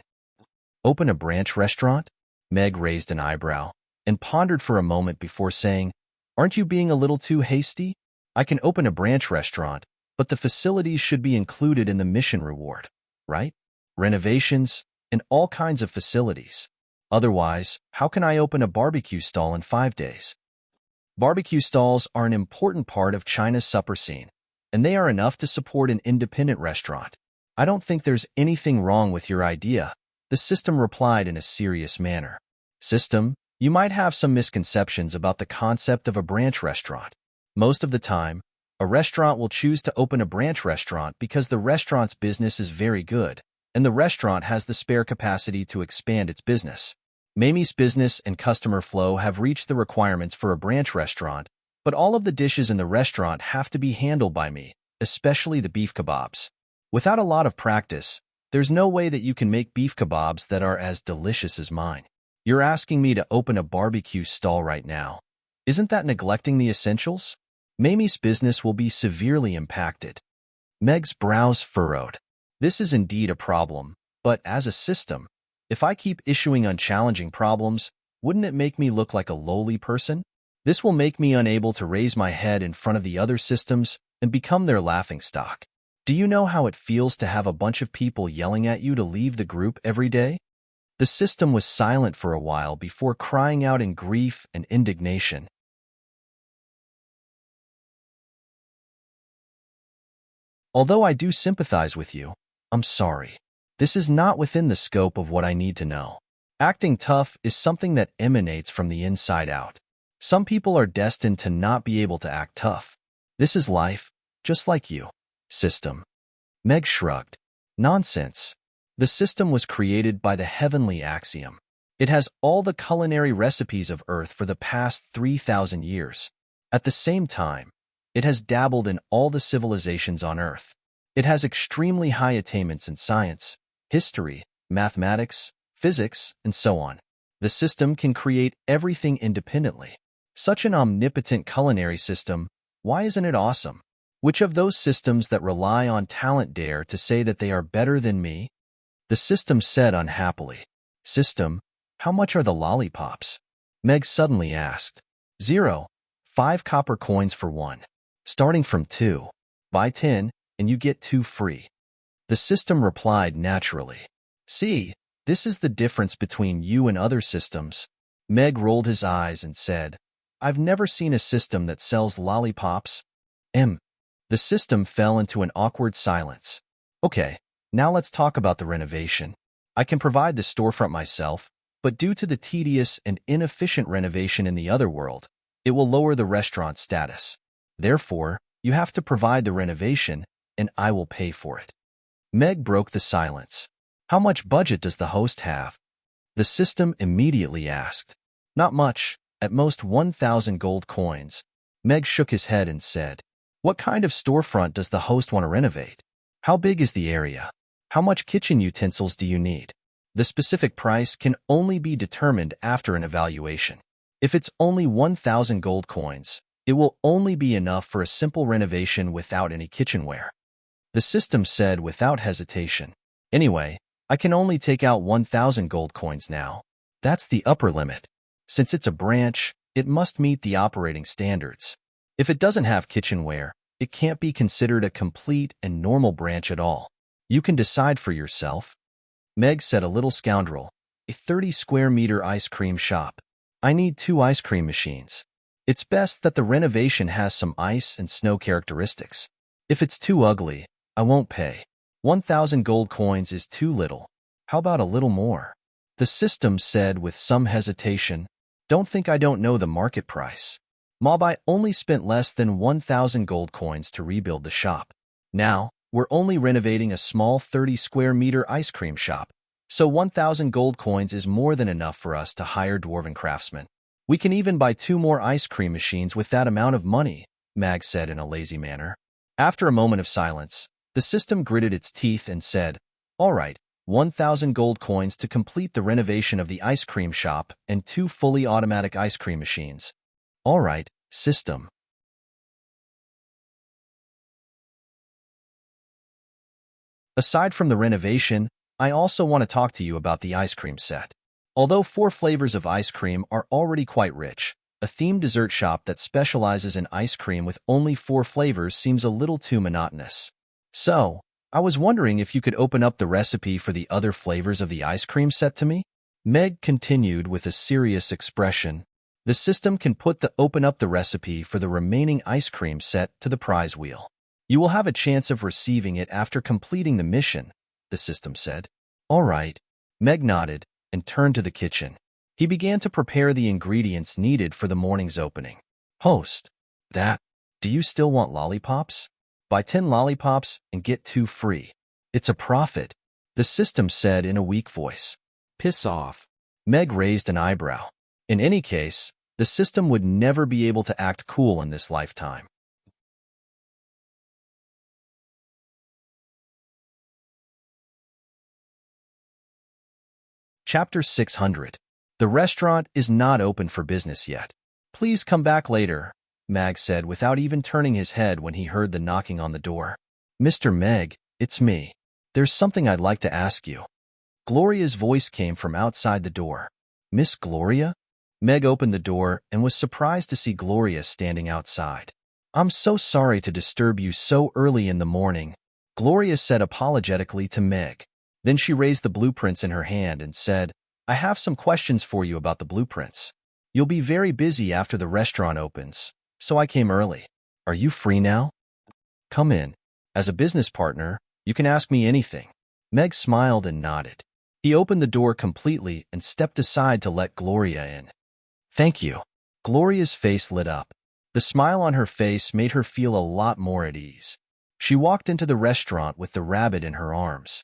Open a branch restaurant? Meg raised an eyebrow and pondered for a moment before saying, "Aren't you being a little too hasty? I can open a branch restaurant, but the facilities should be included in the mission reward, right? Renovations and all kinds of facilities. Otherwise, how can I open a barbecue stall in 5 days?" Barbecue stalls are an important part of China's supper scene, and they are enough to support an independent restaurant. "I don't think there's anything wrong with your idea," the system replied in a serious manner. "System, you might have some misconceptions about the concept of a branch restaurant. Most of the time, a restaurant will choose to open a branch restaurant because the restaurant's business is very good, and the restaurant has the spare capacity to expand its business. Mamie's business and customer flow have reached the requirements for a branch restaurant, but all of the dishes in the restaurant have to be handled by me, especially the beef kebabs. Without a lot of practice, there's no way that you can make beef kebabs that are as delicious as mine. You're asking me to open a barbecue stall right now. Isn't that neglecting the essentials? Mamie's business will be severely impacted." Meg's brows furrowed. This is indeed a problem, but as a system, if I keep issuing unchallenging problems, wouldn't it make me look like a lowly person? This will make me unable to raise my head in front of the other systems and become their laughingstock. Do you know how it feels to have a bunch of people yelling at you to leave the group every day? The system was silent for a while before crying out in grief and indignation. "Although I do sympathize with you, I'm sorry. This is not within the scope of what I need to know. Acting tough is something that emanates from the inside out. Some people are destined to not be able to act tough. This is life, just like you." System. Meg shrugged. "Nonsense. The system was created by the heavenly axiom. It has all the culinary recipes of Earth for the past 3,000 years. At the same time, it has dabbled in all the civilizations on Earth. It has extremely high attainments in science, history, mathematics, physics, and so on. The system can create everything independently. Such an omnipotent culinary system, why isn't it awesome? Which of those systems that rely on talent dare to say that they are better than me?" The system said unhappily. "System, how much are the lollipops?" Meg suddenly asked. 0. 5 copper coins for one. Starting from 2. Buy 10, and you get 2 free. The system replied naturally. "See, this is the difference between you and other systems." Meg rolled his eyes and said, "I've never seen a system that sells lollipops." The system fell into an awkward silence. "Okay, now let's talk about the renovation. I can provide the storefront myself, but due to the tedious and inefficient renovation in the other world, it will lower the restaurant status. Therefore, you have to provide the renovation, and I will pay for it." Meg broke the silence. "How much budget does the host have?" The system immediately asked. "Not much, at most 1,000 gold coins." Meg shook his head and said, "What kind of storefront does the host want to renovate? How big is the area? How much kitchen utensils do you need?" The specific price can only be determined after an evaluation. If it's only 1,000 gold coins, it will only be enough for a simple renovation without any kitchenware. The system said without hesitation. "Anyway, I can only take out 1,000 gold coins now. That's the upper limit. Since it's a branch, it must meet the operating standards. If it doesn't have kitchenware, it can't be considered a complete and normal branch at all. You can decide for yourself." Meg said, "A little scoundrel. A 30-square-meter ice cream shop. I need 2 ice cream machines. It's best that the renovation has some ice and snow characteristics. If it's too ugly, I won't pay. 1,000 gold coins is too little. How about a little more?" The system said with some hesitation, "Don't think I don't know the market price. Mobai only spent less than 1,000 gold coins to rebuild the shop. Now, we're only renovating a small 30-square-meter ice cream shop, so 1,000 gold coins is more than enough for us to hire dwarven craftsmen. We can even buy 2 more ice cream machines with that amount of money," Mag said in a lazy manner. After a moment of silence, the system gritted its teeth and said, "All right, 1,000 gold coins to complete the renovation of the ice cream shop and 2 fully automatic ice cream machines." "All right, system." Aside from the renovation, I also want to talk to you about the ice cream set. Although 4 flavors of ice cream are already quite rich, a themed dessert shop that specializes in ice cream with only 4 flavors seems a little too monotonous. So, I was wondering if you could open up the recipe for the other flavors of the ice cream set to me? Meg continued with a serious expression. The system can open up the recipe for the remaining ice cream set to the prize wheel. You will have a chance of receiving it after completing the mission, the system said. All right. Meg nodded and turned to the kitchen. He began to prepare the ingredients needed for the morning's opening. Host, do you still want lollipops? Buy 10 lollipops and get 2 free. It's a profit, the system said in a weak voice. Piss off. Meg raised an eyebrow. In any case, the system would never be able to act cool in this lifetime. Chapter 600. The restaurant is not open for business yet. Please come back later, Mag said without even turning his head when he heard the knocking on the door. Mr. Meg, it's me. There's something I'd like to ask you. Gloria's voice came from outside the door. Miss Gloria? Meg opened the door and was surprised to see Gloria standing outside. I'm so sorry to disturb you so early in the morning, Gloria said apologetically to Meg. Then she raised the blueprints in her hand and said, I have some questions for you about the blueprints. You'll be very busy after the restaurant opens, so I came early. Are you free now? Come in. As a business partner, you can ask me anything. Meg smiled and nodded. He opened the door completely and stepped aside to let Gloria in. Thank you. Gloria's face lit up. The smile on her face made her feel a lot more at ease. She walked into the restaurant with the rabbit in her arms.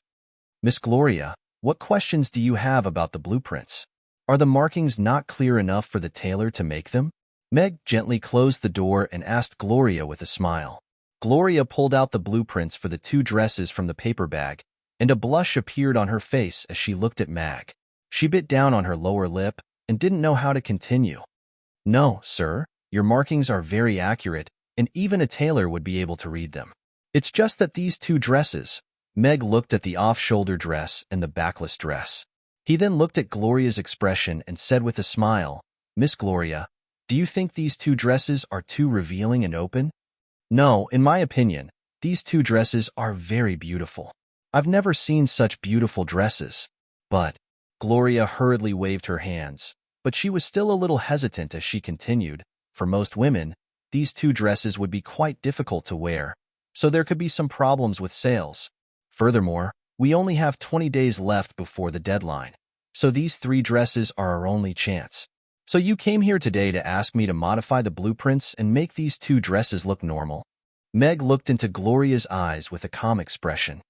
Miss Gloria, what questions do you have about the blueprints? Are the markings not clear enough for the tailor to make them? Meg gently closed the door and asked Gloria with a smile. Gloria pulled out the blueprints for the 2 dresses from the paper bag, and a blush appeared on her face as she looked at Mag. She bit down on her lower lip and didn't know how to continue. No, sir, your markings are very accurate, and even a tailor would be able to read them. It's just that these 2 dresses. Meg looked at the off-shoulder dress and the backless dress. He then looked at Gloria's expression and said with a smile, Miss Gloria, do you think these 2 dresses are too revealing and open? No, in my opinion, these 2 dresses are very beautiful. I've never seen such beautiful dresses. But, Gloria hurriedly waved her hands, but she was still a little hesitant as she continued. For most women, these 2 dresses would be quite difficult to wear, so there could be some problems with sales. Furthermore, we only have 20 days left before the deadline, so these 3 dresses are our only chance. So you came here today to ask me to modify the blueprints and make these 2 dresses look normal? Meg looked into Gloria's eyes with a calm expression.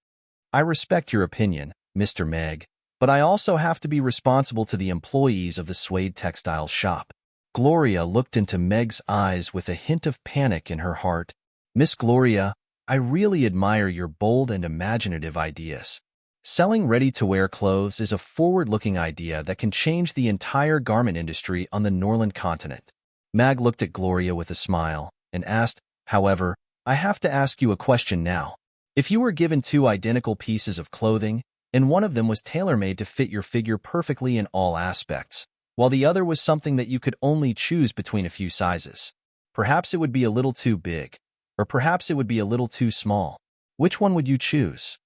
I respect your opinion, Mr. Meg, but I also have to be responsible to the employees of the Suede Textiles shop. Gloria looked into Meg's eyes with a hint of panic in her heart. Miss Gloria, I really admire your bold and imaginative ideas. Selling ready-to-wear clothes is a forward-looking idea that can change the entire garment industry on the Norland continent. Mag looked at Gloria with a smile and asked, however, I have to ask you a question now. If you were given 2 identical pieces of clothing, and one of them was tailor-made to fit your figure perfectly in all aspects, while the other was something that you could only choose between a few sizes, perhaps it would be a little too big, or perhaps it would be a little too small. Which one would you choose?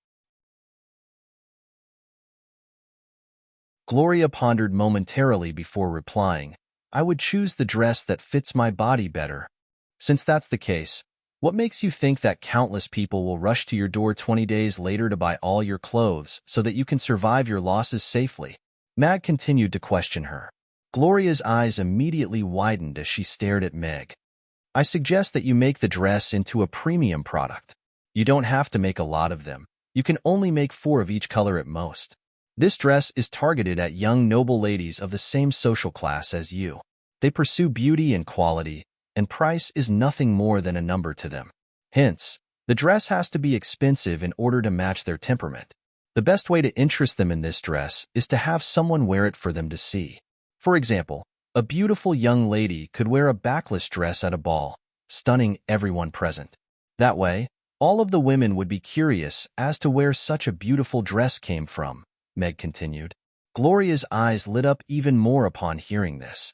Gloria pondered momentarily before replying, I would choose the dress that fits my body better. Since that's the case, what makes you think that countless people will rush to your door 20 days later to buy all your clothes so that you can survive your losses safely? Mag continued to question her. Gloria's eyes immediately widened as she stared at Meg. I suggest that you make the dress into a premium product. You don't have to make a lot of them. You can only make 4 of each color at most. This dress is targeted at young noble ladies of the same social class as you. They pursue beauty and quality, and price is nothing more than a number to them. Hence, the dress has to be expensive in order to match their temperament. The best way to interest them in this dress is to have someone wear it for them to see. For example, a beautiful young lady could wear a backless dress at a ball, stunning everyone present. That way, all of the women would be curious as to where such a beautiful dress came from, Meg continued. Gloria's eyes lit up even more upon hearing this.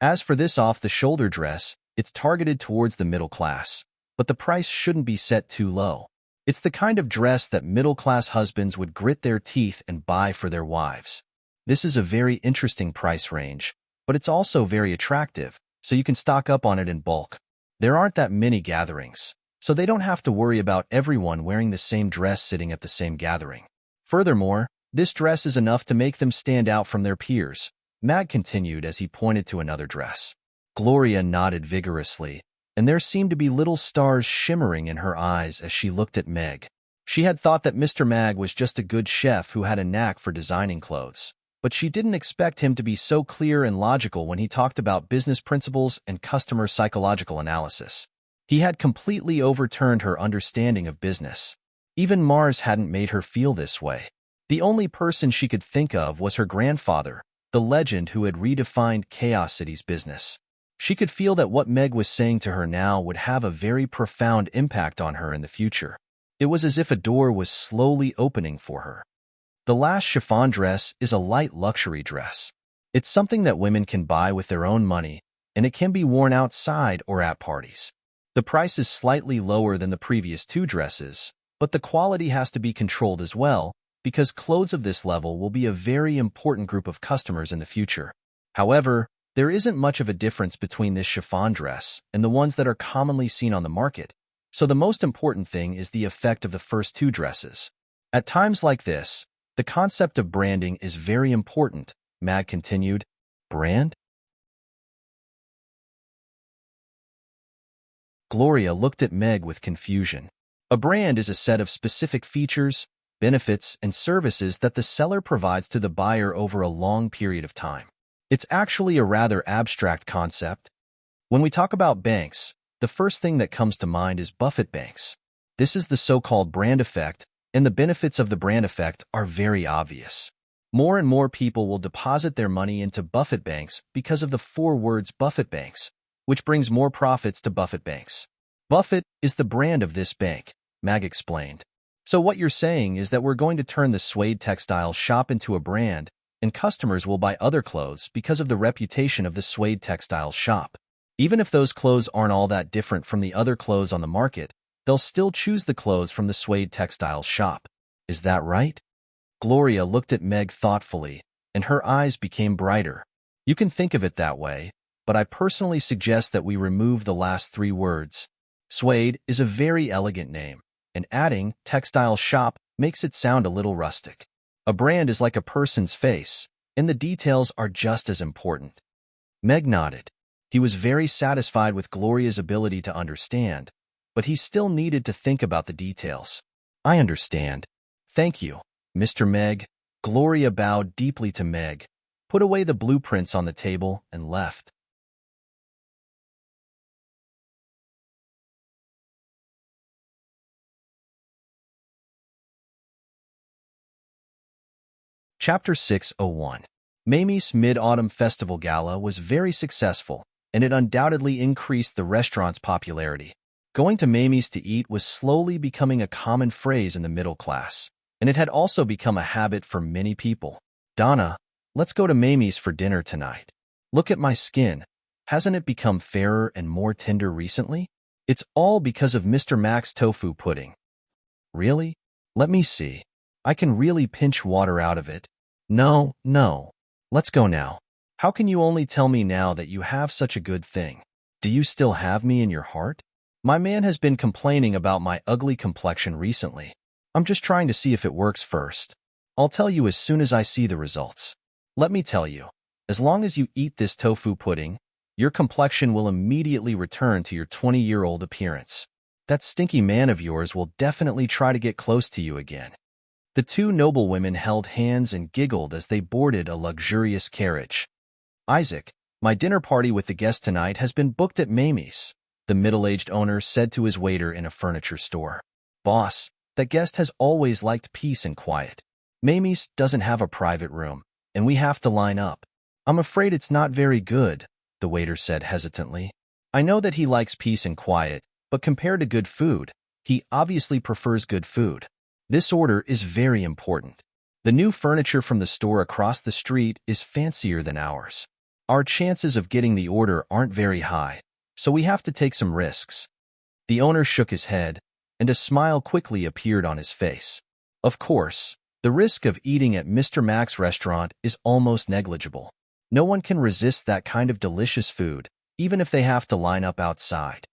As for this off-the-shoulder dress, it's targeted towards the middle class, but the price shouldn't be set too low. It's the kind of dress that middle-class husbands would grit their teeth and buy for their wives. This is a very interesting price range, but it's also very attractive, so you can stock up on it in bulk. There aren't that many gatherings, so they don't have to worry about everyone wearing the same dress sitting at the same gathering. Furthermore, this dress is enough to make them stand out from their peers, Mag continued as he pointed to another dress. Gloria nodded vigorously, and there seemed to be little stars shimmering in her eyes as she looked at Meg. She had thought that Mr. Mag was just a good chef who had a knack for designing clothes, but she didn't expect him to be so clear and logical when he talked about business principles and customer psychological analysis. He had completely overturned her understanding of business. Even Mars hadn't made her feel this way. The only person she could think of was her grandfather, the legend who had redefined Chaos City's business. She could feel that what Meg was saying to her now would have a very profound impact on her in the future. It was as if a door was slowly opening for her. The last chiffon dress is a light luxury dress. It's something that women can buy with their own money, and it can be worn outside or at parties. The price is slightly lower than the previous two dresses, but the quality has to be controlled as well, because clothes of this level will be a very important group of customers in the future. However, there isn't much of a difference between this chiffon dress and the ones that are commonly seen on the market, so the most important thing is the effect of the first two dresses. At times like this, the concept of branding is very important, Mag continued. Brand? Gloria looked at Meg with confusion. A brand is a set of specific features, benefits, and services that the seller provides to the buyer over a long period of time. It's actually a rather abstract concept. When we talk about banks, the first thing that comes to mind is Buffett banks. This is the so-called brand effect, and the benefits of the brand effect are very obvious. More and more people will deposit their money into Buffett banks because of the four words Buffett banks, which brings more profits to Buffett banks. Buffett is the brand of this bank, Mag explained. So what you're saying is that we're going to turn the Suede Textile shop into a brand, and customers will buy other clothes because of the reputation of the Suede Textile shop. Even if those clothes aren't all that different from the other clothes on the market, they'll still choose the clothes from the Suede Textile shop. Is that right? Gloria looked at Meg thoughtfully, and her eyes became brighter. You can think of it that way, but I personally suggest that we remove the last three words. Suede is a very elegant name, and adding textile shop makes it sound a little rustic. A brand is like a person's face, and the details are just as important. Meg nodded. He was very satisfied with Gloria's ability to understand, but he still needed to think about the details. I understand. Thank you, Mr. Meg. Gloria bowed deeply to Meg, put away the blueprints on the table, and left. Chapter 601. Mamie's Mid-Autumn Festival Gala was very successful, and it undoubtedly increased the restaurant's popularity. Going to Mamie's to eat was slowly becoming a common phrase in the middle class, and it had also become a habit for many people. Donna, let's go to Mamie's for dinner tonight. Look at my skin. Hasn't it become fairer and more tender recently? It's all because of Mr. Mac's tofu pudding. Really? Let me see. I can really pinch water out of it. No. Let's go now. How can you only tell me now that you have such a good thing? Do you still have me in your heart? My man has been complaining about my ugly complexion recently. I'm just trying to see if it works first. I'll tell you as soon as I see the results. Let me tell you, as long as you eat this tofu pudding, your complexion will immediately return to your 20-year-old appearance. That stinky man of yours will definitely try to get close to you again. The two noble women held hands and giggled as they boarded a luxurious carriage. Isaac, my dinner party with the guests tonight has been booked at Mamie's, the middle-aged owner said to his waiter in a furniture store. Boss, that guest has always liked peace and quiet. Mamie's doesn't have a private room, and we have to line up. I'm afraid it's not very good, the waiter said hesitantly. I know that he likes peace and quiet, but compared to good food, he obviously prefers good food. This order is very important. The new furniture from the store across the street is fancier than ours. Our chances of getting the order aren't very high, so we have to take some risks." The owner shook his head, and a smile quickly appeared on his face. Of course, the risk of eating at Mr. Mac's restaurant is almost negligible. No one can resist that kind of delicious food, even if they have to line up outside.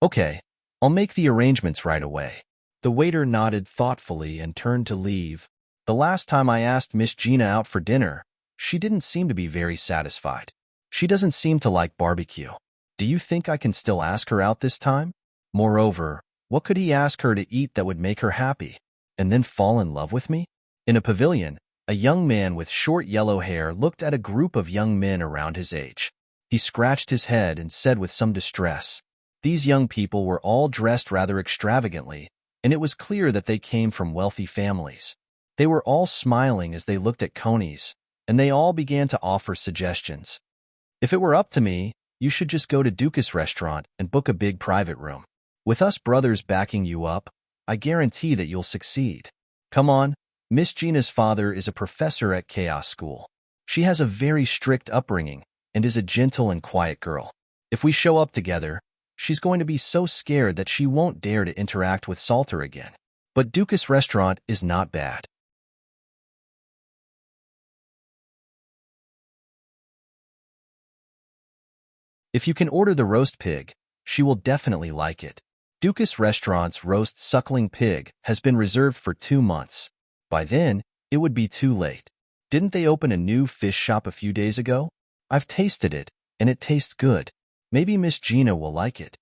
"Okay, I'll make the arrangements right away." The waiter nodded thoughtfully and turned to leave. "The last time I asked Miss Gina out for dinner, she didn't seem to be very satisfied. She doesn't seem to like barbecue. Do you think I can still ask her out this time? Moreover, what could he ask her to eat that would make her happy, and then fall in love with me?" In a pavilion, a young man with short yellow hair looked at a group of young men around his age. He scratched his head and said with some distress, these young people were all dressed rather extravagantly, and it was clear that they came from wealthy families. They were all smiling as they looked at conies, and they all began to offer suggestions. "If it were up to me, you should just go to Dukas restaurant and book a big private room. With us brothers backing you up, I guarantee that you'll succeed. Come on, Miss Gina's father is a professor at Chaos School. She has a very strict upbringing and is a gentle and quiet girl. If we show up together, she's going to be so scared that she won't dare to interact with Salter again. But Dukas restaurant is not bad." If you can order the roast pig, she will definitely like it. Dukas Restaurant's roast suckling pig has been reserved for 2 months. By then, it would be too late. Didn't they open a new fish shop a few days ago? I've tasted it, and it tastes good. Maybe Miss Gina will like it.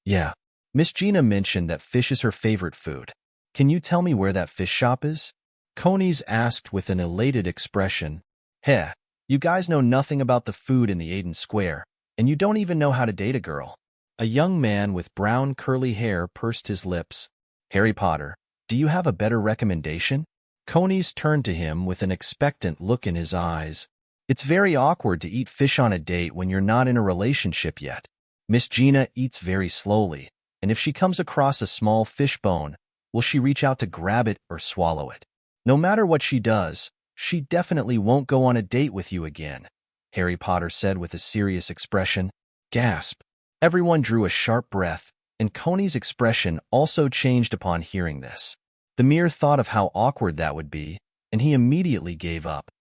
Yeah, Miss Gina mentioned that fish is her favorite food. Can you tell me where that fish shop is? Conies asked with an elated expression. Heh, you guys know nothing about the food in the Aiden Square, and you don't even know how to date a girl. A young man with brown curly hair pursed his lips. Harry Potter, do you have a better recommendation? Conies turned to him with an expectant look in his eyes. It's very awkward to eat fish on a date when you're not in a relationship yet. Miss Gina eats very slowly, and if she comes across a small fish bone, will she reach out to grab it or swallow it? No matter what she does, she definitely won't go on a date with you again, Harry Potter said with a serious expression. Gasp. Everyone drew a sharp breath, and Coney's expression also changed upon hearing this. The mere thought of how awkward that would be, and he immediately gave up.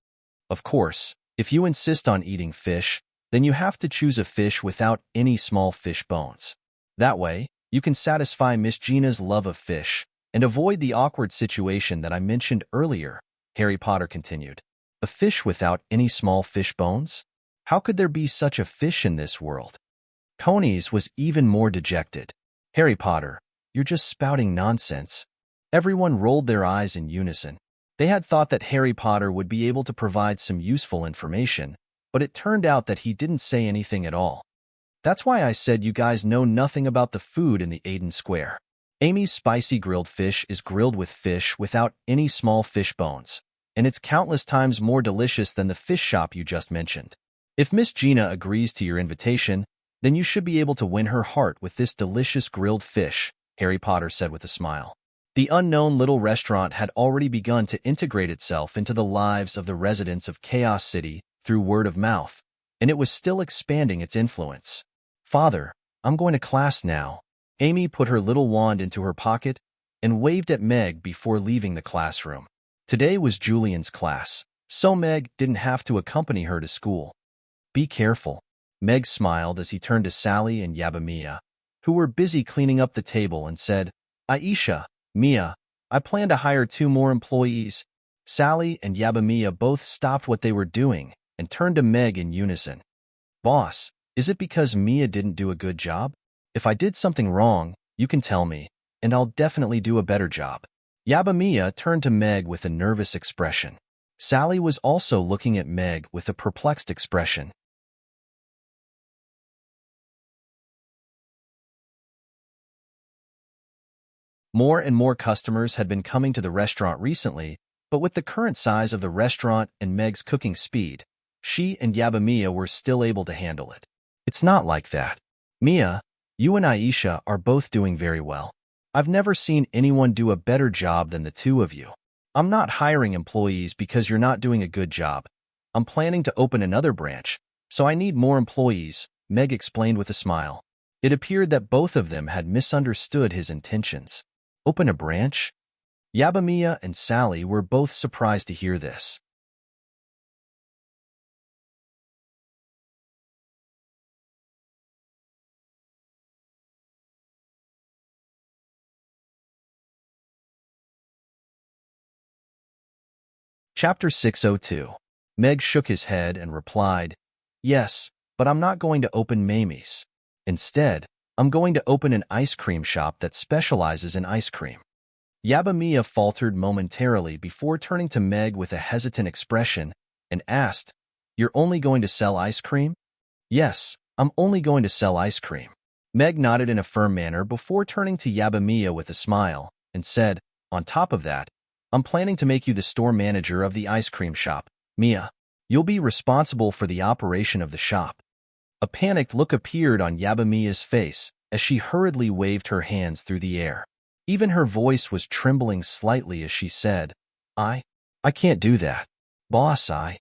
Of course, if you insist on eating fish, then you have to choose a fish without any small fish bones. That way, you can satisfy Miss Gina's love of fish and avoid the awkward situation that I mentioned earlier, Harry Potter continued. A fish without any small fish bones? How could there be such a fish in this world? Conies was even more dejected. Harry Potter, you're just spouting nonsense. Everyone rolled their eyes in unison. They had thought that Harry Potter would be able to provide some useful information, but it turned out that he didn't say anything at all. That's why I said you guys know nothing about the food in the Aiden Square. Amy's spicy grilled fish is grilled with fish without any small fish bones, and it's countless times more delicious than the fish shop you just mentioned. If Miss Gina agrees to your invitation, then you should be able to win her heart with this delicious grilled fish, Harry Potter said with a smile. The unknown little restaurant had already begun to integrate itself into the lives of the residents of Chaos City through word of mouth, and it was still expanding its influence. Father, I'm going to class now. Amy put her little wand into her pocket and waved at Meg before leaving the classroom. Today was Julian's class, so Meg didn't have to accompany her to school. Be careful. Meg smiled as he turned to Sally and Yabamiya, who were busy cleaning up the table, and said, Aisha, Mia, I plan to hire 2 more employees. Sally and Yabamiya both stopped what they were doing and turned to Meg in unison. Boss, is it because Mia didn't do a good job? If I did something wrong, you can tell me, and I'll definitely do a better job. Yabamiya turned to Meg with a nervous expression. Sally was also looking at Meg with a perplexed expression. More and more customers had been coming to the restaurant recently, but with the current size of the restaurant and Meg's cooking speed, she and Yabamiya were still able to handle it. It's not like that. Mia, you and Aisha are both doing very well. I've never seen anyone do a better job than the 2 of you. I'm not hiring employees because you're not doing a good job. I'm planning to open another branch, so I need more employees, Meg explained with a smile. It appeared that both of them had misunderstood his intentions. Open a branch? Yabamiya and Sally were both surprised to hear this. Chapter 602. Meg shook his head and replied, Yes, but I'm not going to open Mamie's. Instead, I'm going to open an ice cream shop that specializes in ice cream. Yabamiya faltered momentarily before turning to Meg with a hesitant expression and asked, You're only going to sell ice cream? Yes, I'm only going to sell ice cream. Meg nodded in a firm manner before turning to Yabamiya with a smile and said, On top of that, I'm planning to make you the store manager of the ice cream shop, Mia. You'll be responsible for the operation of the shop. A panicked look appeared on Yabamiya's face as she hurriedly waved her hands through the air. Even her voice was trembling slightly as she said, I can't do that. Boss, I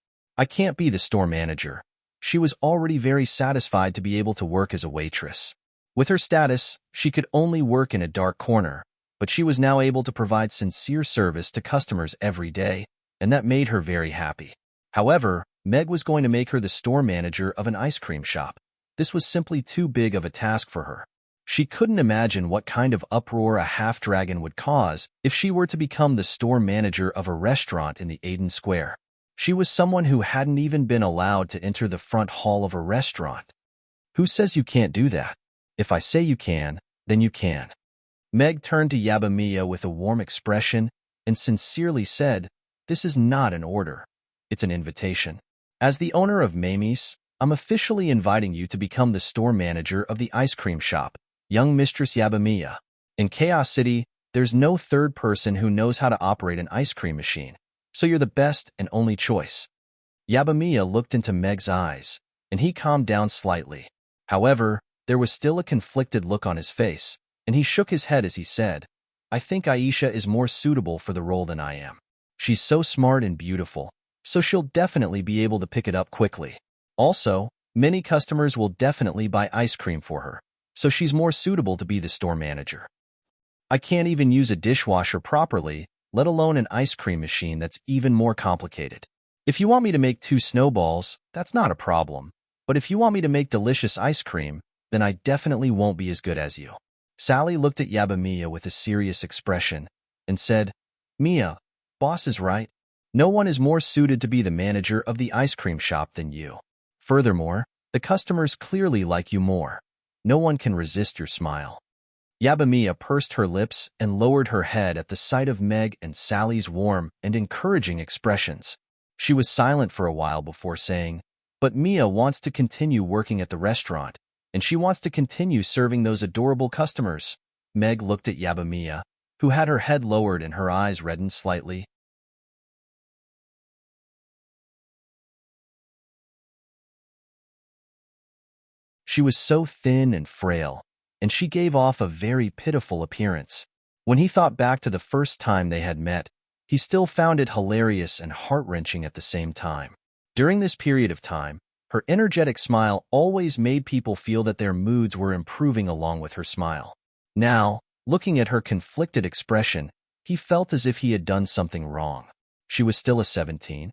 can't be the store manager. She was already very satisfied to be able to work as a waitress. With her status, she could only work in a dark corner, but she was now able to provide sincere service to customers every day, and that made her very happy. However, Meg was going to make her the store manager of an ice cream shop. This was simply too big of a task for her. She couldn't imagine what kind of uproar a half-dragon would cause if she were to become the store manager of a restaurant in the Aiden Square. She was someone who hadn't even been allowed to enter the front hall of a restaurant. Who says you can't do that? If I say you can, then you can. Meg turned to Yabamiya with a warm expression and sincerely said, This is not an order. It's an invitation. As the owner of Mamie's, I'm officially inviting you to become the store manager of the ice cream shop, young Mistress Yabamiya. In Chaos City, there's no third person who knows how to operate an ice cream machine, so you're the best and only choice. Yabamiya looked into Meg's eyes, and he calmed down slightly. However, there was still a conflicted look on his face, and he shook his head as he said, I think Aisha is more suitable for the role than I am. She's so smart and beautiful, so she'll definitely be able to pick it up quickly. Also, many customers will definitely buy ice cream for her, so she's more suitable to be the store manager. I can't even use a dishwasher properly, let alone an ice cream machine that's even more complicated. If you want me to make 2 snowballs, that's not a problem. But if you want me to make delicious ice cream, then I definitely won't be as good as you. Sally looked at Yabamiya with a serious expression and said, Mia, boss is right. No one is more suited to be the manager of the ice cream shop than you. Furthermore, the customers clearly like you more. No one can resist your smile. Yabamiya pursed her lips and lowered her head at the sight of Meg and Sally's warm and encouraging expressions. She was silent for a while before saying, But Mia wants to continue working at the restaurant, and she wants to continue serving those adorable customers. Meg looked at Yabamiya, who had her head lowered and her eyes reddened slightly. She was so thin and frail, and she gave off a very pitiful appearance. When he thought back to the first time they had met, he still found it hilarious and heart-wrenching at the same time. During this period of time, her energetic smile always made people feel that their moods were improving along with her smile. Now, looking at her conflicted expression, he felt as if he had done something wrong. She was still a 17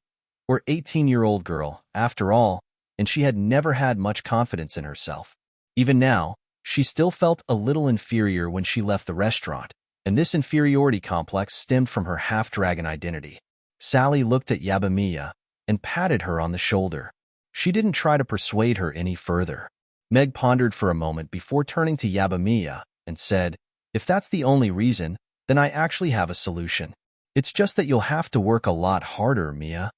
or 18-year-old girl, after all, and she had never had much confidence in herself. Even now, she still felt a little inferior when she left the restaurant, and this inferiority complex stemmed from her half-dragon identity. Sally looked at Yabamiya and patted her on the shoulder. She didn't try to persuade her any further. Meg pondered for a moment before turning to Yabamiya and said, If that's the only reason, then I actually have a solution. It's just that you'll have to work a lot harder, Mia.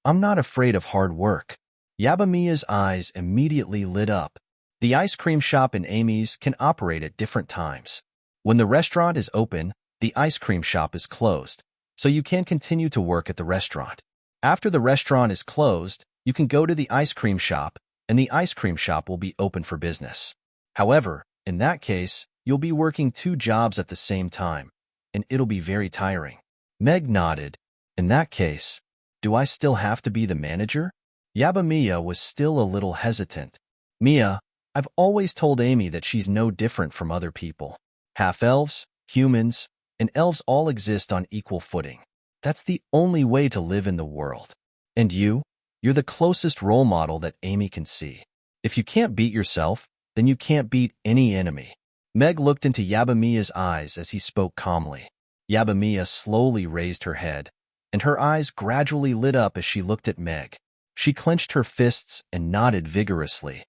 I'm not afraid of hard work. Yabamiya's eyes immediately lit up. The ice cream shop in Amy's can operate at different times. When the restaurant is open, the ice cream shop is closed, so you can continue to work at the restaurant. After the restaurant is closed, you can go to the ice cream shop, and the ice cream shop will be open for business. However, in that case, you'll be working 2 jobs at the same time, and it'll be very tiring. Meg nodded. In that case, do I still have to be the manager? Yabamiya was still a little hesitant. Mia, I've always told Amy that she's no different from other people. Half-elves, humans, and elves all exist on equal footing. That's the only way to live in the world. And you're the closest role model that Amy can see. If you can't beat yourself, then you can't beat any enemy. Meg looked into Yabamiya's eyes as he spoke calmly. Yabamiya slowly raised her head, and her eyes gradually lit up as she looked at Meg. She clenched her fists and nodded vigorously.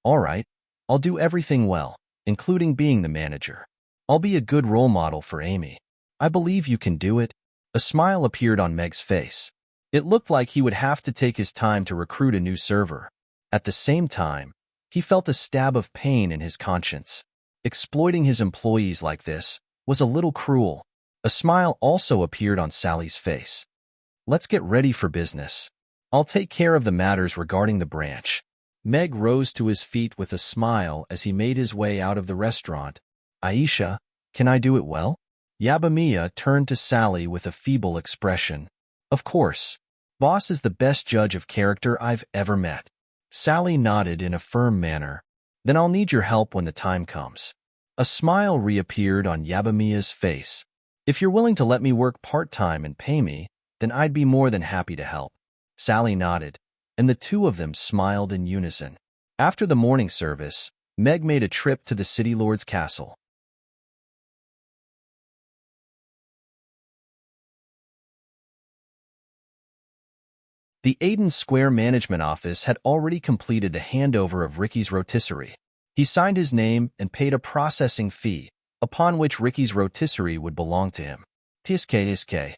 All right, I'll do everything well, including being the manager. I'll be a good role model for Amy. I believe you can do it. A smile appeared on Meg's face. It looked like he would have to take his time to recruit a new server. At the same time, he felt a stab of pain in his conscience. Exploiting his employees like this was a little cruel. A smile also appeared on Sally's face. Let's get ready for business. I'll take care of the matters regarding the branch. Meg rose to his feet with a smile as he made his way out of the restaurant. Aisha, can I do it well? Yabamiya turned to Sally with a feeble expression. Of course. Boss is the best judge of character I've ever met. Sally nodded in a firm manner. Then I'll need your help when the time comes. A smile reappeared on Yabamiya's face. If you're willing to let me work part-time and pay me, then I'd be more than happy to help. Sally nodded, and the two of them smiled in unison. After the morning service, Meg made a trip to the City Lord's castle. The Aiden Square Management Office had already completed the handover of Ricky's rotisserie. He signed his name and paid a processing fee, upon which Ricky's rotisserie would belong to him. Tiske.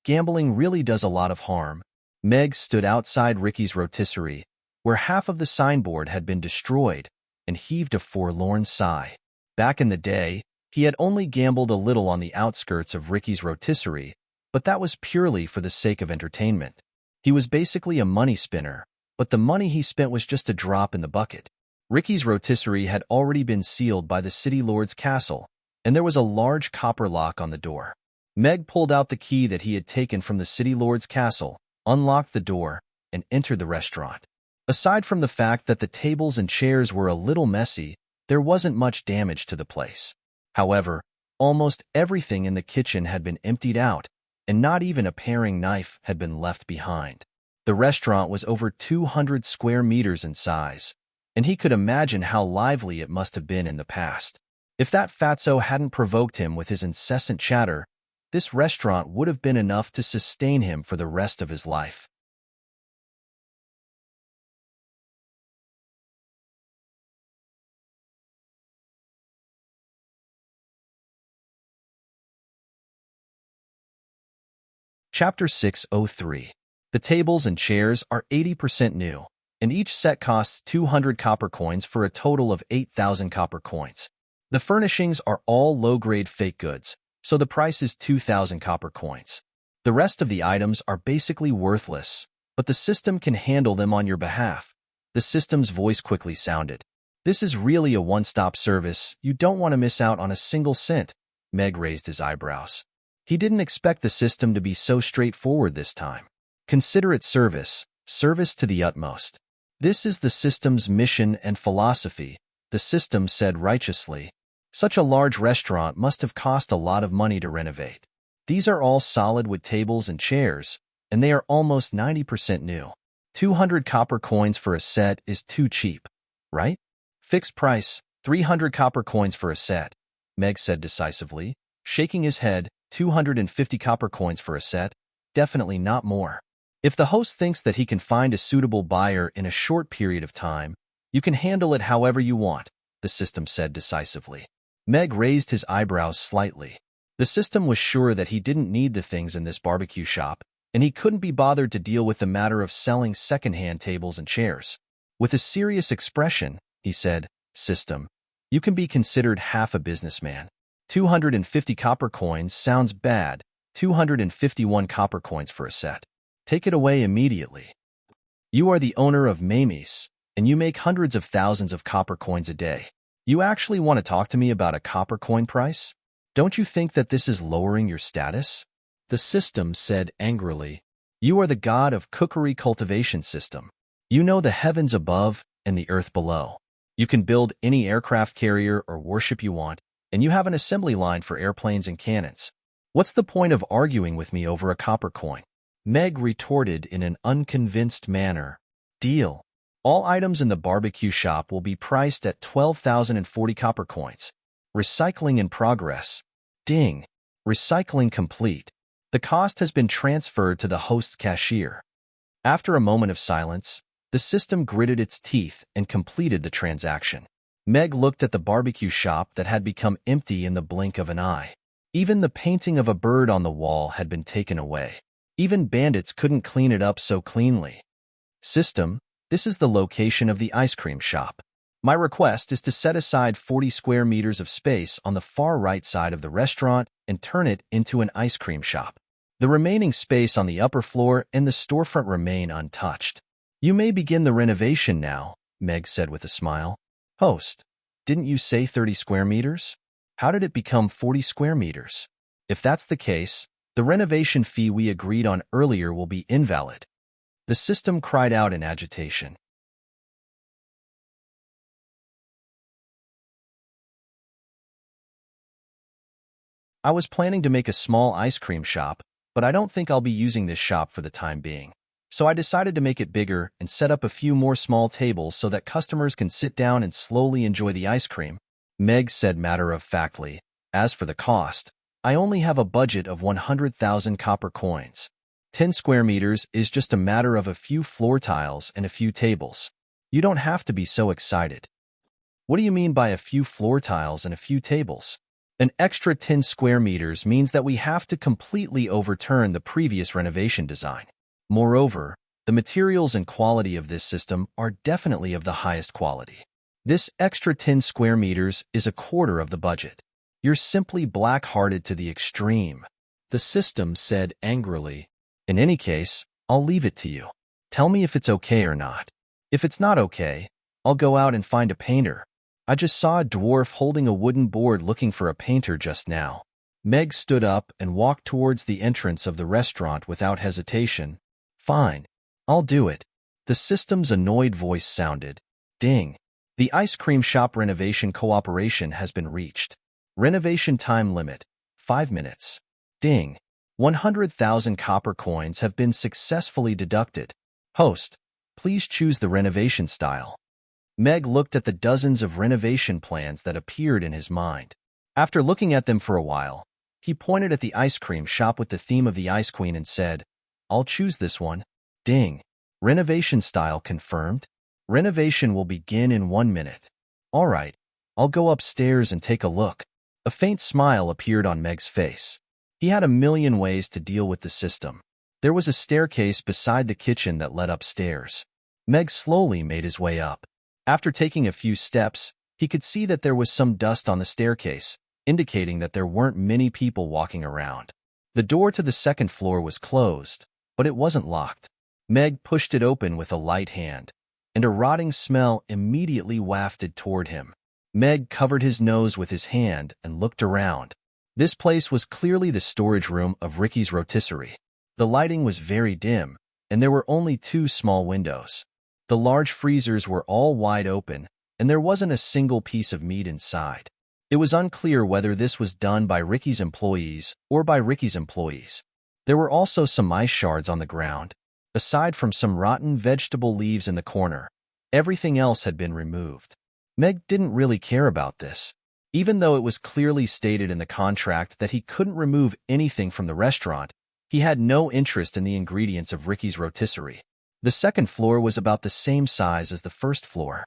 Gambling really does a lot of harm. Meg stood outside Ricky's rotisserie, where half of the signboard had been destroyed, and heaved a forlorn sigh. Back in the day, he had only gambled a little on the outskirts of Ricky's rotisserie, but that was purely for the sake of entertainment. He was basically a money spinner, but the money he spent was just a drop in the bucket. Ricky's rotisserie had already been sealed by the City Lord's castle, and there was a large copper lock on the door. Meg pulled out the key that he had taken from the City Lord's castle, unlocked the door, and entered the restaurant. Aside from the fact that the tables and chairs were a little messy, there wasn't much damage to the place. However, almost everything in the kitchen had been emptied out, and not even a paring knife had been left behind. The restaurant was over 200 square meters in size, and he could imagine how lively it must have been in the past. If that fatso hadn't provoked him with his incessant chatter, this restaurant would have been enough to sustain him for the rest of his life. Chapter 603. The tables and chairs are 80% new, and each set costs 200 copper coins for a total of 8,000 copper coins. The furnishings are all low-grade fake goods, so the price is 2,000 copper coins. The rest of the items are basically worthless, but the system can handle them on your behalf. The system's voice quickly sounded. This is really a one-stop service. You don't want to miss out on a single cent. Meg raised his eyebrows. He didn't expect the system to be so straightforward this time. Consider it service to the utmost. This is the system's mission and philosophy, the system said righteously. Such a large restaurant must have cost a lot of money to renovate. These are all solid wood tables and chairs, and they are almost 90% new. 200 copper coins for a set is too cheap, right? Fixed price, 300 copper coins for a set, Meg said decisively, shaking his head. 250 copper coins for a set, definitely not more. If the host thinks that he can find a suitable buyer in a short period of time, you can handle it however you want, the system said decisively. Meg raised his eyebrows slightly. The system was sure that he didn't need the things in this barbecue shop, and he couldn't be bothered to deal with the matter of selling second-hand tables and chairs. With a serious expression, he said, System, you can be considered half a businessman. 250 copper coins sounds bad. 251 copper coins for a set. Take it away immediately. You are the owner of Mamis, and you make hundreds of thousands of copper coins a day. You actually want to talk to me about a copper coin price? Don't you think that this is lowering your status? The system said angrily. You are the god of cookery cultivation system. You know the heavens above and the earth below. You can build any aircraft carrier or warship you want, and you have an assembly line for airplanes and cannons. What's the point of arguing with me over a copper coin? Meg retorted in an unconvinced manner. Deal. All items in the barbecue shop will be priced at 12,040 copper coins. Recycling in progress. Ding. Recycling complete. The cost has been transferred to the host's cashier. After a moment of silence, the system gritted its teeth and completed the transaction. Meg looked at the barbecue shop that had become empty in the blink of an eye. Even the painting of a bird on the wall had been taken away. Even bandits couldn't clean it up so cleanly. System, this is the location of the ice cream shop. My request is to set aside 40 square meters of space on the far right side of the restaurant and turn it into an ice cream shop. The remaining space on the upper floor and the storefront remain untouched. You may begin the renovation now, Meg said with a smile. Host, didn't you say 30 square meters? How did it become 40 square meters? If that's the case, the renovation fee we agreed on earlier will be invalid. The system cried out in agitation. I was planning to make a small ice cream shop, but I don't think I'll be using this shop for the time being. So I decided to make it bigger and set up a few more small tables so that customers can sit down and slowly enjoy the ice cream, Meg said matter-of-factly. As for the cost, I only have a budget of 100,000 copper coins. 10 square meters is just a matter of a few floor tiles and a few tables. You don't have to be so excited. What do you mean by a few floor tiles and a few tables? An extra 10 square meters means that we have to completely overturn the previous renovation design. Moreover, the materials and quality of this system are definitely of the highest quality. This extra 10 square meters is a quarter of the budget. You're simply black-hearted to the extreme, the system said angrily. In any case, I'll leave it to you. Tell me if it's okay or not. If it's not okay, I'll go out and find a painter. I just saw a dwarf holding a wooden board looking for a painter just now. Meg stood up and walked towards the entrance of the restaurant without hesitation. Fine, I'll do it. The system's annoyed voice sounded. Ding. The ice cream shop renovation cooperation has been reached. Renovation time limit, 5 minutes. Ding. 100,000 copper coins have been successfully deducted. Host, please choose the renovation style. Meg looked at the dozens of renovation plans that appeared in his mind. After looking at them for a while, he pointed at the ice cream shop with the theme of the Ice Queen and said, I'll choose this one. Ding. Renovation style confirmed. Renovation will begin in 1 minute. All right, I'll go upstairs and take a look. A faint smile appeared on Meg's face. He had a million ways to deal with the system. There was a staircase beside the kitchen that led upstairs. Meg slowly made his way up. After taking a few steps, he could see that there was some dust on the staircase, indicating that there weren't many people walking around. The door to the second floor was closed, but it wasn't locked. Meg pushed it open with a light hand, and a rotting smell immediately wafted toward him. Meg covered his nose with his hand and looked around. This place was clearly the storage room of Ricky's rotisserie. The lighting was very dim, and there were only 2 small windows. The large freezers were all wide open, and there wasn't a single piece of meat inside. It was unclear whether this was done by Ricky's employees or by Ricky's employees. There were also some ice shards on the ground. Aside from some rotten vegetable leaves in the corner, everything else had been removed. Meg didn't really care about this. Even though it was clearly stated in the contract that he couldn't remove anything from the restaurant, he had no interest in the ingredients of Ricky's rotisserie. The second floor was about the same size as the first floor.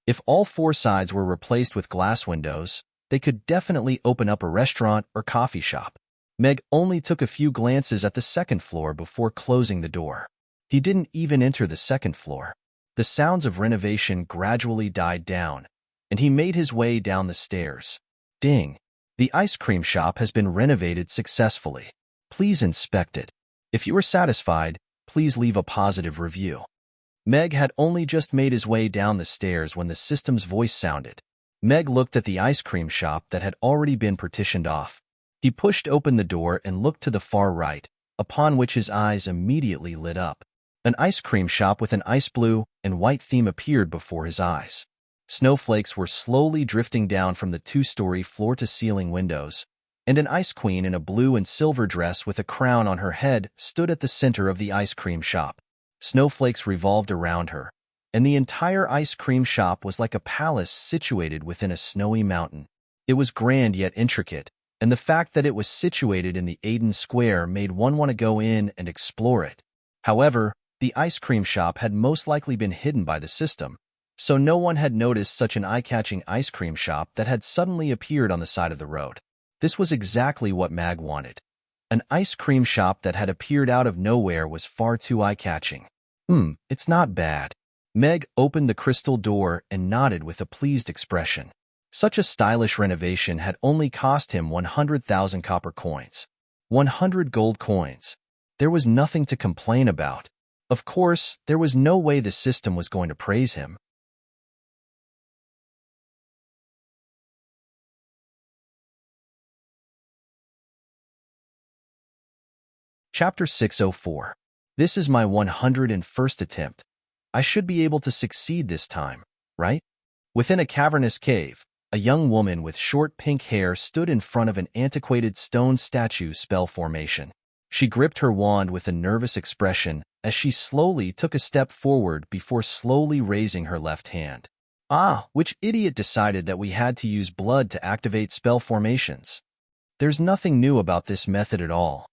If all 4 sides were replaced with glass windows, they could definitely open up a restaurant or coffee shop. Meg only took a few glances at the second floor before closing the door. He didn't even enter the second floor. The sounds of renovation gradually died down, and he made his way down the stairs. Ding! The ice cream shop has been renovated successfully. Please inspect it. If you are satisfied, please leave a positive review. Meg had only just made his way down the stairs when the system's voice sounded. Meg looked at the ice cream shop that had already been partitioned off. He pushed open the door and looked to the far right, upon which his eyes immediately lit up. An ice cream shop with an ice blue and white theme appeared before his eyes. Snowflakes were slowly drifting down from the two-story floor-to-ceiling windows, and an ice queen in a blue and silver dress with a crown on her head stood at the center of the ice cream shop. Snowflakes revolved around her, and the entire ice cream shop was like a palace situated within a snowy mountain. It was grand yet intricate, and the fact that it was situated in the Aiden Square made one want to go in and explore it. However, the ice cream shop had most likely been hidden by the system, so no one had noticed such an eye-catching ice cream shop that had suddenly appeared on the side of the road. This was exactly what Mag wanted. An ice cream shop that had appeared out of nowhere was far too eye-catching. It's not bad. Meg opened the crystal door and nodded with a pleased expression. Such a stylish renovation had only cost him 100,000 copper coins. 100 gold coins. There was nothing to complain about. Of course, there was no way the system was going to praise him. Chapter 604. This is my 101st attempt. I should be able to succeed this time, right? Within a cavernous cave, a young woman with short pink hair stood in front of an antiquated stone statue spell formation. She gripped her wand with a nervous expression as she slowly took a step forward before slowly raising her left hand. Which idiot decided that we had to use blood to activate spell formations? There's nothing new about this method at all.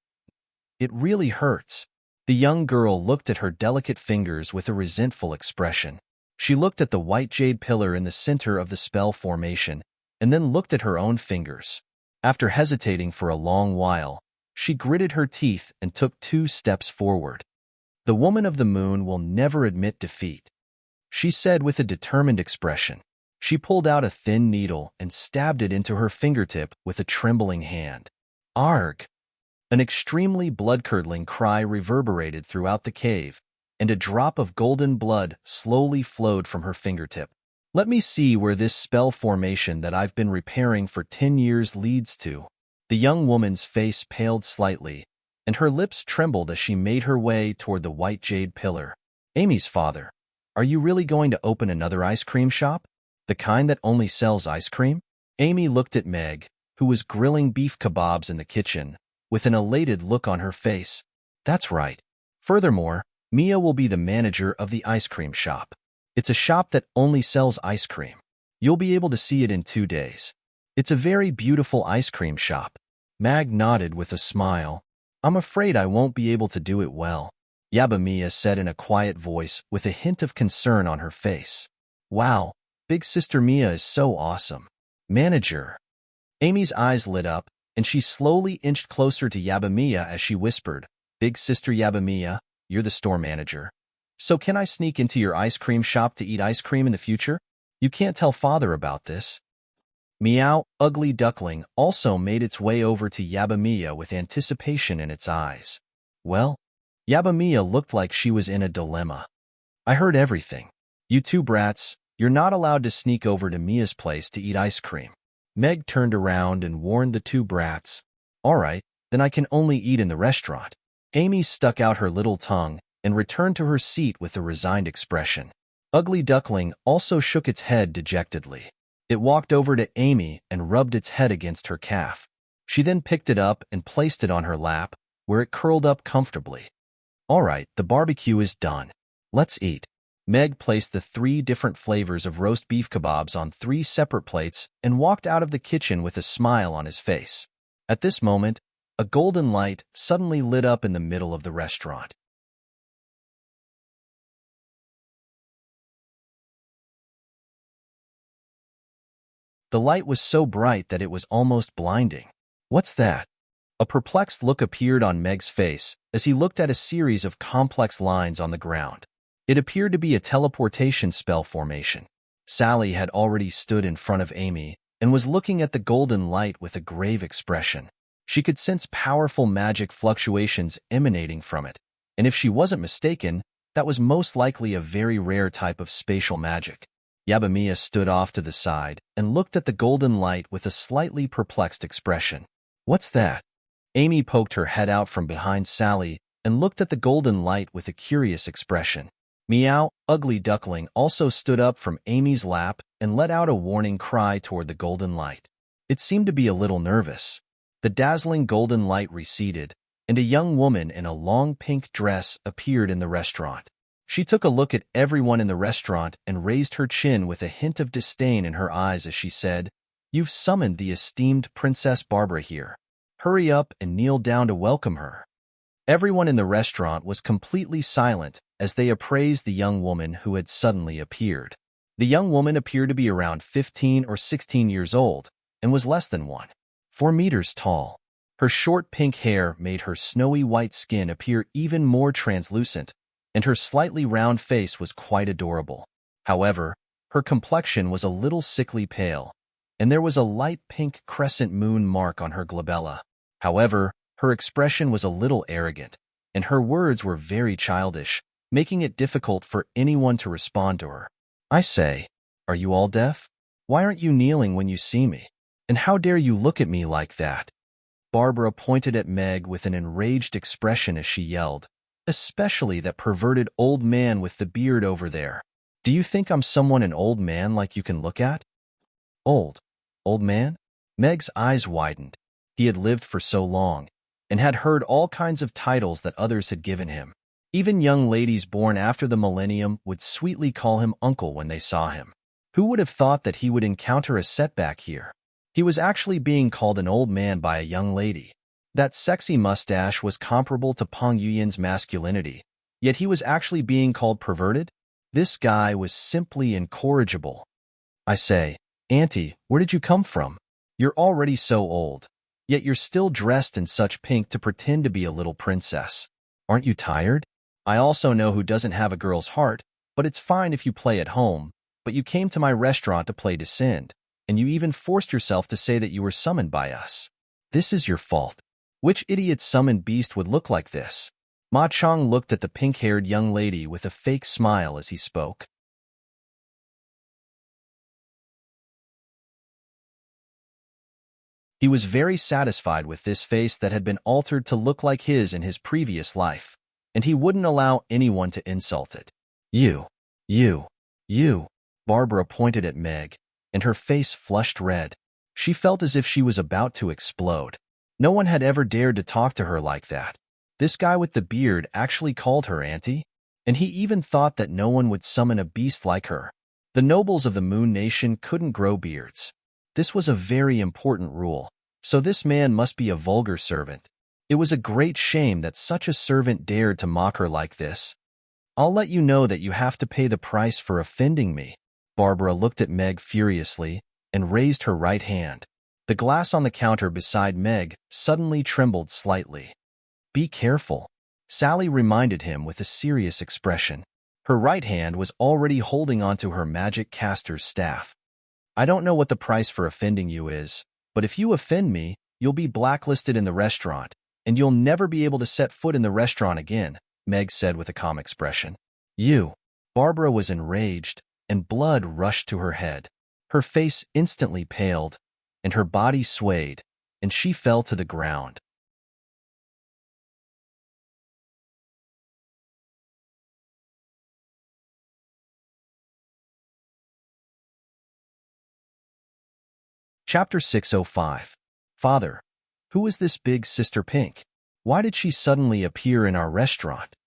It really hurts. The young girl looked at her delicate fingers with a resentful expression. She looked at the white jade pillar in the center of the spell formation, and then looked at her own fingers. After hesitating for a long while, she gritted her teeth and took 2 steps forward. The woman of the moon will never admit defeat, she said with a determined expression. She pulled out a thin needle and stabbed it into her fingertip with a trembling hand. Arg! An extremely blood-curdling cry reverberated throughout the cave, and a drop of golden blood slowly flowed from her fingertip. Let me see where this spell formation that I've been repairing for 10 years leads to. The young woman's face paled slightly, and her lips trembled as she made her way toward the white jade pillar. Amy's father, are you really going to open another ice cream shop? The kind that only sells ice cream? Amy looked at Meg, who was grilling beef kebabs in the kitchen, with an elated look on her face. That's right. Furthermore, Mia will be the manager of the ice cream shop. It's a shop that only sells ice cream. You'll be able to see it in 2 days. It's a very beautiful ice cream shop. Mag nodded with a smile. I'm afraid I won't be able to do it well, Yabamiya said in a quiet voice with a hint of concern on her face. Wow, Big Sister Mia is so awesome. Manager. Amy's eyes lit up, and she slowly inched closer to Yabamiya as she whispered, Big Sister Yabamiya, you're the store manager. So can I sneak into your ice cream shop to eat ice cream in the future? You can't tell father about this. Meow, Ugly Duckling, also made its way over to Yabamiya with anticipation in its eyes. Well, Yabamiya looked like she was in a dilemma. I heard everything. You 2 brats, you're not allowed to sneak over to Mia's place to eat ice cream. Meg turned around and warned the 2 brats. All right, then I can only eat in the restaurant. Amy stuck out her little tongue and returned to her seat with a resigned expression. Ugly Duckling also shook its head dejectedly. It walked over to Amy and rubbed its head against her calf. She then picked it up and placed it on her lap, where it curled up comfortably. All right, the barbecue is done. Let's eat. Meg placed the 3 different flavors of roast beef kebabs on 3 separate plates and walked out of the kitchen with a smile on his face. At this moment, a golden light suddenly lit up in the middle of the restaurant. The light was so bright that it was almost blinding. What's that? A perplexed look appeared on Meg's face as he looked at a series of complex lines on the ground. It appeared to be a teleportation spell formation. Sally had already stood in front of Amy and was looking at the golden light with a grave expression. She could sense powerful magic fluctuations emanating from it, and if she wasn't mistaken, that was most likely a very rare type of spatial magic. Yabamiya stood off to the side and looked at the golden light with a slightly perplexed expression. What's that? Amy poked her head out from behind Sally and looked at the golden light with a curious expression. Meow, Ugly Duckling, also stood up from Amy's lap and let out a warning cry toward the golden light. It seemed to be a little nervous. The dazzling golden light receded, and a young woman in a long pink dress appeared in the restaurant. She took a look at everyone in the restaurant and raised her chin with a hint of disdain in her eyes as she said, "You've summoned the esteemed Princess Barbara here. Hurry up and kneel down to welcome her." Everyone in the restaurant was completely silent as they appraised the young woman who had suddenly appeared. The young woman appeared to be around 15 or 16 years old and was less than 4 meters tall. Her short pink hair made her snowy white skin appear even more translucent, and her slightly round face was quite adorable. However, her complexion was a little sickly pale, and there was a light pink crescent moon mark on her glabella. However, her expression was a little arrogant, and her words were very childish, making it difficult for anyone to respond to her. "I say, are you all deaf? Why aren't you kneeling when you see me? And how dare you look at me like that?" Barbara pointed at Meg with an enraged expression as she yelled, "Especially that perverted old man with the beard over there. Do you think I'm an old man like you can look at?" Old man? Meg's eyes widened. He had lived for so long, and had heard all kinds of titles that others had given him. Even young ladies born after the millennium would sweetly call him uncle when they saw him. Who would have thought that he would encounter a setback here? He was actually being called an old man by a young lady. That sexy mustache was comparable to Peng Yuyin's masculinity, yet he was actually being called perverted? This guy was simply incorrigible. "I say, Auntie, where did you come from? You're already so old, yet you're still dressed in such pink to pretend to be a little princess. Aren't you tired? I also know who doesn't have a girl's heart, but it's fine if you play at home, but you came to my restaurant to play Descend, and you even forced yourself to say that you were summoned by us. This is your fault. Which idiot summoned beast would look like this?" Ma Chong looked at the pink-haired young lady with a fake smile as he spoke. He was very satisfied with this face that had been altered to look like his in his previous life, and he wouldn't allow anyone to insult it. You. Barbara pointed at Meg, and her face flushed red. She felt as if she was about to explode. No one had ever dared to talk to her like that. This guy with the beard actually called her auntie, and he even thought that no one would summon a beast like her. The nobles of the Moon Nation couldn't grow beards. This was a very important rule, so this man must be a vulgar servant. It was a great shame that such a servant dared to mock her like this. "I'll let you know that you have to pay the price for offending me." Barbara looked at Meg furiously and raised her right hand. The glass on the counter beside Meg suddenly trembled slightly. "Be careful," Sally reminded him with a serious expression. Her right hand was already holding onto her magic caster's staff. "I don't know what the price for offending you is, but if you offend me, you'll be blacklisted in the restaurant, and you'll never be able to set foot in the restaurant again," Meg said with a calm expression. "You." Barbara was enraged, and blood rushed to her head. Her face instantly paled, and her body swayed, and she fell to the ground. Chapter 605. Father, who is this big Sister Pink? Why did she suddenly appear in our restaurant?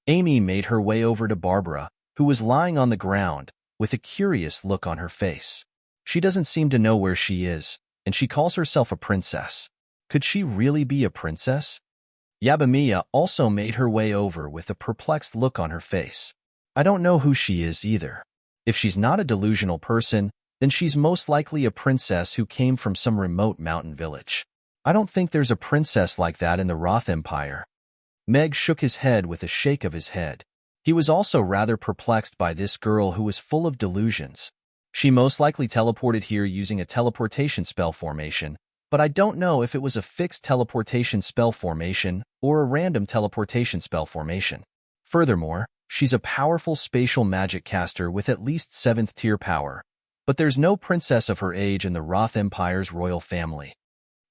Amy made her way over to Barbara, who was lying on the ground, with a curious look on her face. She doesn't seem to know where she is, and she calls herself a princess. Could she really be a princess? Yabamiya also made her way over with a perplexed look on her face. I don't know who she is either. If she's not a delusional person, then she's most likely a princess who came from some remote mountain village. I don't think there's a princess like that in the Roth Empire. Meg shook his head with a shake of his head. He was also rather perplexed by this girl who was full of delusions. She most likely teleported here using a teleportation spell formation, but I don't know if it was a fixed teleportation spell formation or a random teleportation spell formation. Furthermore, She's a powerful spatial magic caster with at least 7th tier power, but there's no princess of her age in the Roth Empire's royal family.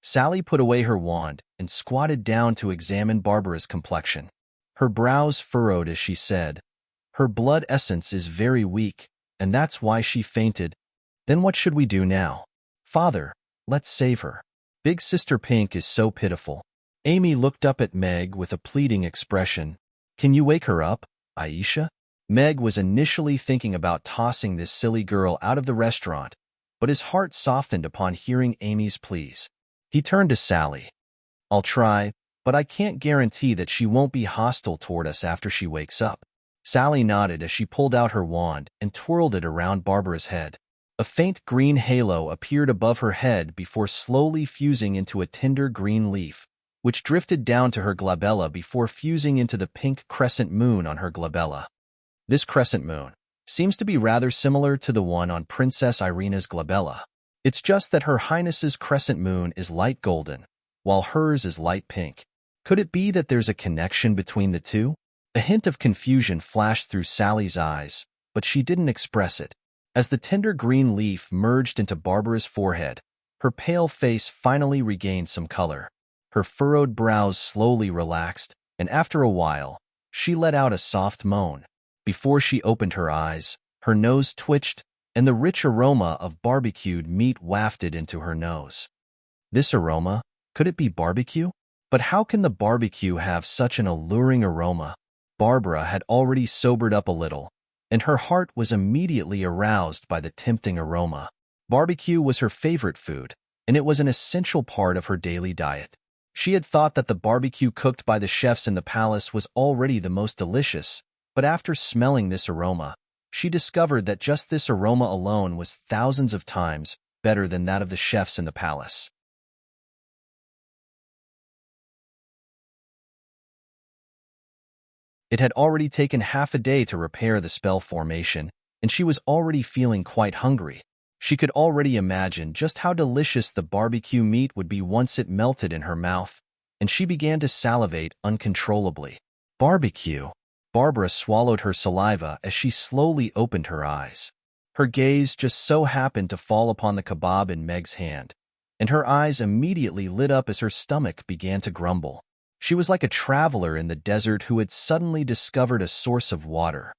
Sally put away her wand and squatted down to examine Barbara's complexion. Her brows furrowed as she said, "Her blood essence is very weak, and that's why she fainted. Then what should we do now? Father, let's save her. Big Sister Pink is so pitiful." Amy looked up at Meg with a pleading expression. "Can you wake her up, Aisha?" Meg was initially thinking about tossing this silly girl out of the restaurant, but his heart softened upon hearing Amy's pleas. He turned to Sally. "I'll try, but I can't guarantee that she won't be hostile toward us after she wakes up." Sally nodded as she pulled out her wand and twirled it around Barbara's head. A faint green halo appeared above her head before slowly fusing into a tender green leaf, which drifted down to her glabella before fusing into the pink crescent moon on her glabella. This crescent moon seems to be rather similar to the one on Princess Irina's glabella. It's just that Her Highness's crescent moon is light golden, while hers is light pink. Could it be that there's a connection between the two? A hint of confusion flashed through Sally's eyes, but she didn't express it. As the tender green leaf merged into Barbara's forehead, her pale face finally regained some color. Her furrowed brows slowly relaxed, and after a while, she let out a soft moan. Before she opened her eyes, her nose twitched, and the rich aroma of barbecued meat wafted into her nose. This aroma? Could it be barbecue? But how can the barbecue have such an alluring aroma? Barbara had already sobered up a little, and her heart was immediately aroused by the tempting aroma. Barbecue was her favorite food, and it was an essential part of her daily diet. She had thought that the barbecue cooked by the chefs in the palace was already the most delicious, but after smelling this aroma, she discovered that just this aroma alone was thousands of times better than that of the chefs in the palace. It had already taken half a day to repair the spell formation, and she was already feeling quite hungry. She could already imagine just how delicious the barbecue meat would be once it melted in her mouth, and she began to salivate uncontrollably. Barbecue. Barbara swallowed her saliva as she slowly opened her eyes. Her gaze just so happened to fall upon the kebab in Meg's hand, and her eyes immediately lit up as her stomach began to grumble. She was like a traveler in the desert who had suddenly discovered a source of water.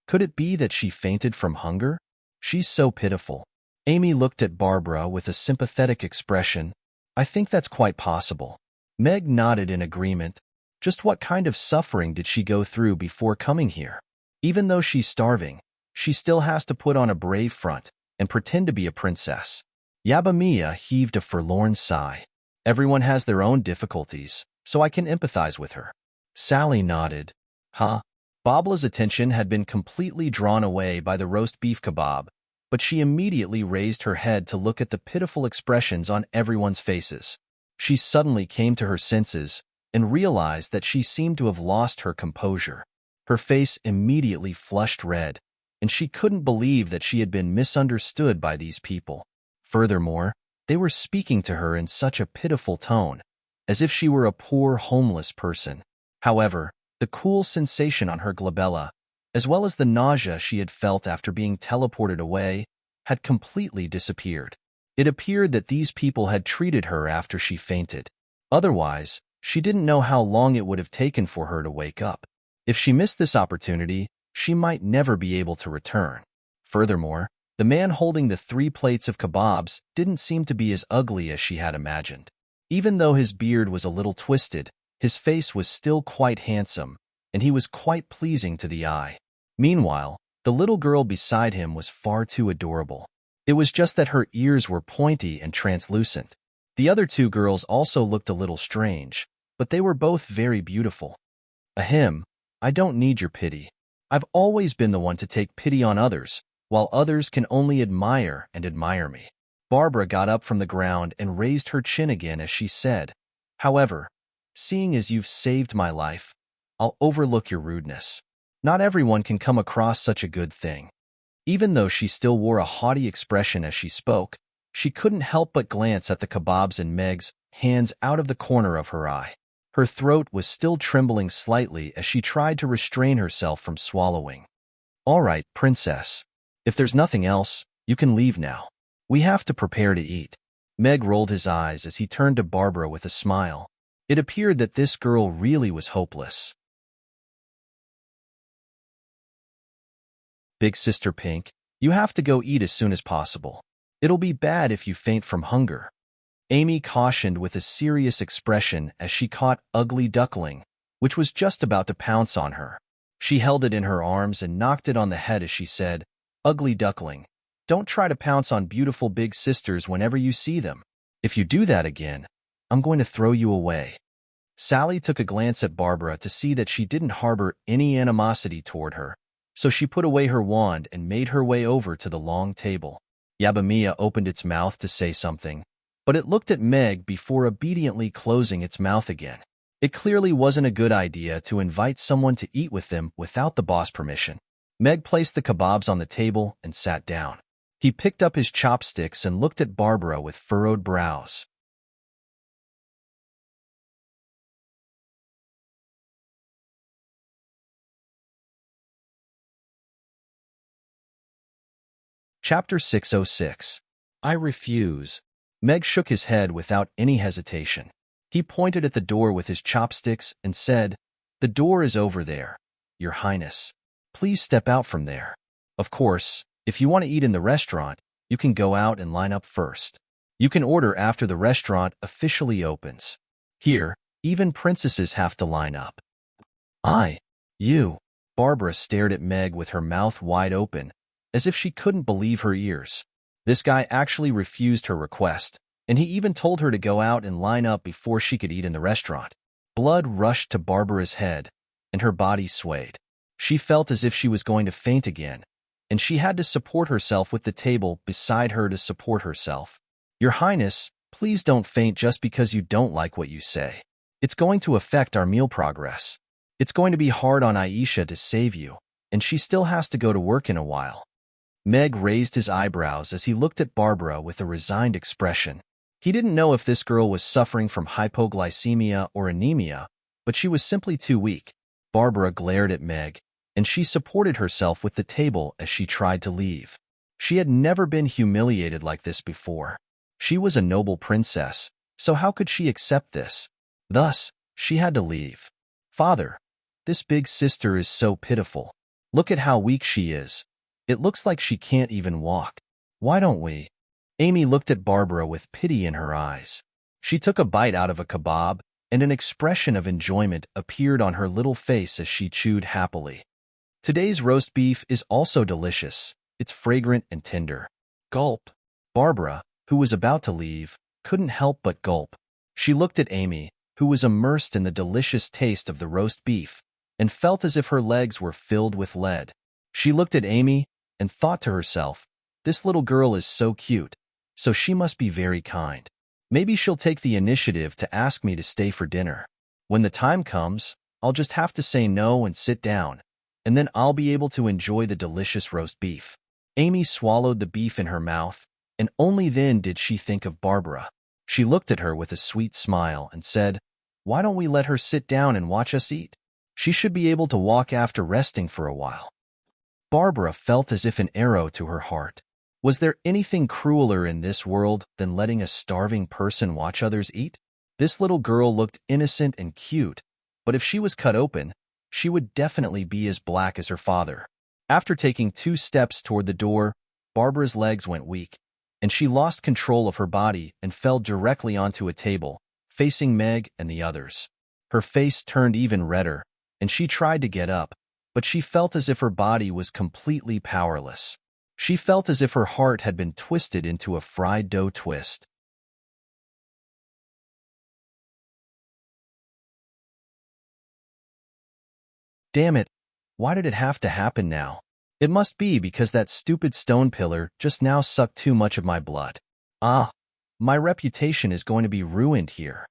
Could it be that she fainted from hunger? She's so pitiful. Amy looked at Barbara with a sympathetic expression. "I think that's quite possible." Meg nodded in agreement. Just what kind of suffering did she go through before coming here? Even though she's starving, she still has to put on a brave front and pretend to be a princess. Yabamiya heaved a forlorn sigh. "Everyone has their own difficulties, so I can empathize with her." Sally nodded. "Huh?" Babla's attention had been completely drawn away by the roast beef kebab, but she immediately raised her head to look at the pitiful expressions on everyone's faces. She suddenly came to her senses and realized that she seemed to have lost her composure. Her face immediately flushed red, and she couldn't believe that she had been misunderstood by these people. Furthermore, they were speaking to her in such a pitiful tone, as if she were a poor, homeless person. However, the cool sensation on her glabella, as well as the nausea she had felt after being teleported away, had completely disappeared. It appeared that these people had treated her after she fainted. Otherwise, she didn't know how long it would have taken for her to wake up. If she missed this opportunity, she might never be able to return. Furthermore, the man holding the 3 plates of kebabs didn't seem to be as ugly as she had imagined. Even though his beard was a little twisted, his face was still quite handsome, and he was quite pleasing to the eye. Meanwhile, the little girl beside him was far too adorable. It was just that her ears were pointy and translucent. The other 2 girls also looked a little strange, but they were both very beautiful. Ahem, I don't need your pity. I've always been the one to take pity on others, while others can only admire and admire me. Barbara got up from the ground and raised her chin again as she said, "However, seeing as you've saved my life, I'll overlook your rudeness. Not everyone can come across such a good thing." Even though she still wore a haughty expression as she spoke, she couldn't help but glance at the kebabs in Meg's hands out of the corner of her eye. Her throat was still trembling slightly as she tried to restrain herself from swallowing. "All right, princess. If there's nothing else, you can leave now. We have to prepare to eat." Meg rolled his eyes as he turned to Barbara with a smile. It appeared that this girl really was hopeless. "Big Sister Pink, you have to go eat as soon as possible. It'll be bad if you faint from hunger," Amy cautioned with a serious expression as she caught Ugly Duckling, which was just about to pounce on her. She held it in her arms and knocked it on the head as she said, "Ugly Duckling, don't try to pounce on beautiful big sisters whenever you see them. If you do that again, I'm going to throw you away." Sally took a glance at Barbara to see that she didn't harbor any animosity toward her, so she put away her wand and made her way over to the long table. Yabamia opened its mouth to say something, but it looked at Meg before obediently closing its mouth again. It clearly wasn't a good idea to invite someone to eat with them without the boss' permission. Meg placed the kebabs on the table and sat down. He picked up his chopsticks and looked at Barbara with furrowed brows. Chapter 606. I refuse. Meg shook his head without any hesitation. He pointed at the door with his chopsticks and said, "The door is over there, Your Highness. Please step out from there. Of course, if you want to eat in the restaurant, you can go out and line up first. You can order after the restaurant officially opens. Here, even princesses have to line up." You. Barbara stared at Meg with her mouth wide open, as if she couldn't believe her ears. This guy actually refused her request, and he even told her to go out and line up before she could eat in the restaurant. Blood rushed to Barbara's head, and her body swayed. She felt as if she was going to faint again, and she had to support herself with the table beside her to support herself. "Your Highness, please don't faint just because you don't like what you say. It's going to affect our meal progress. It's going to be hard on Aisha to save you, and she still has to go to work in a while." Meg raised his eyebrows as he looked at Barbara with a resigned expression. He didn't know if this girl was suffering from hypoglycemia or anemia, but she was simply too weak. Barbara glared at Meg, and she supported herself with the table as she tried to leave. She had never been humiliated like this before. She was a noble princess, so how could she accept this? Thus, she had to leave. "Father, this big sister is so pitiful. Look at how weak she is. It looks like she can't even walk. Why don't we?" Amy looked at Barbara with pity in her eyes. She took a bite out of a kebab, and an expression of enjoyment appeared on her little face as she chewed happily. "Today's roast beef is also delicious. It's fragrant and tender." Gulp. Barbara, who was about to leave, couldn't help but gulp. She looked at Amy, who was immersed in the delicious taste of the roast beef, and felt as if her legs were filled with lead. She looked at Amy and thought to herself, "This little girl is so cute, so she must be very kind. Maybe she'll take the initiative to ask me to stay for dinner. When the time comes, I'll just have to say no and sit down, and then I'll be able to enjoy the delicious roast beef." Amy swallowed the beef in her mouth, and only then did she think of Barbara. She looked at her with a sweet smile and said, "Why don't we let her sit down and watch us eat? She should be able to walk after resting for a while." Barbara felt as if an arrow to her heart. Was there anything crueler in this world than letting a starving person watch others eat? This little girl looked innocent and cute, but if she was cut open, she would definitely be as black as her father. After taking 2 steps toward the door, Barbara's legs went weak, and she lost control of her body and fell directly onto a table, facing Meg and the others. Her face turned even redder, and she tried to get up, but she felt as if her body was completely powerless. She felt as if her heart had been twisted into a fried dough twist. Damn it, why did it have to happen now? It must be because that stupid stone pillar just now sucked too much of my blood. My reputation is going to be ruined here.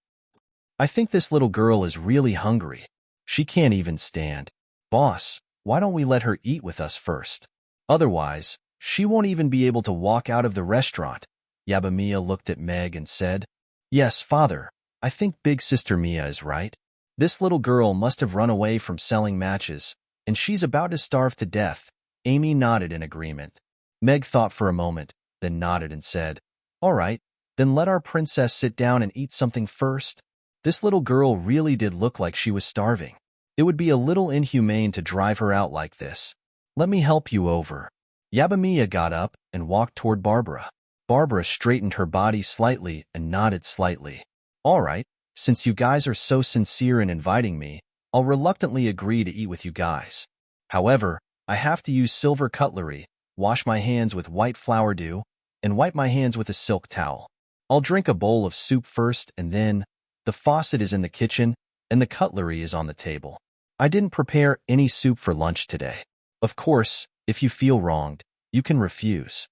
I think this little girl is really hungry. She can't even stand. Boss, why don't we let her eat with us first? Otherwise, she won't even be able to walk out of the restaurant. Yabamia looked at Meg and said, "Yes, father, I think big sister Mia is right. This little girl must have run away from selling matches, and she's about to starve to death. Amy nodded in agreement. Meg thought for a moment, then nodded and said, "All right, then let our princess sit down and eat something first." This little girl really did look like she was starving. It would be a little inhumane to drive her out like this. "Let me help you over." Yabamiya got up and walked toward Barbara. Barbara straightened her body slightly and nodded slightly. "All right, since you guys are so sincere in inviting me, I'll reluctantly agree to eat with you guys. However, I have to use silver cutlery, wash my hands with white flour dew, and wipe my hands with a silk towel. I'll drink a bowl of soup first and then, the faucet is in the kitchen and the cutlery is on the table. I didn't prepare any soup for lunch today. Of course, if you feel wronged, you can refuse."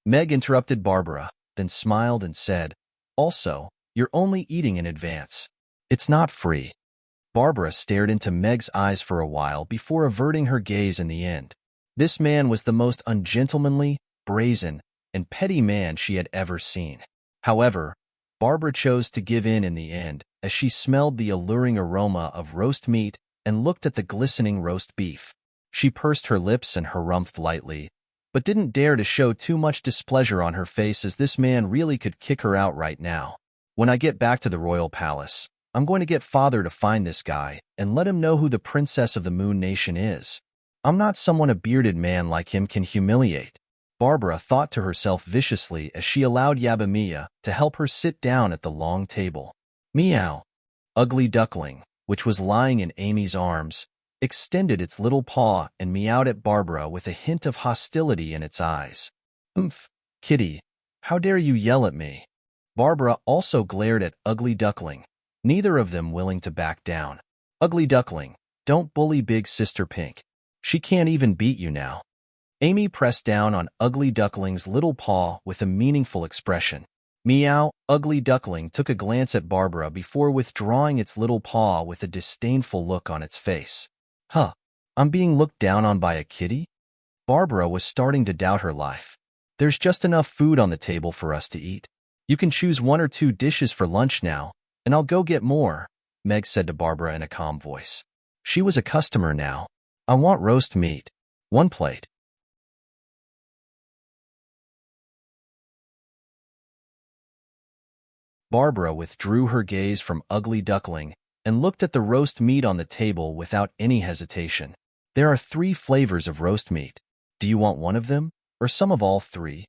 Meg interrupted Barbara, then smiled and said, "Also, you're only eating in advance. It's not free." Barbara stared into Meg's eyes for a while before averting her gaze in the end. This man was the most ungentlemanly, brazen, and petty man she had ever seen. However, Barbara chose to give in the end as she smelled the alluring aroma of roast meat and looked at the glistening roast beef. She pursed her lips and harumphed lightly, but didn't dare to show too much displeasure on her face as this man really could kick her out right now. "When I get back to the royal palace, I'm going to get father to find this guy and let him know who the princess of the Moon Nation is. I'm not someone a bearded man like him can humiliate." Barbara thought to herself viciously as she allowed Yabamiya to help her sit down at the long table. Meow. Ugly Duckling, which was lying in Amy's arms, extended its little paw and meowed at Barbara with a hint of hostility in its eyes. "Oomph, kitty, how dare you yell at me?" Barbara also glared at Ugly Duckling, neither of them willing to back down. "Ugly Duckling, don't bully Big Sister Pink. She can't even beat you now." Amy pressed down on Ugly Duckling's little paw with a meaningful expression. Meow. Ugly Duckling took a glance at Barbara before withdrawing its little paw with a disdainful look on its face. "Huh, I'm being looked down on by a kitty?" Barbara was starting to doubt her life. "There's just enough food on the table for us to eat. You can choose 1 or 2 dishes for lunch now, and I'll go get more," Meg said to Barbara in a calm voice. She was a customer now. "I want roast meat. 1 plate." Barbara withdrew her gaze from Ugly Duckling and looked at the roast meat on the table without any hesitation. "There are 3 flavors of roast meat. Do you want one of them, or some of all 3?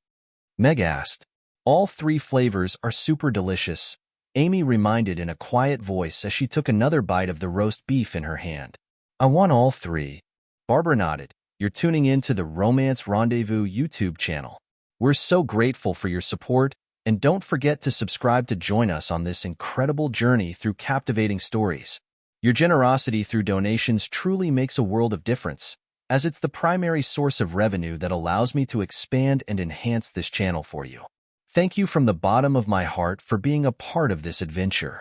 Meg asked. "All 3 flavors are super delicious," Amy reminded in a quiet voice as she took another bite of the roast beef in her hand. "I want all 3. Barbara nodded. "You're tuning in to the Romance Rendezvous YouTube channel. We're so grateful for your support, and don't forget to subscribe to join us on this incredible journey through captivating stories. Your generosity through donations truly makes a world of difference, as it's the primary source of revenue that allows me to expand and enhance this channel for you. Thank you from the bottom of my heart for being a part of this adventure.